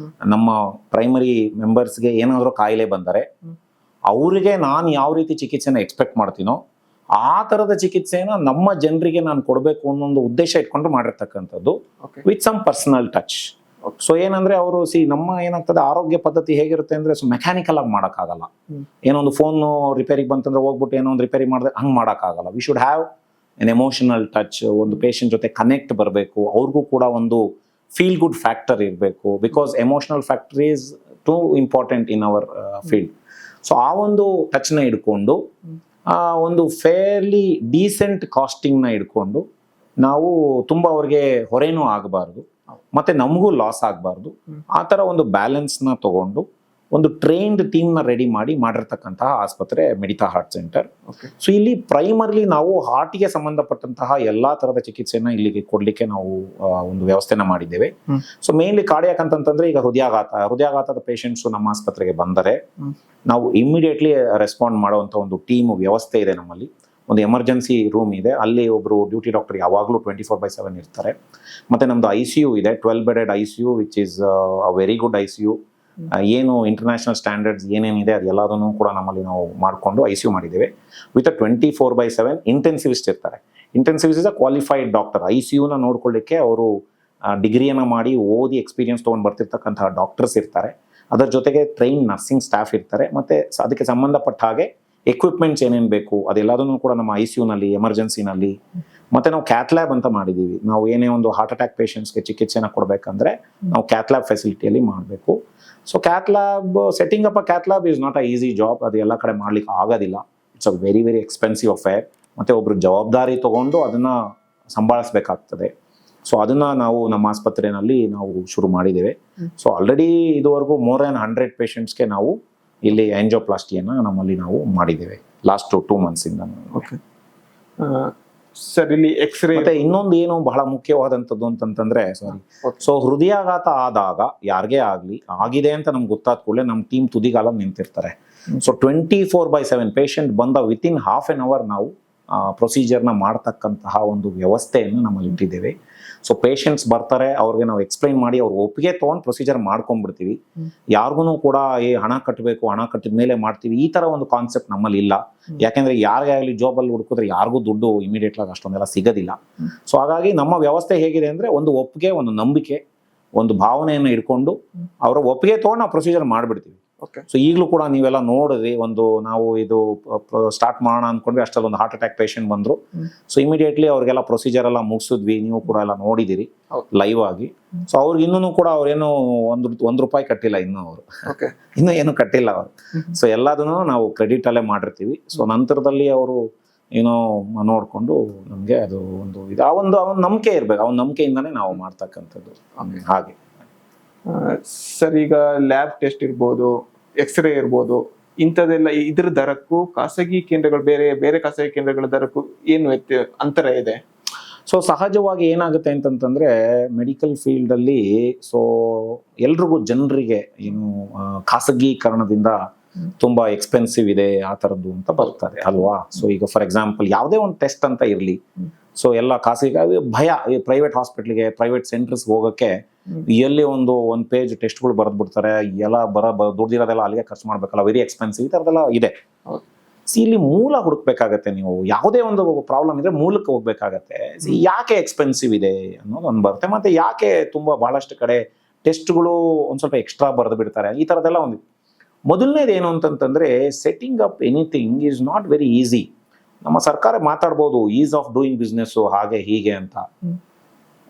ನಮ್ಮ ಪ್ರೈಮರಿ ಮೆಂಬರ್ಸ್ಗೆ ಏನಾದರೂ ಕಾಯಿಲೆ ಬಂದರೆ ಅವರಿಗೆ ನಾನು ಯಾವ ರೀತಿ ಚಿಕಿತ್ಸೆನ ಎಕ್ಸ್ಪೆಕ್ಟ್ ಮಾಡ್ತೀನೋ ಆ ಥರದ ಚಿಕಿತ್ಸೆನ ನಮ್ಮ ಜನರಿಗೆ ನಾನು ಕೊಡಬೇಕು ಅನ್ನೋ ಒಂದು ಉದ್ದೇಶ ಇಟ್ಕೊಂಡು ಮಾಡಿರ್ತಕ್ಕಂಥದ್ದು, with some personal touch. So ಏನಂದ್ರೆ ಅವರು ನಮ್ಮ ಏನಾಗ್ತದೆ, ಆರೋಗ್ಯ ಪದ್ಧತಿ ಹೇಗಿರುತ್ತೆ ಅಂದ್ರೆ ಮೆಕ್ಯಾನಿಕಲ್ ಆಗಿ ಮಾಡೋಕ್ಕಾಗಲ್ಲ. ಏನೋ ಒಂದು ಫೋನ್ ರಿಪೇರಿಗೆ ಬಂತಂದ್ರೆ ಹೋಗ್ಬಿಟ್ಟು ಏನೋ ಒಂದು ರಿಪೇರಿ ಮಾಡಿದ್ರೆ ಹಂಗೆ ಮಾಡೋಕ್ಕಾಗಲ್ಲ. We should have an emotional touch. ಒಂದು ಪೇಷಂಟ್ ಜೊತೆ ಕನೆಕ್ಟ್ ಬರಬೇಕು, ಅವ್ರಿಗೂ ಕೂಡ ಒಂದು ಫೀಲ್ ಗುಡ್ ಫ್ಯಾಕ್ಟರ್ ಇರಬೇಕು, because emotional factor is too important in our field. So ಆ ಒಂದು ಟಚ್ನ ಇಟ್ಕೊಂಡು ಒಂದು ಫೇರ್ಲಿ ಡೀಸೆಂಟ್ ಕಾಸ್ಟಿಂಗ್ನ ಇಟ್ಕೊಂಡು ನಾವು ತುಂಬ ಅವ್ರಿಗೆ ಹೊರೆನೂ ಆಗಬಾರ್ದು, ಮತ್ತೆ ನಮಗೂ ಲಾಸ್ ಆಗಬಾರ್ದು, ಆ ಥರ ಒಂದು ಬ್ಯಾಲೆನ್ಸ್ನ ತಗೊಂಡು ಒಂದು ಟ್ರೈನ್ಡ್ ಟೀಮ್ನ ರೆಡಿ ಮಾಡಿರ್ತಕ್ಕಂತಹ ಆಸ್ಪತ್ರೆ ಮಿಡಿತಾ ಹಾರ್ಟ್ ಸೆಂಟರ್. ಸೊ ಇಲ್ಲಿ ಪ್ರೈಮರ್ಲಿ ನಾವು ಹಾರ್ಟಿಗೆ ಸಂಬಂಧಪಟ್ಟಂತಹ ಎಲ್ಲಾ ತರದ ಚಿಕಿತ್ಸೆನ ಇಲ್ಲಿಗೆ ಕೊಡ್ಲಿಕ್ಕೆ ನಾವು ಒಂದು ವ್ಯವಸ್ಥೆನ ಮಾಡಿದ್ದೇವೆ. ಸೊ ಮೇನ್ಲಿ ಕಾರ್ಡಿಯಾಕ್ ಅಂತಂತಂದ್ರೆ, ಈಗ ಹೃದಯಾಘಾತದ ಪೇಷಂಟ್ಸ್ ನಮ್ಮ ಆಸ್ಪತ್ರೆಗೆ ಬಂದರೆ ನಾವು ಇಮಿಡಿಯೇಟ್ಲಿ ರೆಸ್ಪಾಂಡ್ ಮಾಡುವಂತ ಒಂದು ಟೀಮ್ ವ್ಯವಸ್ಥೆ ಇದೆ ನಮ್ಮಲ್ಲಿ. ಒಂದು ಎಮರ್ಜೆನ್ಸಿ ರೂಮ್ ಇದೆ, ಅಲ್ಲಿ ಒಬ್ರು ಡ್ಯೂಟಿ ಡಾಕ್ಟರ್ ಯಾವಾಗಲೂ 24/7 ಇರ್ತಾರೆ. ಮತ್ತೆ ನಮ್ದು ICU ಇದೆ, 12 bedded ICU which is a very good ICU. ಏನು ಇಂಟರ್ನ್ಯಾಷನಲ್ ಸ್ಟ್ಯಾಂಡರ್ಡ್ಸ್ ಏನೇನಿದೆ ಅದೆಲ್ಲದನ್ನು ಕೂಡ ನಮ್ಮಲ್ಲಿ ನಾವು ಮಾಡಿಕೊಂಡು ICU ಮಾಡಿದ್ದೇವೆ. ವಿತ್ 24/7 ಇಂಟೆನ್ಸಿವಿಸ್ಟ್ ಇರ್ತಾರೆ. Intensivist is a qualified doctor. ICUನ ನೋಡ್ಕೊಳ್ಳಿಕ್ಕೆ ಅವರು ಡಿಗ್ರಿಯನ್ನ ಮಾಡಿ ಓದಿ ಎಕ್ಸ್ಪೀರಿಯನ್ಸ್ ತೊಗೊಂಡು ಬರ್ತಿರ್ತಕ್ಕಂತಹ ಡಾಕ್ಟರ್ಸ್ ಇರ್ತಾರೆ. ಅದರ ಜೊತೆಗೆ ಟ್ರೈನ್ ನರ್ಸಿಂಗ್ ಸ್ಟಾಫ್ ಇರ್ತಾರೆ. ಮತ್ತೆ ಅದಕ್ಕೆ ಸಂಬಂಧಪಟ್ಟ ಹಾಗೆ ಎಕ್ವಿಪ್ಮೆಂಟ್ಸ್ ಏನೇನು ಬೇಕು ಅದೆಲ್ಲದನ್ನು ಕೂಡ ನಮ್ಮ ICUನಲ್ಲಿ, ಎಮರ್ಜೆನ್ಸಿನಲ್ಲಿ, ಮತ್ತೆ ನಾವು ಕ್ಯಾಥ್ಲ್ಯಾಬ್ ಅಂತ ಮಾಡಿದ್ದೀವಿ. ನಾವು ಏನೇ ಒಂದು ಹಾರ್ಟ್ ಅಟ್ಯಾಕ್ ಪೇಷಂಟ್ಸ್ಗೆ ಚಿಕಿತ್ಸೆನ ಕೊಡಬೇಕಂದ್ರೆ ನಾವು ಕ್ಯಾಥ್ಲ್ಯಾಬ್ ಫೆಸಿಲಿಟಿಯಲ್ಲಿ ಮಾಡಬೇಕು. So cath lab, setting up a cath lab is not a easy job. ಅದು ಎಲ್ಲ ಕಡೆ ಮಾಡ್ಲಿಕ್ಕೆ ಆಗೋದಿಲ್ಲ. It's a very very expensive affair. ಮತ್ತೆ ಒಬ್ರು ಜವಾಬ್ದಾರಿ ತಗೊಂಡು ಅದನ್ನ ಸಂಭಾಳಿಸ್ಬೇಕಾಗ್ತದೆ. ಸೊ ಅದನ್ನ ನಾವು ನಮ್ಮ ಆಸ್ಪತ್ರೆಯಲ್ಲಿ ನಾವು ಶುರು ಮಾಡಿದ್ದೇವೆ. ಸೊ ಆಲ್ರೆಡಿ ಇದುವರೆಗೂ ಮೋರ್ ದನ್ 100 ಪೇಷಂಟ್ಸ್ಗೆ ನಾವು ಇಲ್ಲಿ ಆಂಜಿಯೋಪ್ಲಾಸ್ಟಿಯನ್ನ ನಮ್ಮಲ್ಲಿ ನಾವು ಮಾಡಿದ್ದೇವೆ ಲಾಸ್ಟ್ 2 months ಇಂದ. ಸರ್, ಇಲ್ಲಿ ಎಕ್ಸ್ರೇ ಮತ್ತೆ ಇನ್ನೊಂದು ಏನು ಬಹಳ ಮುಖ್ಯವಾದಂಥದ್ದು ಅಂತಂತಂದ್ರೆ, ಸೊ ಹೃದಯಾಘಾತ ಆದಾಗ ಯಾರಿಗೇ ಆಗ್ಲಿ ಆಗಿದೆ ಅಂತ ನಮ್ಗೆ ಗೊತ್ತಾದ ಕೂಡಲೇ ನಮ್ಮ ಟೀಮ್ ತುದಿಗಾಲ ನಿಂತಿರ್ತಾರೆ. ಸೊ 24/7 ಪೇಷಂಟ್ ಬಂದ ವಿತಿನ್ ಹಾಫ್ ಎನ್ ಅವರ್ ನಾವು ಪ್ರೊಸೀಜರ್ನ ಮಾಡ್ತಕ್ಕಂತಹ ಒಂದು ವ್ಯವಸ್ಥೆಯನ್ನು ನಮ್ಮಲ್ಲಿ ಇಟ್ಟಿದ್ದೇವೆ. ಸೊ ಪೇಷಂಟ್ಸ್ ಬರ್ತಾರೆ, ಅವ್ರಿಗೆ ನಾವು ಎಕ್ಸ್ಪ್ಲೈನ್ ಮಾಡಿ ಅವ್ರು ಒಪ್ಪಿಗೆ ತೊಗೊಂಡು ಪ್ರೊಸೀಜರ್ ಮಾಡ್ಕೊಂಡ್ಬಿಡ್ತೀವಿ. ಯಾರಿಗೂ ಕೂಡ ಹಣ ಕಟ್ಟಬೇಕು, ಹಣ ಕಟ್ಟಿದ ಮೇಲೆ ಮಾಡ್ತೀವಿ, ಈ ತರ ಒಂದು ಕಾನ್ಸೆಪ್ಟ್ ನಮ್ಮಲ್ಲಿ ಇಲ್ಲ. ಯಾಕೆಂದ್ರೆ ಯಾರಿಗೇ ಆಗಲಿ ಜಾಬಲ್ಲಿ ಹುಡುಕಿದ್ರೆ ಯಾರಿಗೂ ದುಡ್ಡು ಇಮಿಡಿಯೇಟ್ ಆಗಿ ಅಷ್ಟೊಂದೆಲ್ಲ ಸಿಗೋದಿಲ್ಲ. ಸೊ ಹಾಗಾಗಿ ನಮ್ಮ ವ್ಯವಸ್ಥೆ ಹೇಗಿದೆ ಅಂದ್ರೆ, ಒಂದು ಒಪ್ಪಿಗೆ, ಒಂದು ನಂಬಿಕೆ, ಒಂದು ಭಾವನೆಯನ್ನು ಇಟ್ಕೊಂಡು ಅವರ ಒಪ್ಪಿಗೆ ತೊಗೊಂಡು ನಾವು ಪ್ರೊಸೀಜರ್ ಮಾಡಿಬಿಡ್ತೀವಿ. ಓಕೆ. ಸೊ ಈಗಲೂ ಕೂಡ ನೀವೆಲ್ಲ ನೋಡಿದ್ರಿ, ನಾವು ಇದು ಸ್ಟಾರ್ಟ್ ಮಾಡೋಣ ಅನ್ಕೊಂಡ್ವಿ, ಅಷ್ಟರಲ್ಲಿ ಒಂದು ಹಾರ್ಟ್ ಅಟ್ಯಾಕ್ ಪೇಷಂಟ್ ಬಂದ್ರು. ಸೊ ಇಮಿಡಿಯೇಟ್ಲಿ ಅವ್ರಿಗೆಲ್ಲ ಪ್ರೊಸೀಜರ್ ಎಲ್ಲ ಮುಗಿಸಿದ್ವಿ, ನೀವು ಕೂಡ ಎಲ್ಲ ನೋಡಿದಿರಿ ಲೈವ್ ಆಗಿ. ಸೊ ಅವ್ರಿಗೆ ಇನ್ನೂ ಕೂಡ ಅವ್ರೇನು ಒಂದ್ ರೂಪಾಯಿ ಕಟ್ಟಿಲ್ಲ, ಇನ್ನೂ ಏನು ಕಟ್ಟಿಲ್ಲ ಅವರು. ಸೊ ಎಲ್ಲದನ್ನು ನಾವು ಕ್ರೆಡಿಟ್ ಅಲ್ಲೇ ಮಾಡಿರ್ತೀವಿ. ಸೊ ನಂತರದಲ್ಲಿ ಅವರು ಏನೋ ನೋಡ್ಕೊಂಡು ನಮ್ಗೆ ಅದು ಒಂದು ನಂಬಿಕೆ ಇರ್ಬೇಕು, ಅವನ ನಂಬಿಕೆಯಿಂದಾನೇ ನಾವು ಮಾಡ್ತಕ್ಕಂಥದ್ದು. ಹಾಗೆ ಸರ್, ಈಗ ಲ್ಯಾಬ್ ಟೆಸ್ಟ್ ಇರ್ಬೋದು, ಎಕ್ಸ್ರೇ ಇರ್ಬೋದು, ಇಂಥದೆಲ್ಲ ಇದ್ರ ದರಕ್ಕೂ ಖಾಸಗಿ ಕೇಂದ್ರಗಳು, ಬೇರೆ ಬೇರೆ ಖಾಸಗಿ ಕೇಂದ್ರಗಳ ದರಕ್ಕೂ ಏನು ಅಂತರ ಇದೆ? ಸೊ ಸಹಜವಾಗಿ ಏನಾಗುತ್ತೆ ಅಂತಂತಂದ್ರೆ ಮೆಡಿಕಲ್ ಫೀಲ್ಡ್ ಅಲ್ಲಿ ಸೊ ಎಲ್ರಿಗೂ ಜನರಿಗೆ ಏನು ಖಾಸಗೀಕರಣದಿಂದ ತುಂಬಾ ಎಕ್ಸ್ಪೆನ್ಸಿವ್ ಇದೆ ಆ ತರದ್ದು ಅಂತ ಬರ್ತಾರೆ ಅಲ್ವಾ. ಸೊ ಈಗ ಫಾರ್ ಎಕ್ಸಾಂಪಲ್ ಯಾವುದೇ ಒಂದು ಟೆಸ್ಟ್ ಅಂತ ಇರ್ಲಿ, ಸೊ ಎಲ್ಲ ಖಾಸಗಿ ಭಯ, ಪ್ರೈವೇಟ್ ಹಾಸ್ಪಿಟ್ಲಿಗೆ, ಪ್ರೈವೇಟ್ ಸೆಂಟರ್ಸ್ ಹೋಗಕ್ಕೆ ಎಲ್ಲಿ ಒಂದು ಪೇಜ್ ಟೆಸ್ಟ್ಗಳು ಬರೆದ್ಬಿಡ್ತಾರೆ, ಎಲ್ಲ ದುಡ್ದಿರೋದೆಲ್ಲ ಅಲ್ಲಿಗೆ ಖರ್ಚು ಮಾಡ್ಬೇಕಲ್ಲ, ವೆರಿ ಎಕ್ಸ್ಪೆನ್ಸಿವ್, ಈ ಥರದ್ದೆಲ್ಲ ಇದೆ. ಇಲ್ಲಿ ಮೂಲ ಹುಡುಕ್ಬೇಕಾಗತ್ತೆ. ನೀವು ಯಾವುದೇ ಒಂದು ಪ್ರಾಬ್ಲಮ್ ಇದ್ರೆ ಮೂಲಕ್ಕೆ ಹೋಗ್ಬೇಕಾಗತ್ತೆ. ಯಾಕೆ ಎಕ್ಸ್ಪೆನ್ಸಿವ್ ಇದೆ ಅನ್ನೋದು ಒಂದು ಬರುತ್ತೆ, ಮತ್ತೆ ಯಾಕೆ ತುಂಬಾ ಬಹಳಷ್ಟು ಕಡೆ ಟೆಸ್ಟ್ಗಳು ಒಂದ್ ಸ್ವಲ್ಪ ಎಕ್ಸ್ಟ್ರಾ ಬರೆದು ಬಿಡ್ತಾರೆ, ಈ ಥರದ್ದೆಲ್ಲ ಒಂದು. ಮೊದಲನೇದು ಏನು ಅಂತಂತಂದ್ರೆ, setting up anything is not very easy. ನಮ್ಮ ಸರ್ಕಾರ ಮಾತಾಡ್ಬೋದು ಈಸ್ ಆಫ್ ಡೂಯಿಂಗ್ ಬಿಸ್ನೆಸ್ ಹಾಗೆ ಹೀಗೆ ಅಂತ.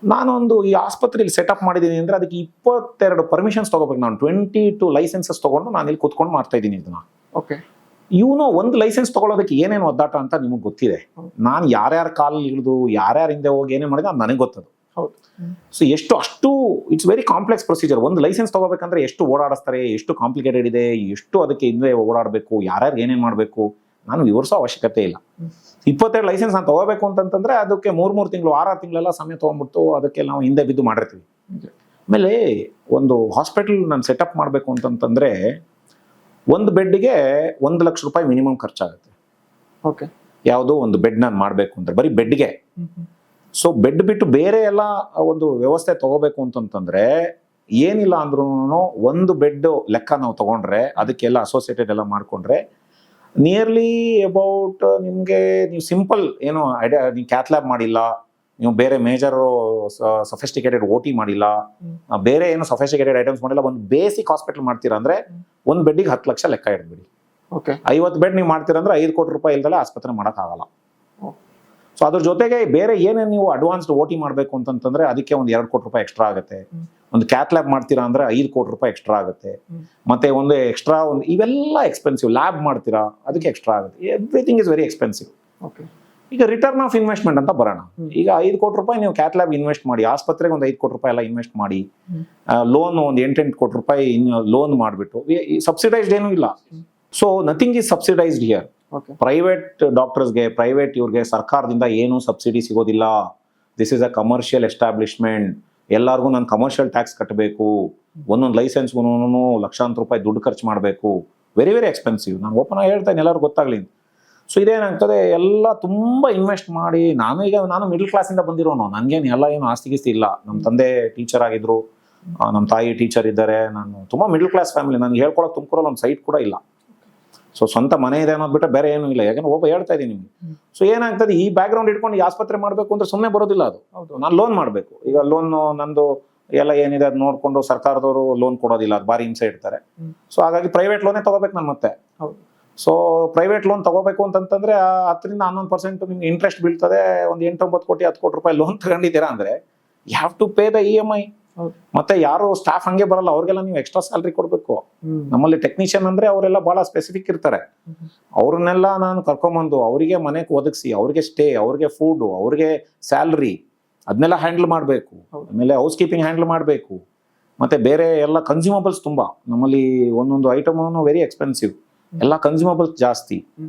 ನಾನೊಂದು ಈ ಆಸ್ಪತ್ರೆಯಲ್ಲಿ ಸೆಟಪ್ ಮಾಡಿದ್ದೀನಿ ಅಂದ್ರೆ ಅದಕ್ಕೆ 22 ಪರ್ಮಿಷನ್ಸ್ ತಗೋಬೇಕು. ನಾನು 22 ಲೈಸೆನ್ಸಸ್ ತಗೊಂಡು ನಾನು ಇಲ್ಲಿ ಕೂತ್ಕೊಂಡು ಮಾಡ್ತಾ ಇದ್ದೀನಿ ಇದನ್ನ. ಓಕೆ. ಒಂದು ಲೈಸೆನ್ಸ್ ತಗೊಳ್ಳೋದಕ್ಕೆ ಏನೇನು ಒದ್ದಾಟ ಅಂತ ನಿಮಗೆ ಗೊತ್ತಿದೆ. ನಾನು ಯಾರ್ಯಾರ ಕಾಲ್ ಇಳಿದು ಯಾರ್ಯಾರ ಹಿಂದೆ ಹೋಗಿ ಏನೇ ಮಾಡಿದ್ರೆ ಅದು ನನಗೆ ಗೊತ್ತದು. ಸೊ ಅಷ್ಟು ಇಟ್ಸ್ ವೆರಿ ಕಾಂಪ್ಲೆಕ್ಸ್ ಪ್ರೊಸೀಜರ್. ಒಂದು ಲೈಸೆನ್ಸ್ ತಗೋಬೇಕಂದ್ರೆ ಎಷ್ಟು ಓಡಾಡಿಸ್ತಾರೆ, ಎಷ್ಟು ಕಾಂಪ್ಲಿಕೇಟೆಡ್ ಇದೆ, ಎಷ್ಟು ಅದಕ್ಕೆ ಹಿಂದೆ ಓಡಾಡಬೇಕು, ಯಾರ್ಯಾರು ಏನೇನು ಮಾಡಬೇಕು, ನಾನು ವಿವರಿಸೋ ಅವಶ್ಯಕತೆ ಇಲ್ಲ. 22 ಲೈಸೆನ್ಸ್ ನಾನು ತಗೋಬೇಕು ಅಂತಂತಂದ್ರೆ ಅದಕ್ಕೆ 3 ತಿಂಗಳು 6 ತಿಂಗಳೆಲ್ಲ ಸಮಯ ತಗೊಂಡ್ಬಿಟ್ಟು ಅದಕ್ಕೆ ನಾವು ಹಿಂದೆ ಬಿದ್ದು ಮಾಡಿರ್ತೀವಿ. ಆಮೇಲೆ ಒಂದು ಹಾಸ್ಪಿಟಲ್ ನಾನು ಸೆಟಪ್ ಮಾಡಬೇಕು ಅಂತಂತಂದ್ರೆ ಒಂದು ಬೆಡ್ಗೆ 1 ಲಕ್ಷ ರೂಪಾಯಿ ಮಿನಿಮಮ್ ಖರ್ಚಾಗುತ್ತೆ. ಓಕೆ. ಯಾವುದೋ ಒಂದು ಬೆಡ್ ನಾನು ಮಾಡಬೇಕು ಅಂದ್ರೆ ಬರೀ ಬೆಡ್ಗೆ. ಸೊ ಬೆಡ್ ಬಿಟ್ಟು ಬೇರೆ ಎಲ್ಲ ಒಂದು ವ್ಯವಸ್ಥೆ ತಗೋಬೇಕು ಅಂತಂತಂದ್ರೆ ಏನಿಲ್ಲ ಅಂದ್ರೂ ಒಂದು ಬೆಡ್ ಲೆಕ್ಕ ನಾವು ತಗೊಂಡ್ರೆ ಅದಕ್ಕೆಲ್ಲ ಅಸೋಸಿಯೇಟೆಡ್ ಎಲ್ಲ ಮಾಡ್ಕೊಂಡ್ರೆ ನಿಯರ್ಲಿ ಅಬೌಟ್ ನಿಮಗೆ, ನೀವು ಸಿಂಪಲ್ ಏನು ಐಡಿಯಾ, ನೀವು ಕ್ಯಾತ್ ಲ್ಯಾಬ್ ಮಾಡಿಲ್ಲ, ನೀವು ಬೇರೆ ಮೇಜರ್ ಸಫಿಸ್ಟಿಕೇಟೆಡ್ OT ಮಾಡಿಲ್ಲ, ಬೇರೆ ಏನು ಸಫಿಸ್ಟಿಕೇಟೆಡ್ ಐಟಮ್ಸ್ ಮಾಡಿಲ್ಲ, ಒಂದು ಬೇಸಿಕ್ ಹಾಸ್ಪಿಟಲ್ ಮಾಡ್ತೀರಾ ಅಂದ್ರೆ ಒಂದು ಬೆಡ್ಗೆ 10 ಲಕ್ಷ ಲೆಕ್ಕ ಇಡ್ಬಿಡಿ. 50 ಬೆಡ್ ನೀವು ಮಾಡ್ತೀರಾ ಅಂದ್ರೆ 5 ಕೋಟಿ ರೂಪಾಯಿ ಇಲ್ದಲೆ ಆಸ್ಪತ್ರೆ ಮಾಡೋಕ್ಕಾಗಲ್ಲ. ಸೊ ಅದ್ರ ಜೊತೆಗೆ ಬೇರೆ ಏನೇನು ನೀವು ಅಡ್ವಾನ್ಸ್ಡ್ OT ಮಾಡಬೇಕು ಅಂತಂತಂದ್ರೆ ಅದಕ್ಕೆ ಒಂದು 2 ಕೋಟಿ ರೂಪಾಯಿ ಎಕ್ಸ್ಟ್ರಾ ಆಗುತ್ತೆ. ಒಂದು ಕ್ಯಾತ್ ಲ್ಯಾಬ್ ಮಾಡ್ತೀರಾ ಅಂದ್ರೆ 5 ಕೋಟಿ ರೂಪಾಯಿ ಎಕ್ಸ್ಟ್ರಾ ಆಗುತ್ತೆ. ಮತ್ತೆ ಒಂದು ಎಕ್ಸ್ಟ್ರಾ ಇವೆಲ್ಲ ಎಕ್ಸ್ಪೆನ್ಸಿವ್. ಲ್ಯಾಬ್ ಮಾಡ್ತೀರಾ ಅದಕ್ಕೆ ಎಕ್ಸ್ಟ್ರಾ ಆಗುತ್ತೆ. Everything is very expensive. ಈಗ ರಿಟರ್ನ್ ಆಫ್ ಇನ್ವೆಸ್ಟ್ಮೆಂಟ್ ಅಂತ ಬರೋಣ. ಈಗ 5 ಕೋಟಿ ರೂಪಾಯಿ ನೀವು ಕ್ಯಾತ್ ಲ್ಯಾಬ್ ಇನ್ವೆಸ್ಟ್ ಮಾಡಿ, ಆಸ್ಪತ್ರೆಗೆ ಒಂದು 5 ಕೋಟಿ ರೂಪಾಯಿ ಎಲ್ಲ ಇನ್ವೆಸ್ಟ್ ಮಾಡಿ, ಲೋನ್ ಒಂದು 8 ಕೋಟಿ ರೂಪಾಯಿ ಲೋನ್ ಮಾಡಿಬಿಟ್ಟು, ಸಬ್ಸಿಡೈಸ್ಡ್ ಏನೂ ಇಲ್ಲ. So nothing is subsidised here. Private ಡಾಕ್ಟರ್ಸ್ಗೆ, ಪ್ರೈವೇಟ್ ಇವ್ರಿಗೆ ಸರ್ಕಾರದಿಂದ ಏನೂ ಸಬ್ಸಿಡಿ ಸಿಗೋದಿಲ್ಲ. This is a commercial establishment. ಎಲ್ಲರಿಗೂ ನಾನು ಕಮರ್ಷಿಯಲ್ ಟ್ಯಾಕ್ಸ್ ಕಟ್ಟಬೇಕು, ಒಂದೊಂದು ಲೈಸೆನ್ಸ್ಗೂ ಲಕ್ಷಾಂತರ ರೂಪಾಯಿ ದುಡ್ಡು ಖರ್ಚು ಮಾಡಬೇಕು. Very very expensive. ನಾನು ಓಪನ್ ಆಗಿ ಹೇಳ್ತೇನೆ, ಎಲ್ಲರಿಗೂ ಗೊತ್ತಾಗ್ಲಿ. ಸೊ ಇದೇನಾಗ್ತದೆ, ಎಲ್ಲ ತುಂಬ ಇನ್ವೆಸ್ಟ್ ಮಾಡಿ, ನಾನು ಮಿಡ್ಲ್ ಕ್ಲಾಸಿಂದ ಬಂದಿರೋನು, ನನಗೇನು ಎಲ್ಲ ಏನು ಆಸ್ತಿ ಗೀಸ್ತಿ ಇಲ್ಲ. ನಮ್ಮ ತಂದೆ ಟೀಚರ್ ಆಗಿದ್ರು, ನಮ್ಮ ತಾಯಿ ಟೀಚರ್ ಇದ್ದಾರೆ. ನಾನು ತುಂಬ ಮಿಡ್ಲ್ ಕ್ಲಾಸ್ ಫ್ಯಾಮಿಲಿ. ನನಗೆ ಹೇಳ್ಕೊಳಕ್ಕೆ ತುಮಕೂರಲ್ಲಿ ಒಂದು ಸೈಟ್ ಕೂಡ ಇಲ್ಲ. ಸೊ ಸ್ವಂತ ಮನೆ ಇದೆ ಅನ್ನೋದು ಬಿಟ್ಟರೆ ಬೇರೆ ಏನೂ ಇಲ್ಲ. ಯಾಕಂದ್ರೆ ಹೇಳ್ತಾ ಇದ್ದೀನಿ ನಿಮ್ಗೆ. ಸೊ ಏನಾಗ್ತದೆ, ಈ ಬ್ಯಾಕ್ ಗ್ರೌಂಡ್ ಇಟ್ಕೊಂಡು ಈ ಆಸ್ಪತ್ರೆ ಮಾಡಬೇಕು ಅಂದ್ರೆ ಸುಮ್ಮನೆ ಬರೋದಿಲ್ಲ ಅದು. ನಾನು ಲೋನ್ ಮಾಡಬೇಕು. ಈಗ ಲೋನ್ ನಂದು ಎಲ್ಲ ಏನಿದೆ ಅದು ನೋಡ್ಕೊಂಡು ಸರ್ಕಾರದವರು ಲೋನ್ ಕೊಡೋದಿಲ್ಲ, ಅದು ಭಾರಿ ಹಿಂಸೆ ಇಡ್ತಾರೆ. ಸೊ ಹಾಗಾಗಿ ಪ್ರೈವೇಟ್ ಲೋನೇ ತಗೋಬೇಕು ನಾನು ಮತ್ತೆ. ಸೊ ಪ್ರೈವೇಟ್ ಲೋನ್ ತಗೋಬೇಕು ಅಂತಂತಂದ್ರೆ 10% 11% ನಿಮ್ಗೆ ಇಂಟ್ರೆಸ್ಟ್ ಬೀಳ್ತದೆ. ಒಂದು 8-9 ಕೋಟಿ 10 ಕೋಟಿ ರೂಪಾಯಿ ಲೋನ್ ತಗೊಂಡಿದ್ದೀರಾ ಅಂದ್ರೆ you have to pay the EMI. ಮತ್ತೆ ಯಾರು ಸ್ಟಾಫ್ ಹಂಗೆ ಬರಲ್ಲ, ಅವ್ರಿಗೆಲ್ಲ ನೀವು ಎಕ್ಸ್ಟ್ರಾ ಸ್ಯಾಲ್ರಿ ಕೊಡ್ಬೇಕು. ನಮ್ಮಲ್ಲಿ ಟೆಕ್ನಿಷಿಯನ್ ಅಂದ್ರೆ ಅವರೆಲ್ಲ ಬಹಳ ಸ್ಪೆಸಿಫಿಕ್ ಇರ್ತಾರೆ. ಅವ್ರನ್ನೆಲ್ಲ ನಾನು ಕರ್ಕೊಂಬಂದು ಅವರಿಗೆ ಮನೆಗೆ ಒದಗಿಸಿ, ಅವ್ರಿಗೆ ಸ್ಟೇ, ಅವ್ರಿಗೆ ಫುಡ್, ಅವ್ರಿಗೆ ಸ್ಯಾಲ್ರಿ, ಅದನ್ನೆಲ್ಲ ಹ್ಯಾಂಡಲ್ ಮಾಡಬೇಕು. ಆಮೇಲೆ ಹೌಸ್ ಕೀಪಿಂಗ್ ಹ್ಯಾಂಡಲ್ ಮಾಡಬೇಕು. ಮತ್ತೆ ಬೇರೆ ಎಲ್ಲ ಕನ್ಸ್ಯೂಮಬಲ್ಸ್ ತುಂಬಾ ನಮ್ಮಲ್ಲಿ ಒಂದೊಂದು ಐಟಮ್ ವೆರಿ ಎಕ್ಸ್ಪೆನ್ಸಿವ್. ಎಲ್ಲ ಕನ್ಸ್ಯೂಮಬಲ್ಸ್ ಜಾಸ್ತಿ.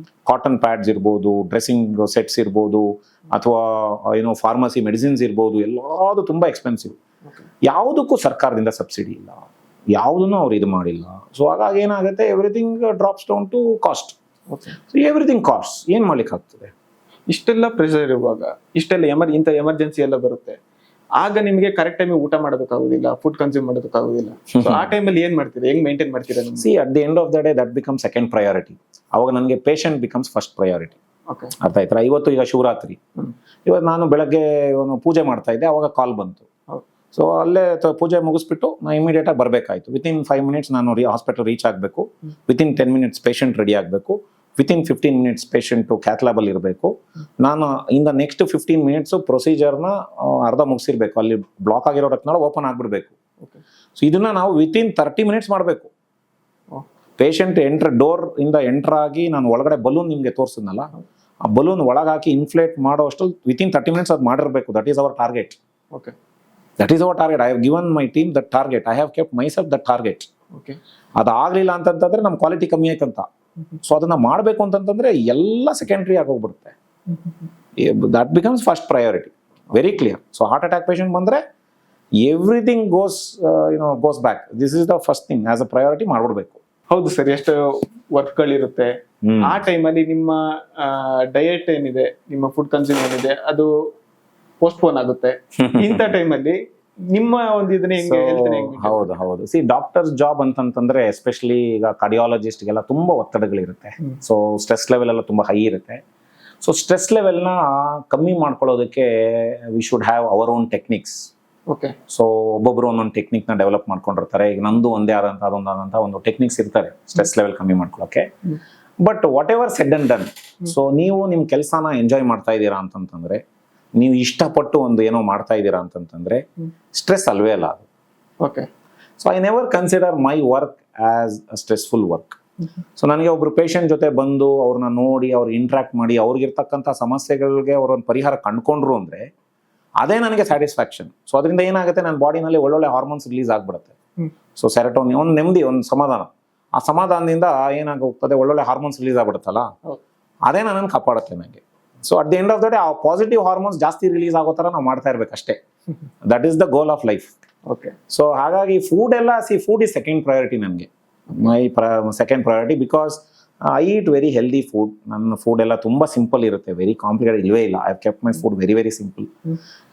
ಕಾಟನ್ ಪ್ಯಾಡ್ಸ್ ಇರ್ಬೋದು, ಡ್ರೆಸ್ಸಿಂಗ್ ಸೆಟ್ಸ್ ಇರ್ಬೋದು, ಅಥವಾ ಏನೋ ಫಾರ್ಮಸಿ ಮೆಡಿಸಿನ್ಸ್ ಇರ್ಬೋದು, ಎಲ್ಲದು ತುಂಬಾ ಎಕ್ಸ್ಪೆನ್ಸಿವ್. ಯಾವುದಕ್ಕೂ ಸರ್ಕಾರದಿಂದ ಸಬ್ಸಿಡಿ ಇಲ್ಲ, ಯಾವುದನ್ನು ಅವ್ರು ಇದು ಮಾಡಿಲ್ಲ. ಸೊ ಹಾಗಾಗಿ ಏನಾಗುತ್ತೆ, everything drops down to cost. Everything cost. ಏನ್ ಮಾಡ್ಲಿಕ್ಕೆ ಆಗ್ತದೆ? ಇಷ್ಟೆಲ್ಲ ಪ್ರೆಷರ್ ಇರುವಾಗ, ಇಷ್ಟೆಲ್ಲ ಇಂಥ ಎಮರ್ಜೆನ್ಸಿ ಎಲ್ಲ ಬರುತ್ತೆ, ಆಗ ನಿಮಗೆ ಕರೆಕ್ಟ್ ಟೈಮಿಗೆ ಊಟ ಮಾಡೋದಕ್ಕಾಗೋದಿಲ್ಲ, ಫುಡ್ ಕನ್ಸ್ಯೂಮ್ ಮಾಡೋದಕ್ಕಾಗೋದಿಲ್ಲ. ಆ ಟೈಮಲ್ಲಿ ಏನ್ ಮಾಡ್ತೀರಾ, ಹೆಂಗ್ ಮೇಂಟೈನ್ ಮಾಡ್ತೀರಾ? At the end of the day that become second priority. ಅವಾಗ ನನಗೆ ಪೇಷಂಟ್ ಬಿಕಮ್ಸ್ ಫಸ್ಟ್ ಪ್ರಯಾರಿಟಿ. ಅರ್ಥ ಆಯ್ತಾ? ಇವತ್ತು ಈಗ ಶಿವರಾತ್ರಿ, ಇವತ್ತು ನಾನು ಬೆಳಗ್ಗೆ ಪೂಜೆ ಮಾಡ್ತಾ ಇದ್ದೆ, ಅವಾಗ ಕಾಲ್ ಬಂತು. ಸೊ ಅಲ್ಲೇ ಪೂಜೆ ಮುಗಿಸ್ಬಿಟ್ಟು ನಾನು ಇಮಿಡಿಯೇಟಾಗಿ ಬರಬೇಕಾಯ್ತು. ವಿತಿನ್ 5 ಮಿನಿಟ್ಸ್ ನಾನು ಹಾಸ್ಪಿಟಲ್ ರೀಚ್ ಆಗಬೇಕು. ವಿತಿನ್ 10 ಮಿನಿಟ್ಸ್ ಪೇಷಂಟ್ ರೆಡಿ ಆಗಬೇಕು. ವಿತಿನ್ 15 ಮಿನಿಟ್ಸ್ ಪೇಷಂಟು ಕ್ಯಾಥ್ಲ್ಯಾಬಲ್ಲಿ ಇರಬೇಕು. ನಾನು ಇನ್ ದ ನೆಕ್ಸ್ಟ್ 15 ಮಿನಿಟ್ಸು ಪ್ರೊಸೀಜರ್ನ ಅರ್ಧ ಮುಗಿಸಿರ್ಬೇಕು. ಅಲ್ಲಿ ಬ್ಲಾಕ್ ಆಗಿರೋ ರಕ್ತನಾಳ ಓಪನ್ ಆಗಿಬಿಡ್ಬೇಕು. ಸೊ ಇದನ್ನ ನಾವು ವಿತಿನ್ 30 ಮಿನಿಟ್ಸ್ ಮಾಡಬೇಕು. ಪೇಷಂಟ್ ಡೋರ್ ಇಂದ ಎಂಟರ್ ಆಗಿ ನಾನು ಒಳಗಡೆ ಬಲೂನ್ ನಿಮಗೆ ತೋರಿಸಿದ್ನಲ್ಲ, ಆ ಬಲೂನ್ ಒಳಗಾಕಿ ಇನ್ಫ್ಲೇಟ್ ಮಾಡೋ ಅಷ್ಟು ವಿತಿನ್ 30 ಮಿನಿಟ್ಸ್ ಅದು ಮಾಡಿರಬೇಕು. That is our target. Okay, that is our target. I have given my team that target. I have kept myself that target. Okay, ಅದಾಗಲಿಲ್ಲ ಅಂತಂತಂದ್ರೆ ನಮ್ಮ ಕ್ವಾಲಿಟಿ ಕಮ್ಮಿ ಆಯ್ತಂತ. ಸೊ ಅದನ್ನ ಮಾಡಬೇಕು ಅಂತಂತಂದ್ರೆ ಎಲ್ಲ ಸೆಕೆಂಡ್ರಿ ಆಗೋಗ್ಬಿಡುತ್ತೆ. That becomes first priority. Very clear. So heart attack patient ಬಂದ್ರೆ everything goes back. This is the first thing. As a priority ಮಾಡ್ಬಿಡ್ಬೇಕು. ಹೌದು ಸರ್. ಎಷ್ಟು ವರ್ಕ್ಗಳಿರುತ್ತೆ ಆ ಟೈಮಲ್ಲಿ ನಿಮ್ಮ ಡಯಟ್ ಏನಿದೆ, ನಿಮ್ಮ ಫುಡ್ ಕನ್ಸ್ಯೂಮ್ ಏನಿದೆ, ಅದು ಪೋಸ್ಟ್ಪೋನ್ ಆಗುತ್ತೆ. ಇಂಥ ಟೈಮಲ್ಲಿ ನಿಮ್ಮ ಒಂದು ಇದನ್ನ ಹೆಂಗೆ ಹೇಳ್ತೀನಿ? ಹೌದು. ಸಿ ಡಾಕ್ಟರ್ಸ್ ಜಾಬ್ ಅಂತಂತಂದ್ರೆ ಎಸ್ಪೆಷಲಿ ಈಗ ಕಾರ್ಡಿಯಾಲಜಿಸ್ಟ್ಗೆಲ್ಲ ತುಂಬಾ ಒತ್ತಡಗಳಿರುತ್ತೆ. ಸೊ ಸ್ಟ್ರೆಸ್ ಲೆವೆಲ್ ಎಲ್ಲ ತುಂಬಾ ಹೈ ಇರುತ್ತೆ. ಸೊ ಸ್ಟ್ರೆಸ್ ಲೆವೆಲ್ನ ಕಮ್ಮಿ ಮಾಡ್ಕೊಳ್ಳೋದಕ್ಕೆ V should have our own techniques. Okay. So ಒಬ್ಬೊಬ್ರು ಒಂದೊಂದು ಟೆಕ್ನಿಕ್ನ ಡೆವಲಪ್ ಮಾಡ್ಕೊಂಡಿರ್ತಾರೆ. ಈಗ ನಂದು ಒಂದೇ ಆದಂತ ಒಂದು ಟೆಕ್ನಿಕ್ಸ್ ಇರ್ತಾರೆ ಸ್ಟ್ರೆಸ್ ಲೆವೆಲ್ ಕಮ್ಮಿ ಮಾಡ್ಕೊಳ್ಳೋಕೆ. But what ever said and done, so ನೀವು ನಿಮ್ಮ ಕೆಲಸನ ಎಂಜಾಯ್ ಮಾಡ್ತಾ ಇದ್ದೀರಾ ಅಂತಂತಂದ್ರೆ, ನೀವು ಇಷ್ಟಪಟ್ಟು ಒಂದು ಏನೋ ಮಾಡ್ತಾ ಇದ್ದೀರಾ ಅಂತಂತಂದ್ರೆ ಸ್ಟ್ರೆಸ್ ಅಲ್ವೇ ಅಲ್ಲ ಅದು. Okay. So I never consider my work as a stressful work. So ನನಗೆ ಒಬ್ರು ಪೇಷಂಟ್ ಜೊತೆ ಬಂದು ಅವ್ರನ್ನ ನೋಡಿ ಅವ್ರಿಗೆ ಇಂಟ್ರಾಕ್ಟ್ ಮಾಡಿ ಅವ್ರಿಗಿರ್ತಕ್ಕಂಥ ಸಮಸ್ಯೆಗಳಿಗೆ ಅವ್ರೊಂದು ಪರಿಹಾರ ಕಂಡ್ಕೊಂಡ್ರು ಅಂದ್ರೆ ಅದೇ ನನಗೆ ಸ್ಯಾಟಿಸ್ಫ್ಯಾಕ್ಷನ್. ಸೊ ಅದರಿಂದ ಏನಾಗುತ್ತೆ, ನನ್ನ ಬಾಡಿನಲ್ಲಿ ಒಳ್ಳೊಳ್ಳೆ ಹಾರ್ಮೋನ್ಸ್ ರಿಲೀಸ್ ಆಗ್ಬಿಡುತ್ತೆ. ಸೊ ಸೆರೋಟೋನಿನ್, ಒಂದು ನೆಮ್ಮದಿ, ಒಂದು ಸಮಾಧಾನ. ಆ ಸಮಾಧಾನದಿಂದ ಏನಾಗಿ ಹೋಗ್ತದೆ, ಒಳ್ಳೊಳ್ಳೆ ಹಾರ್ಮೋನ್ಸ್ ರಿಲೀಸ್ ಆಗ್ಬಿಡುತ್ತಲ್ಲ, ಅದೇ ನನ್ನನ್ನು ಕಾಪಾಡುತ್ತೆ ನನಗೆ. So at the end of the day ಆ ಪಾಸಿಟಿವ್ ಹಾರ್ಮೋನ್ಸ್ ಜಾಸ್ತಿ ರಿಲೀಸ್ ಆಗೋ ಥರ ನಾವು ಮಾಡ್ತಾ ಇರ್ಬೇಕಷ್ಟೇ. That is the goal of life. Okay. So ಹಾಗಾಗಿ ಫುಡ್ ಈಸ್ ಸೆಕೆಂಡ್ ಪ್ರಯಾರಿಟಿ ನನಗೆ. My second priority because I eat very healthy food. ನನ್ನ ಫುಡ್ ಎಲ್ಲ ತುಂಬಾ ಸಿಂಪಲ್ ಇರುತ್ತೆ, ವೆರಿ ಕಾಂಪ್ಲಿಕೇಟೆಡ್ ಇಲ್ವೇ ಇಲ್ಲ. I have kept my food very simple.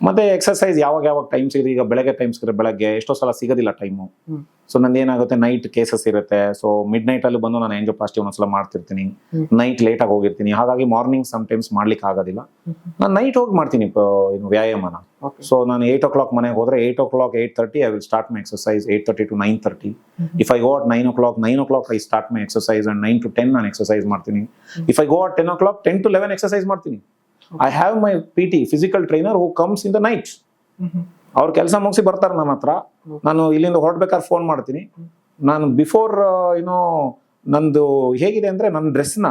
ಮತ್ತೆ ಎಕ್ಸರ್ಸೈಸ್ ಯಾವಾಗ ಟೈಮ್ಸ್ ಇದೆ. ಈಗ ಬೆಳಗ್ಗೆ ಟೈಮ್ಸ್ ಇದ್ರೆ ಬೆಳಗ್ಗೆ ಎಷ್ಟೋ ಸಲ ಸಿಗೋದಿಲ್ಲ ಟೈಮು. ಸೊ ನಂದು ಏನಾಗುತ್ತೆ, ನೈಟ್ ಕೇಸಸ್ ಇರುತ್ತೆ. ಸೊ ಮಿಡ್ ನೈಟ್ ಅಲ್ಲಿ ಬಂದು ನಾನು ಆಂಜಿಯೋಪ್ಲಾಸ್ಟಿ ಒಂದೊಂದ್ಸಲ ಮಾಡ್ತಿರ್ತೀನಿ. ನೈಟ್ ಲೇಟ್ ಆಗಿ ಹೋಗಿರ್ತೀನಿ. ಹಾಗಾಗಿ ಮಾರ್ನಿಂಗ್ ಸಮ್ ಟೈಮ್ಸ್ ಮಾಡ್ಲಿಕ್ಕೆ ಆಗೋದಿಲ್ಲ. ನಾನು ನೈಟ್ ಹೋಗಿ ಮಾಡ್ತೀನಿ ವ್ಯಾಯಾಮನ. ಸೊ ನಾನು 8 o'clock ಮನೆಗೆ ಹೋದ್ರೆ 8 o'clock 8:30 I will start my exercise. 8:30 to 9:30. If I go at 9 o'clock I start my exercise and 9 to 10 ನಾನು ಎಕ್ಸರ್ಸೈಸ್ ಮಾಡ್ತೀನಿ. If I go at 10 o'clock 10 to 11 exercise ಮಾಡ್ತೀನಿ. I have my PT physical trainer who comes in the night. ಅವ್ರ ಕೆಲಸ ಮುಗಿಸಿ ಬರ್ತಾರೆ ನನ್ನ ಹತ್ರ. ನಾನು ಇಲ್ಲಿಂದ ಹೊರಡ್ಬೇಕಾದ್ರೆ ಫೋನ್ ಮಾಡ್ತೀನಿ. ನಾನು ಬಿಫೋರ್ ನಂದು ಹೇಗಿದೆ ಅಂದ್ರೆ, ನನ್ನ ಡ್ರೆಸ್ನ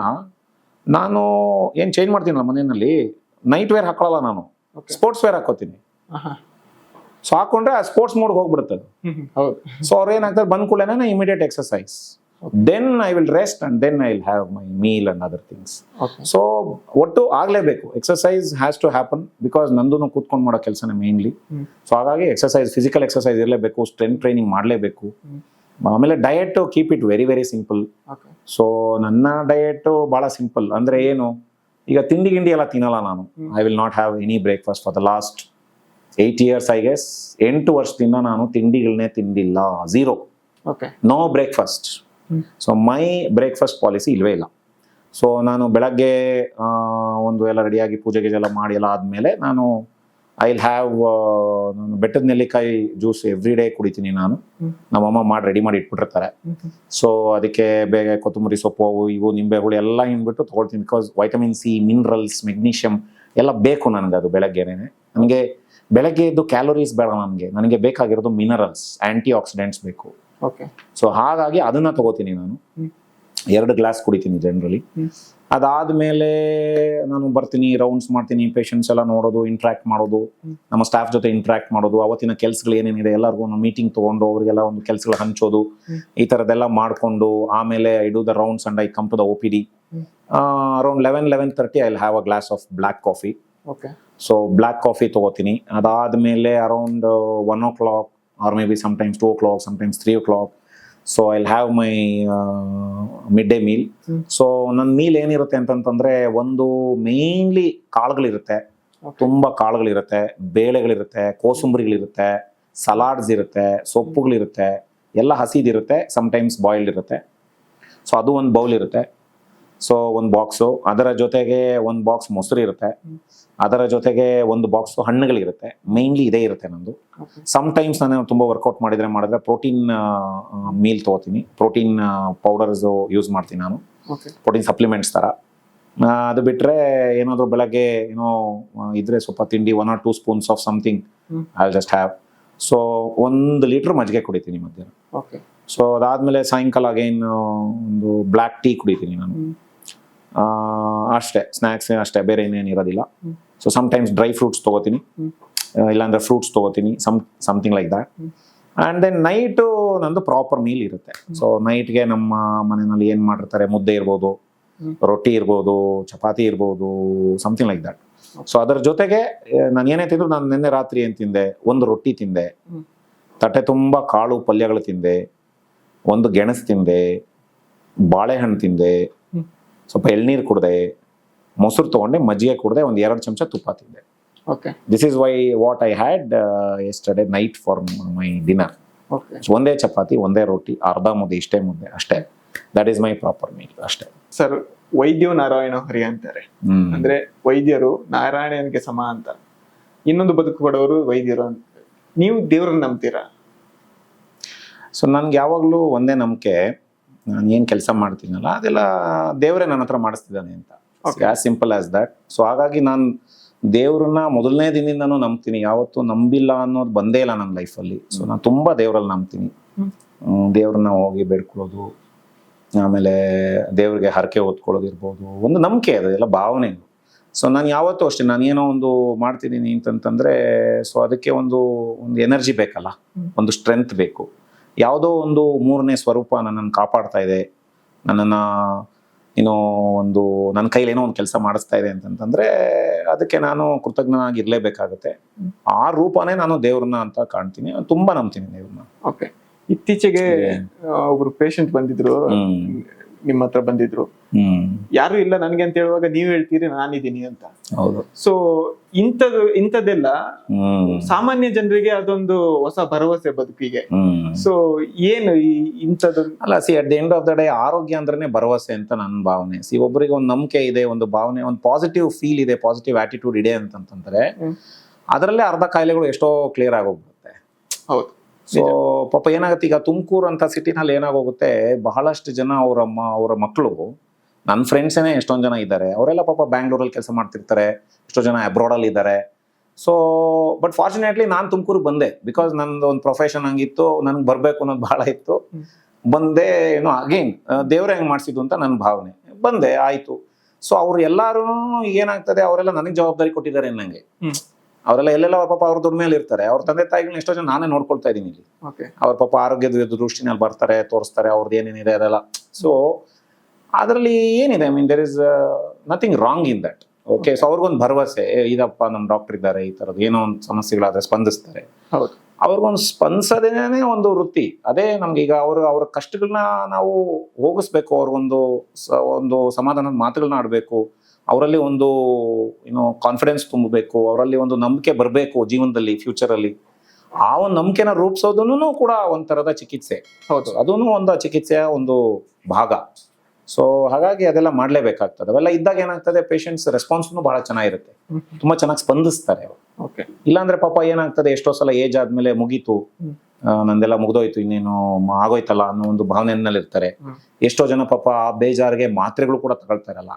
ನಾನು ಏನ್ ಚೇಂಜ್ ಮಾಡ್ತೀನಲ್ಲ ಮನೆಯಲ್ಲಿ, ನೈಟ್ ವೇರ್ ಹಾಕೊಳ್ಳಲ್ಲ ನಾನು, ಸ್ಪೋರ್ಟ್ಸ್ ವೇರ್ ಹಾಕೋತೀನಿ. ಸೊ ಹಾಕೊಂಡ್ರೆ ಆ ಸ್ಪೋರ್ಟ್ಸ್ ಮೋಡ್ ಹೋಗ್ಬಿಡುತ್ತೆ. ಸೊ ಅವ್ರು ಏನಾಗ್ತಾರೆ, ಬಂದ್ ಕೂಡಲೇ immediate exercise, then I will rest and then I will have my meal and other things. So ಒಟ್ಟು ಆಗ್ಲೇಬೇಕು, exercise has to happen because ನಂದು ಕೂತ್ಕೊಂಡು ಮಾಡೋ ಕೆಲಸನೇ ಮೇನ್ಲಿ. ಸೊ ಹಾಗಾಗಿ ಎಕ್ಸರ್ಸೈಸ್, ಫಿಸಿಕಲ್ ಎಕ್ಸರ್ಸೈಸ್ ಇರಲೇಬೇಕು, ಸ್ಟ್ರೆಂತ್ ಟ್ರೈನಿಂಗ್ ಮಾಡಲೇಬೇಕು. ಆಮೇಲೆ diet keep it very simple. So ನನ್ನ ಡಯಟ್ ಬಹಳ ಸಿಂಪಲ್. ಅಂದ್ರೆ ಏನು, ಈಗ ತಿಂಡಿ ಎಲ್ಲ ತಿನ್ನಲ್ಲ ನಾನು. I will not have any breakfast for the last 8 years I guess. 8 ವರ್ಷದಿಂದ ನಾನು ತಿಂಡಿಗಳನ್ನೇ ತಿಂದಿಲ್ಲ, zero, no breakfast. So my breakfast policy ಇಲ್ವೇ ಇಲ್ಲ. ಸೊ ನಾನು ಬೆಳಗ್ಗೆ ಒಂದು ಎಲ್ಲ ರೆಡಿಯಾಗಿ ಪೂಜೆ ಎಲ್ಲ ಮಾಡಿ ಎಲ್ಲ ಆದಮೇಲೆ ನಾನು ಐ ವಿಲ್ ಹ್ಯಾವ್ ನಾನು ಬೆಟ್ಟದ ನೆಲ್ಲಿಕಾಯಿ ಜ್ಯೂಸ್ ಎವ್ರಿ ಡೇ ಕುಡಿತೀನಿ ನಾನು. ನಮ್ಮಮ್ಮ ರೆಡಿ ಮಾಡಿ ಇಟ್ಬಿಟ್ಟಿರ್ತಾರೆ. ಸೊ ಅದಕ್ಕೆ ಬೇಗ ಕೊತ್ತಂಬರಿ ಸೊಪ್ಪು, ಅವು ಇವು ನಿಂಬೆ ಹುಳಿ ಎಲ್ಲ ಹಿಂಡ್ಬಿಟ್ಟು ತೊಗೊಳ್ತೀನಿ. Because vitamin C, minerals, magnesium ಎಲ್ಲ ಬೇಕು ನನಗೆ. ಅದು ಬೆಳಗ್ಗೆನೆ ನನಗೆ ಬೆಳಗ್ಗೆ ಎದ್ದು ಕ್ಯಾಲೋರೀಸ್ ಬೇಡ ನನಗೆ ಬೇಕಾಗಿರೋದು ಮಿನರಲ್ಸ್, ಆಂಟಿ ಆಕ್ಸಿಡೆಂಟ್ಸ್ ಬೇಕು. ಸೊ ಹಾಗಾಗಿ ಅದನ್ನ ತಗೋತೀನಿ ನಾನು. 2 ಗ್ಲಾಸ್ ಕುಡಿತೀನಿ ಜನರಲಿ. ಅದಾದ್ಮೇಲೆ ನಾನು ಬರ್ತೀನಿ, ರೌಂಡ್ಸ್ ಮಾಡ್ತೀನಿ, ಪೇಷಂಟ್ಸ್ ಎಲ್ಲ ನೋಡೋದು, ಇಂಟ್ರಾಕ್ಟ್ ಮಾಡೋದು, ನಮ್ಮ ಸ್ಟಾಫ್ ಜೊತೆ ಇಂಟ್ರಾಕ್ಟ್ ಮಾಡೋದು, ಅವತ್ತಿನ ಕೆಲ್ಸಗಳು ಏನೇನಿದೆ ಎಲ್ಲರಿಗೂ ಒಂದು ಮೀಟಿಂಗ್ ತಗೊಂಡು ಅವರಿಗೆಲ್ಲ ಒಂದು ಕೆಲ್ಸಗಳು ಹಂಚೋದು, ಈ ಥರದ್ದೆಲ್ಲ ಮಾಡಿಕೊಂಡು ಆಮೇಲೆ I do the rounds and I come to the OPD. Around 11:30 I will have a glass of black coffee. So black coffee ತಗೋತೀನಿ. ಅದಾದ್ಮೇಲೆ around 1 o'clock or maybe sometimes 2 o'clock, sometimes 3 o'clock. So I'll have my midday meal. So ನನ್ನ ಮೀಲ್ ಏನಿರುತ್ತೆ ಅಂತಂತಂದ್ರೆ, ಒಂದು ಮೇನ್ಲಿ ಕಾಳುಗಳಿರುತ್ತೆ, ತುಂಬಾ ಕಾಳುಗಳಿರುತ್ತೆ, ಬೇಳೆಗಳಿರುತ್ತೆ, ಕೋಸಂಬರಿಗಳಿರುತ್ತೆ, ಸಲಾಡ್ಸ್ ಇರುತ್ತೆ, ಸೊಪ್ಪುಗಳಿರುತ್ತೆ, ಎಲ್ಲ ಹಸಿದಿರುತ್ತೆ, ಸಮ್ಟೈಮ್ಸ್ ಬಾಯ್ಲ್ಡ್ ಇರುತ್ತೆ. ಸೊ ಅದು ಒಂದು ಬೌಲ್ ಇರುತ್ತೆ. ಸೊ ಒಂದು ಬಾಕ್ಸು, ಅದರ ಜೊತೆಗೆ ಒಂದು ಬಾಕ್ಸ್ ಮೊಸರು ಇರುತ್ತೆ, ಅದರ ಜೊತೆಗೆ ಒಂದು ಬಾಕ್ಸ್ ಹಣ್ಣುಗಳಿರುತ್ತೆ. ಮೇನ್ಲಿ ಇದೇ ಇರುತ್ತೆ ನಂದು. ಟೈಮ್ಸ್ ನಾನು ತುಂಬ ವರ್ಕೌಟ್ ಮಾಡಿದ್ರೆ ಪ್ರೋಟೀನ್ ಮೀಲ್ ತೊಗೋತೀನಿ, ಪ್ರೋಟೀನ್ ಪೌಡರ್ಸ್ ಯೂಸ್ ಮಾಡ್ತೀನಿ ನಾನು, ಪ್ರೋಟೀನ್ ಸಪ್ಲಿಮೆಂಟ್ಸ್ ಥರ. ಅದು ಬಿಟ್ಟರೆ ಏನಾದರೂ ಬೆಳಗ್ಗೆ ಏನೋ ಇದ್ರೆ ಸ್ವಲ್ಪ ತಿಂಡಿ 1 or 2 spoons of something I will just have. So 1 litre ಮಜ್ಜಿಗೆ ಕುಡಿತೀನಿ ಮಧ್ಯಾಹ್ನ. ಸೊ ಅದಾದಮೇಲೆ ಸಾಯಂಕಾಲ ಅಗೈನ್ ಒಂದು ಬ್ಲ್ಯಾಕ್ ಟೀ ಕುಡಿತೀನಿ ನಾನು. ಅಷ್ಟೇ, ಸ್ನ್ಯಾಕ್ಸ್ ಅಷ್ಟೇ, ಬೇರೆ ಇನ್ನೇನು ಇರೋದಿಲ್ಲ. ಸೊ ಟೈಮ್ಸ್ ಡ್ರೈ ಫ್ರೂಟ್ಸ್ ತೊಗೋತೀನಿ, ಇಲ್ಲಾಂದ್ರೆ ಫ್ರೂಟ್ಸ್ ತೊಗೋತೀನಿ, something like that. And then night ನಂದು ಪ್ರಾಪರ್ ಮೀಲ್ ಇರುತ್ತೆ. ಸೊ ನೈಟ್ಗೆ ನಮ್ಮ ಮನೆಯಲ್ಲಿ ಏನು ಮಾಡಿರ್ತಾರೆ, ಮುದ್ದೆ ಇರ್ಬೋದು, ರೊಟ್ಟಿ ಇರ್ಬೋದು, ಚಪಾತಿ ಇರ್ಬೋದು, ಸಮಥಿಂಗ್ ಲೈಕ್ ದ್ಯಾಟ್. ಸೊ ಅದರ ಜೊತೆಗೆ ನಾನು ಏನೇ ತಿಂದ್ರು, ನಾನು ನಿನ್ನೆ ರಾತ್ರಿ ಏನು ತಿಂದೆ, ಒಂದು ರೊಟ್ಟಿ ತಿಂದೆ, ತಟ್ಟೆ ತುಂಬ ಕಾಳು ಪಲ್ಯಗಳು ತಿಂದೆ, ಒಂದು ಗೆಣಸು ತಿಂದೆ, ಬಾಳೆಹಣ್ಣು ತಿಂದೆ, ಸ್ವಲ್ಪ ಎಳ್ನೀರು ಕುಡ್ದೆ, ಮೊಸರು ತೊಗೊಂಡೆ, ಮಜ್ಜಿಗೆ ಕುಡ್ದೆ, ಒಂದು 2 ಚಮಚ ತುಪ್ಪ ತಿಂದೆ. This is why what I had yesterday night for my dinner. ಒಂದೇ ಚಪಾತಿ, ಒಂದೇ ರೊಟ್ಟಿ, ಅರ್ಧ ಮುದ್ದೆ, ಇಷ್ಟೇ ಮುದ್ದೆ ಅಷ್ಟೇ. That is my proper meal ಅಷ್ಟೇ. ಸರ್, ವೈದ್ಯೋ ನಾರಾಯಣ ಹರಿ ಅಂತಾರೆ. ಅಂದ್ರೆ ವೈದ್ಯರು ನಾರಾಯಣನಿಗೆ ಸಮ ಅಂತ, ಇನ್ನೊಂದು ಬದುಕು ಕೊಡೋರು ವೈದ್ಯರು ಅಂತ. ನೀವು ದೇವ್ರನ್ನ ನಂಬ್ತೀರಾ? ಸೊ ನನ್ಗೆ ಯಾವಾಗಲೂ ಒಂದೇ ನಂಬಿಕೆ, ನಾನು ಏನು ಕೆಲಸ ಮಾಡ್ತೀನಲ್ಲ ಅದೆಲ್ಲ ದೇವರೇ ನನ್ನ ಹತ್ರ ಮಾಡಿಸ್ತಿದ್ದಾನೆ ಅಂತ. As simple as that. So ಹಾಗಾಗಿ ನಾನು ದೇವ್ರನ್ನ ಮೊದಲನೇ ದಿನದಿಂದನೂ ನಂಬ್ತೀನಿ, ಯಾವತ್ತೂ ನಂಬಿಲ್ಲ ಅನ್ನೋದು ಬಂದೇ ಇಲ್ಲ ನನ್ನ ಲೈಫಲ್ಲಿ. ಸೊ ನಾನು ತುಂಬ ದೇವರಲ್ಲಿ ನಂಬ್ತೀನಿ. ದೇವ್ರನ್ನ ಹೋಗಿ ಬೇಡ್ಕೊಳ್ಳೋದು, ಆಮೇಲೆ ದೇವ್ರಿಗೆ ಹರಕೆ ಹೊತ್ಕೊಳ್ಳೋದು ಇರ್ಬೋದು, ಒಂದು ನಂಬಿಕೆ, ಅದೆಲ್ಲ ಭಾವನೆ. ಸೊ ನಾನು ಯಾವತ್ತೂ ಅಷ್ಟೇ, ನಾನು ಏನೋ ಒಂದು ಮಾಡ್ತಿದ್ದೀನಿ ಅಂತಂತಂದರೆ, ಸೊ ಅದಕ್ಕೆ ಒಂದು ಎನರ್ಜಿ ಬೇಕಲ್ಲ, ಒಂದು ಸ್ಟ್ರೆಂತ್ ಬೇಕು. ಯಾವುದೋ ಒಂದು ಮೂರನೇ ಸ್ವರೂಪ ನನ್ನನ್ನು ಕಾಪಾಡ್ತಾ ಇದೆ, ನನ್ನನ್ನು ಏನೋ ಒಂದು ನನ್ನ ಕೈಲಿ ಏನೋ ಒಂದು ಕೆಲಸ ಮಾಡಿಸ್ತಾ ಇದೆ ಅಂತಂತಂದರೆ ಅದಕ್ಕೆ ನಾನು ಕೃತಜ್ಞನಾಗಿರ್ಲೇಬೇಕಾಗುತ್ತೆ. ಆ ರೂಪನೇ ನಾನು ದೇವ್ರನ್ನ ಅಂತ ಕಾಣ್ತೀನಿ, ತುಂಬ ನಂಬ್ತೀನಿ ದೇವ್ರನ್ನ. ಓಕೆ. ಇತ್ತೀಚೆಗೆ ಒಬ್ರು ಪೇಷಂಟ್ ಬಂದಿದ್ರು, ನಿಮ್ಮ ಹತ್ರ ಬಂದಿದ್ರು. ಯಾರು ಇಲ್ಲ ನನಗೆ ಅಂತ ಹೇಳುವಾಗ ನೀವು ಹೇಳ್ತೀರಿ ನಾನಿದ್ದೀನಿ ಅಂತ. ಹೌದು. ಸೊ ಇಂಥದ್ದೆಲ್ಲ ಸಾಮಾನ್ಯ ಜನರಿಗೆ ಅದೊಂದು ಹೊಸ ಭರವಸೆ ಬದುಕಿಗೆ. ಸೊ ಏನು ಇಂಥದ್ದು ಅಲ್ಲ, at the end of the day ಆರೋಗ್ಯ ಅಂದ್ರೇನೆ ಭರವಸೆ ಅಂತ ನನ್ನ ಭಾವನೆ. ಒಬ್ಬರಿಗೆ ಒಂದು ನಂಬಿಕೆ ಇದೆ, ಒಂದು ಭಾವನೆ, ಒಂದು ಪಾಸಿಟಿವ್ ಫೀಲ್ ಇದೆ, ಪಾಸಿಟಿವ್ ಆಟಿಟ್ಯೂಡ್ ಇದೆ ಅಂತಂತಂದ್ರೆ ಅದರಲ್ಲೇ ಅರ್ಧ ಕಾಯಿಲೆಗಳು ಎಷ್ಟೋ ಕ್ಲಿಯರ್ ಆಗೋಗ್ಬಿಡುತ್ತೆ. ಹೌದು. ಸೊ ಪಾಪ ಏನಾಗುತ್ತೆ, ಈಗ ತುಮಕೂರು ಅಂತ ಸಿಟಿನಲ್ಲಿ ಏನಾಗೋಗುತ್ತೆ, ಬಹಳಷ್ಟು ಜನ ಅವರ ಮಕ್ಕಳು, ನನ್ನ ಫ್ರೆಂಡ್ಸೇನೆ ಎಷ್ಟೊಂದು ಜನ ಇದ್ದಾರೆ, ಅವರೆಲ್ಲ ಪಾಪ ಬ್ಯಾಂಗ್ಳೂರಲ್ಲಿ ಕೆಲಸ ಮಾಡ್ತಿರ್ತಾರೆ, ಎಷ್ಟೋ ಜನ ಅಬ್ರಾಡಲ್ಲಿ ಇದ್ದಾರೆ. ಸೊ ಬಟ್ ಫಾರ್ಚುನೇಟ್ಲಿ ನಾನು ತುಮಕೂರಿಗೆ ಬಂದೆ, ಬಿಕಾಸ್ ನಂದು ಒಂದು ಪ್ರೊಫೆಷನ್ ಹಂಗಿತ್ತು, ನನಗೆ ಬರಬೇಕು ಅನ್ನೋದು ಬಹಳ ಇತ್ತು. ಬಂದೆ, ಏನೋ ಅಗೇನ್ ದೇವ್ರೆ ಹೆಂಗೆ ಮಾಡಿಸಿದ್ದು ಅಂತ ನನ್ನ ಭಾವನೆ. ಬಂದೆ, ಆಯಿತು. ಸೊ ಅವ್ರು ಎಲ್ಲರೂ ಏನಾಗ್ತದೆ, ಅವರೆಲ್ಲ ನನಗೆ ಜವಾಬ್ದಾರಿ ಕೊಟ್ಟಿದ್ದಾರೆ ನನಗೆ. ಅವರೆಲ್ಲ ಎಲ್ಲೆಲ್ಲ ಪಾಪ ಅವ್ರ ದುಡ್ಡು ಮೇಲೆ ಇರ್ತಾರೆ. ಅವ್ರ ತಂದೆ ತಾಯಿಗಳನ್ನ ಎಷ್ಟೋ ಜನ ನಾನೇ ನೋಡ್ಕೊಳ್ತಾ ಇದ್ದೀನಿ ಇಲ್ಲಿ. ಅವ್ರ ಪಾಪ ಆರೋಗ್ಯದ ದೃಷ್ಟಿನಲ್ಲಿ ಬರ್ತಾರೆ, ತೋರಿಸ್ತಾರೆ ಅವ್ರದ್ದು ಏನೇನಿದೆ ಅದೆಲ್ಲ. ಸೊ ಅದರಲ್ಲಿ ಏನಿದೆ, I mean there is nothing wrong in that. Okay. So ಅವ್ರಿಗೊಂದು ಭರವಸೆ, ಇದಪ್ಪ ನಮ್ಮ ಡಾಕ್ಟರ್ ಇದ್ದಾರೆ, ಈ ಥರದ್ದು ಏನೋ ಒಂದು ಸಮಸ್ಯೆಗಳಾದ್ರೆ ಸ್ಪಂದಿಸ್ತಾರೆ. ಅವ್ರಿಗೊಂದು ಸ್ಪಂದಿಸೋದೇನೆ ಒಂದು ವೃತ್ತಿ. ಅದೇ ನಮ್ಗೆ ಈಗ ಅವ್ರ ಕಷ್ಟಗಳನ್ನ ನಾವು ಹೋಗಿಸ್ಬೇಕು, ಅವ್ರಿಗೊಂದು ಸಮಾಧಾನದ ಮಾತುಗಳನ್ನ ಆಡಬೇಕು, ಅವರಲ್ಲಿ ಒಂದು ಏನೋ ಕಾನ್ಫಿಡೆನ್ಸ್ ತುಂಬಬೇಕು, ಅವರಲ್ಲಿ ಒಂದು ನಂಬಿಕೆ ಬರಬೇಕು ಜೀವನದಲ್ಲಿ, ಫ್ಯೂಚರಲ್ಲಿ. ಆ ಒಂದು ನಂಬಿಕೆನ ರೂಪಿಸೋದನ್ನು ಕೂಡ ಒಂಥರದ ಚಿಕಿತ್ಸೆ. ಹೌದು, ಅದೂ ಒಂದು ಚಿಕಿತ್ಸೆಯ ಒಂದು ಭಾಗ. ಸೊ ಹಾಗಾಗಿ ಅದೆಲ್ಲ ಮಾಡಲೇಬೇಕಾಗ್ತದೆ. ಅವೆಲ್ಲ ಇದ್ದಾಗ ಏನಾಗ್ತದೆ, ಪೇಷಂಟ್ಸ್ ರೆಸ್ಪಾನ್ಸ್ನು ಬಹಳ ಚೆನ್ನಾಗಿರುತ್ತೆ, ತುಂಬಾ ಚೆನ್ನಾಗಿ ಸ್ಪಂದಿಸ್ತಾರೆ ಅವರು. ಇಲ್ಲಾಂದ್ರೆ ಪಾಪ ಏನಾಗ್ತದೆ, ಎಷ್ಟೋ ಸಲ ಏಜ್ ಆದ್ಮೇಲೆ ಮುಗೀತು, ನಂದೆಲ್ಲ ಮುಗ್ದೋಯ್ತು, ಇನ್ನೇನು ಆಗೋಯ್ತಲ್ಲ ಅನ್ನೋ ಒಂದು ಭಾವನೆಯಲ್ಲಿ ಇರ್ತಾರೆ. ಎಷ್ಟೋ ಜನ ಪಾಪ ಆ ಬೇಜಾರಿಗೆ ಮಾತ್ರೆಗಳು ಕೂಡ ತಗೊಳ್ತಾ ಇರಲ್ಲ.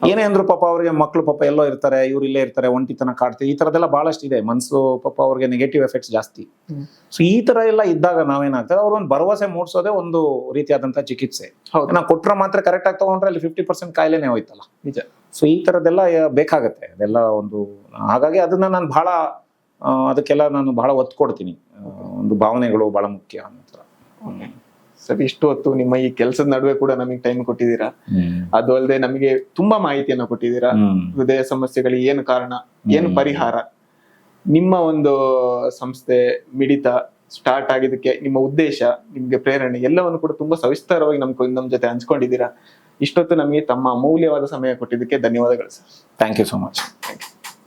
ಏನೇ ಅಂದ್ರು ಪಾಪ ಅವ್ರಿಗೆ ಮಕ್ಳು ಪಾಪ ಎಲ್ಲೋ ಇರ್ತಾರೆ, ಇವ್ರು ಇಲ್ಲೇ ಇರ್ತಾರೆ, ಒಂಟಿತನ ಕಾಡ್ತೀವಿ, ಈ ತರದೆಲ್ಲ ಬಹಳಷ್ಟು ಇದೆ. ಮನ್ಸು ಪಾಪ ಅವ್ರಿಗೆ ನೆಗೆಟಿವ್ ಎಫೆಕ್ಟ್ಸ್ ಜಾಸ್ತಿ. ಸೊ ಈ ತರ ಎಲ್ಲ ಇದ್ದಾಗ ನಾವೇನಾಗ್ತದೆ, ಅವ್ರಿಗೊಂದು ಭರವಸೆ ಮೂಡಿಸೋದೇ ಒಂದು ರೀತಿಯಾದಂತಹ ಚಿಕಿತ್ಸೆ. ನಾವು ಕೊಟ್ರ ಮಾತ್ರ ಕರೆಕ್ಟ್ ಆಗಿ ತಗೊಂಡ್ರೆ ಅಲ್ಲಿ 50% ಕಾಯಿಲೆನೇ ಹೋಯ್ತಲ್ಲ. ನಿಜ. ಸೊ ಈ ತರದೆಲ್ಲ ಬೇಕಾಗತ್ತೆ, ಅದೆಲ್ಲ ಒಂದು. ಹಾಗಾಗಿ ಅದನ್ನ ನಾನು ಬಹಳ ಅದಕ್ಕೆಲ್ಲ ನಾನು ಬಹಳ ಒತ್ತು ಕೊಡ್ತೀನಿ. ಒಂದು ಭಾವನೆಗಳು ಬಹಳ ಮುಖ್ಯ ಅಂತ. ಸರ್, ಇಷ್ಟು ಹೊತ್ತು ನಿಮ್ಮ ಈ ಕೆಲಸದ ನಡುವೆ ಕೂಡ ನಮಗೆ ಟೈಮ್ ಕೊಟ್ಟಿದ್ದೀರಾ. ಅದು ಅಲ್ಲದೆ ನಮಗೆ ತುಂಬಾ ಮಾಹಿತಿಯನ್ನು ಕೊಟ್ಟಿದ್ದೀರಾ. ಹೃದಯ ಸಮಸ್ಯೆಗಳಿಗೆ ಏನು ಕಾರಣ, ಏನು ಪರಿಹಾರ, ನಿಮ್ಮ ಒಂದು ಸಂಸ್ಥೆ ಮಿಡಿತ ಸ್ಟಾರ್ಟ್ ಆಗಿದ್ದಕ್ಕೆ ನಿಮ್ಮ ಉದ್ದೇಶ, ನಿಮ್ಗೆ ಪ್ರೇರಣೆ ಎಲ್ಲವನ್ನು ಕೂಡ ತುಂಬಾ ಸವಿಸ್ತಾರವಾಗಿ ನಮ್ಮ ಜೊತೆ ಹಂಚ್ಕೊಂಡಿದ್ದೀರಾ. ಇಷ್ಟೊತ್ತು ನಮಗೆ ತಮ್ಮ ಅಮೂಲ್ಯವಾದ ಸಮಯ ಕೊಟ್ಟಿದ್ದಕ್ಕೆ ಧನ್ಯವಾದಗಳು sir. Thank you so much.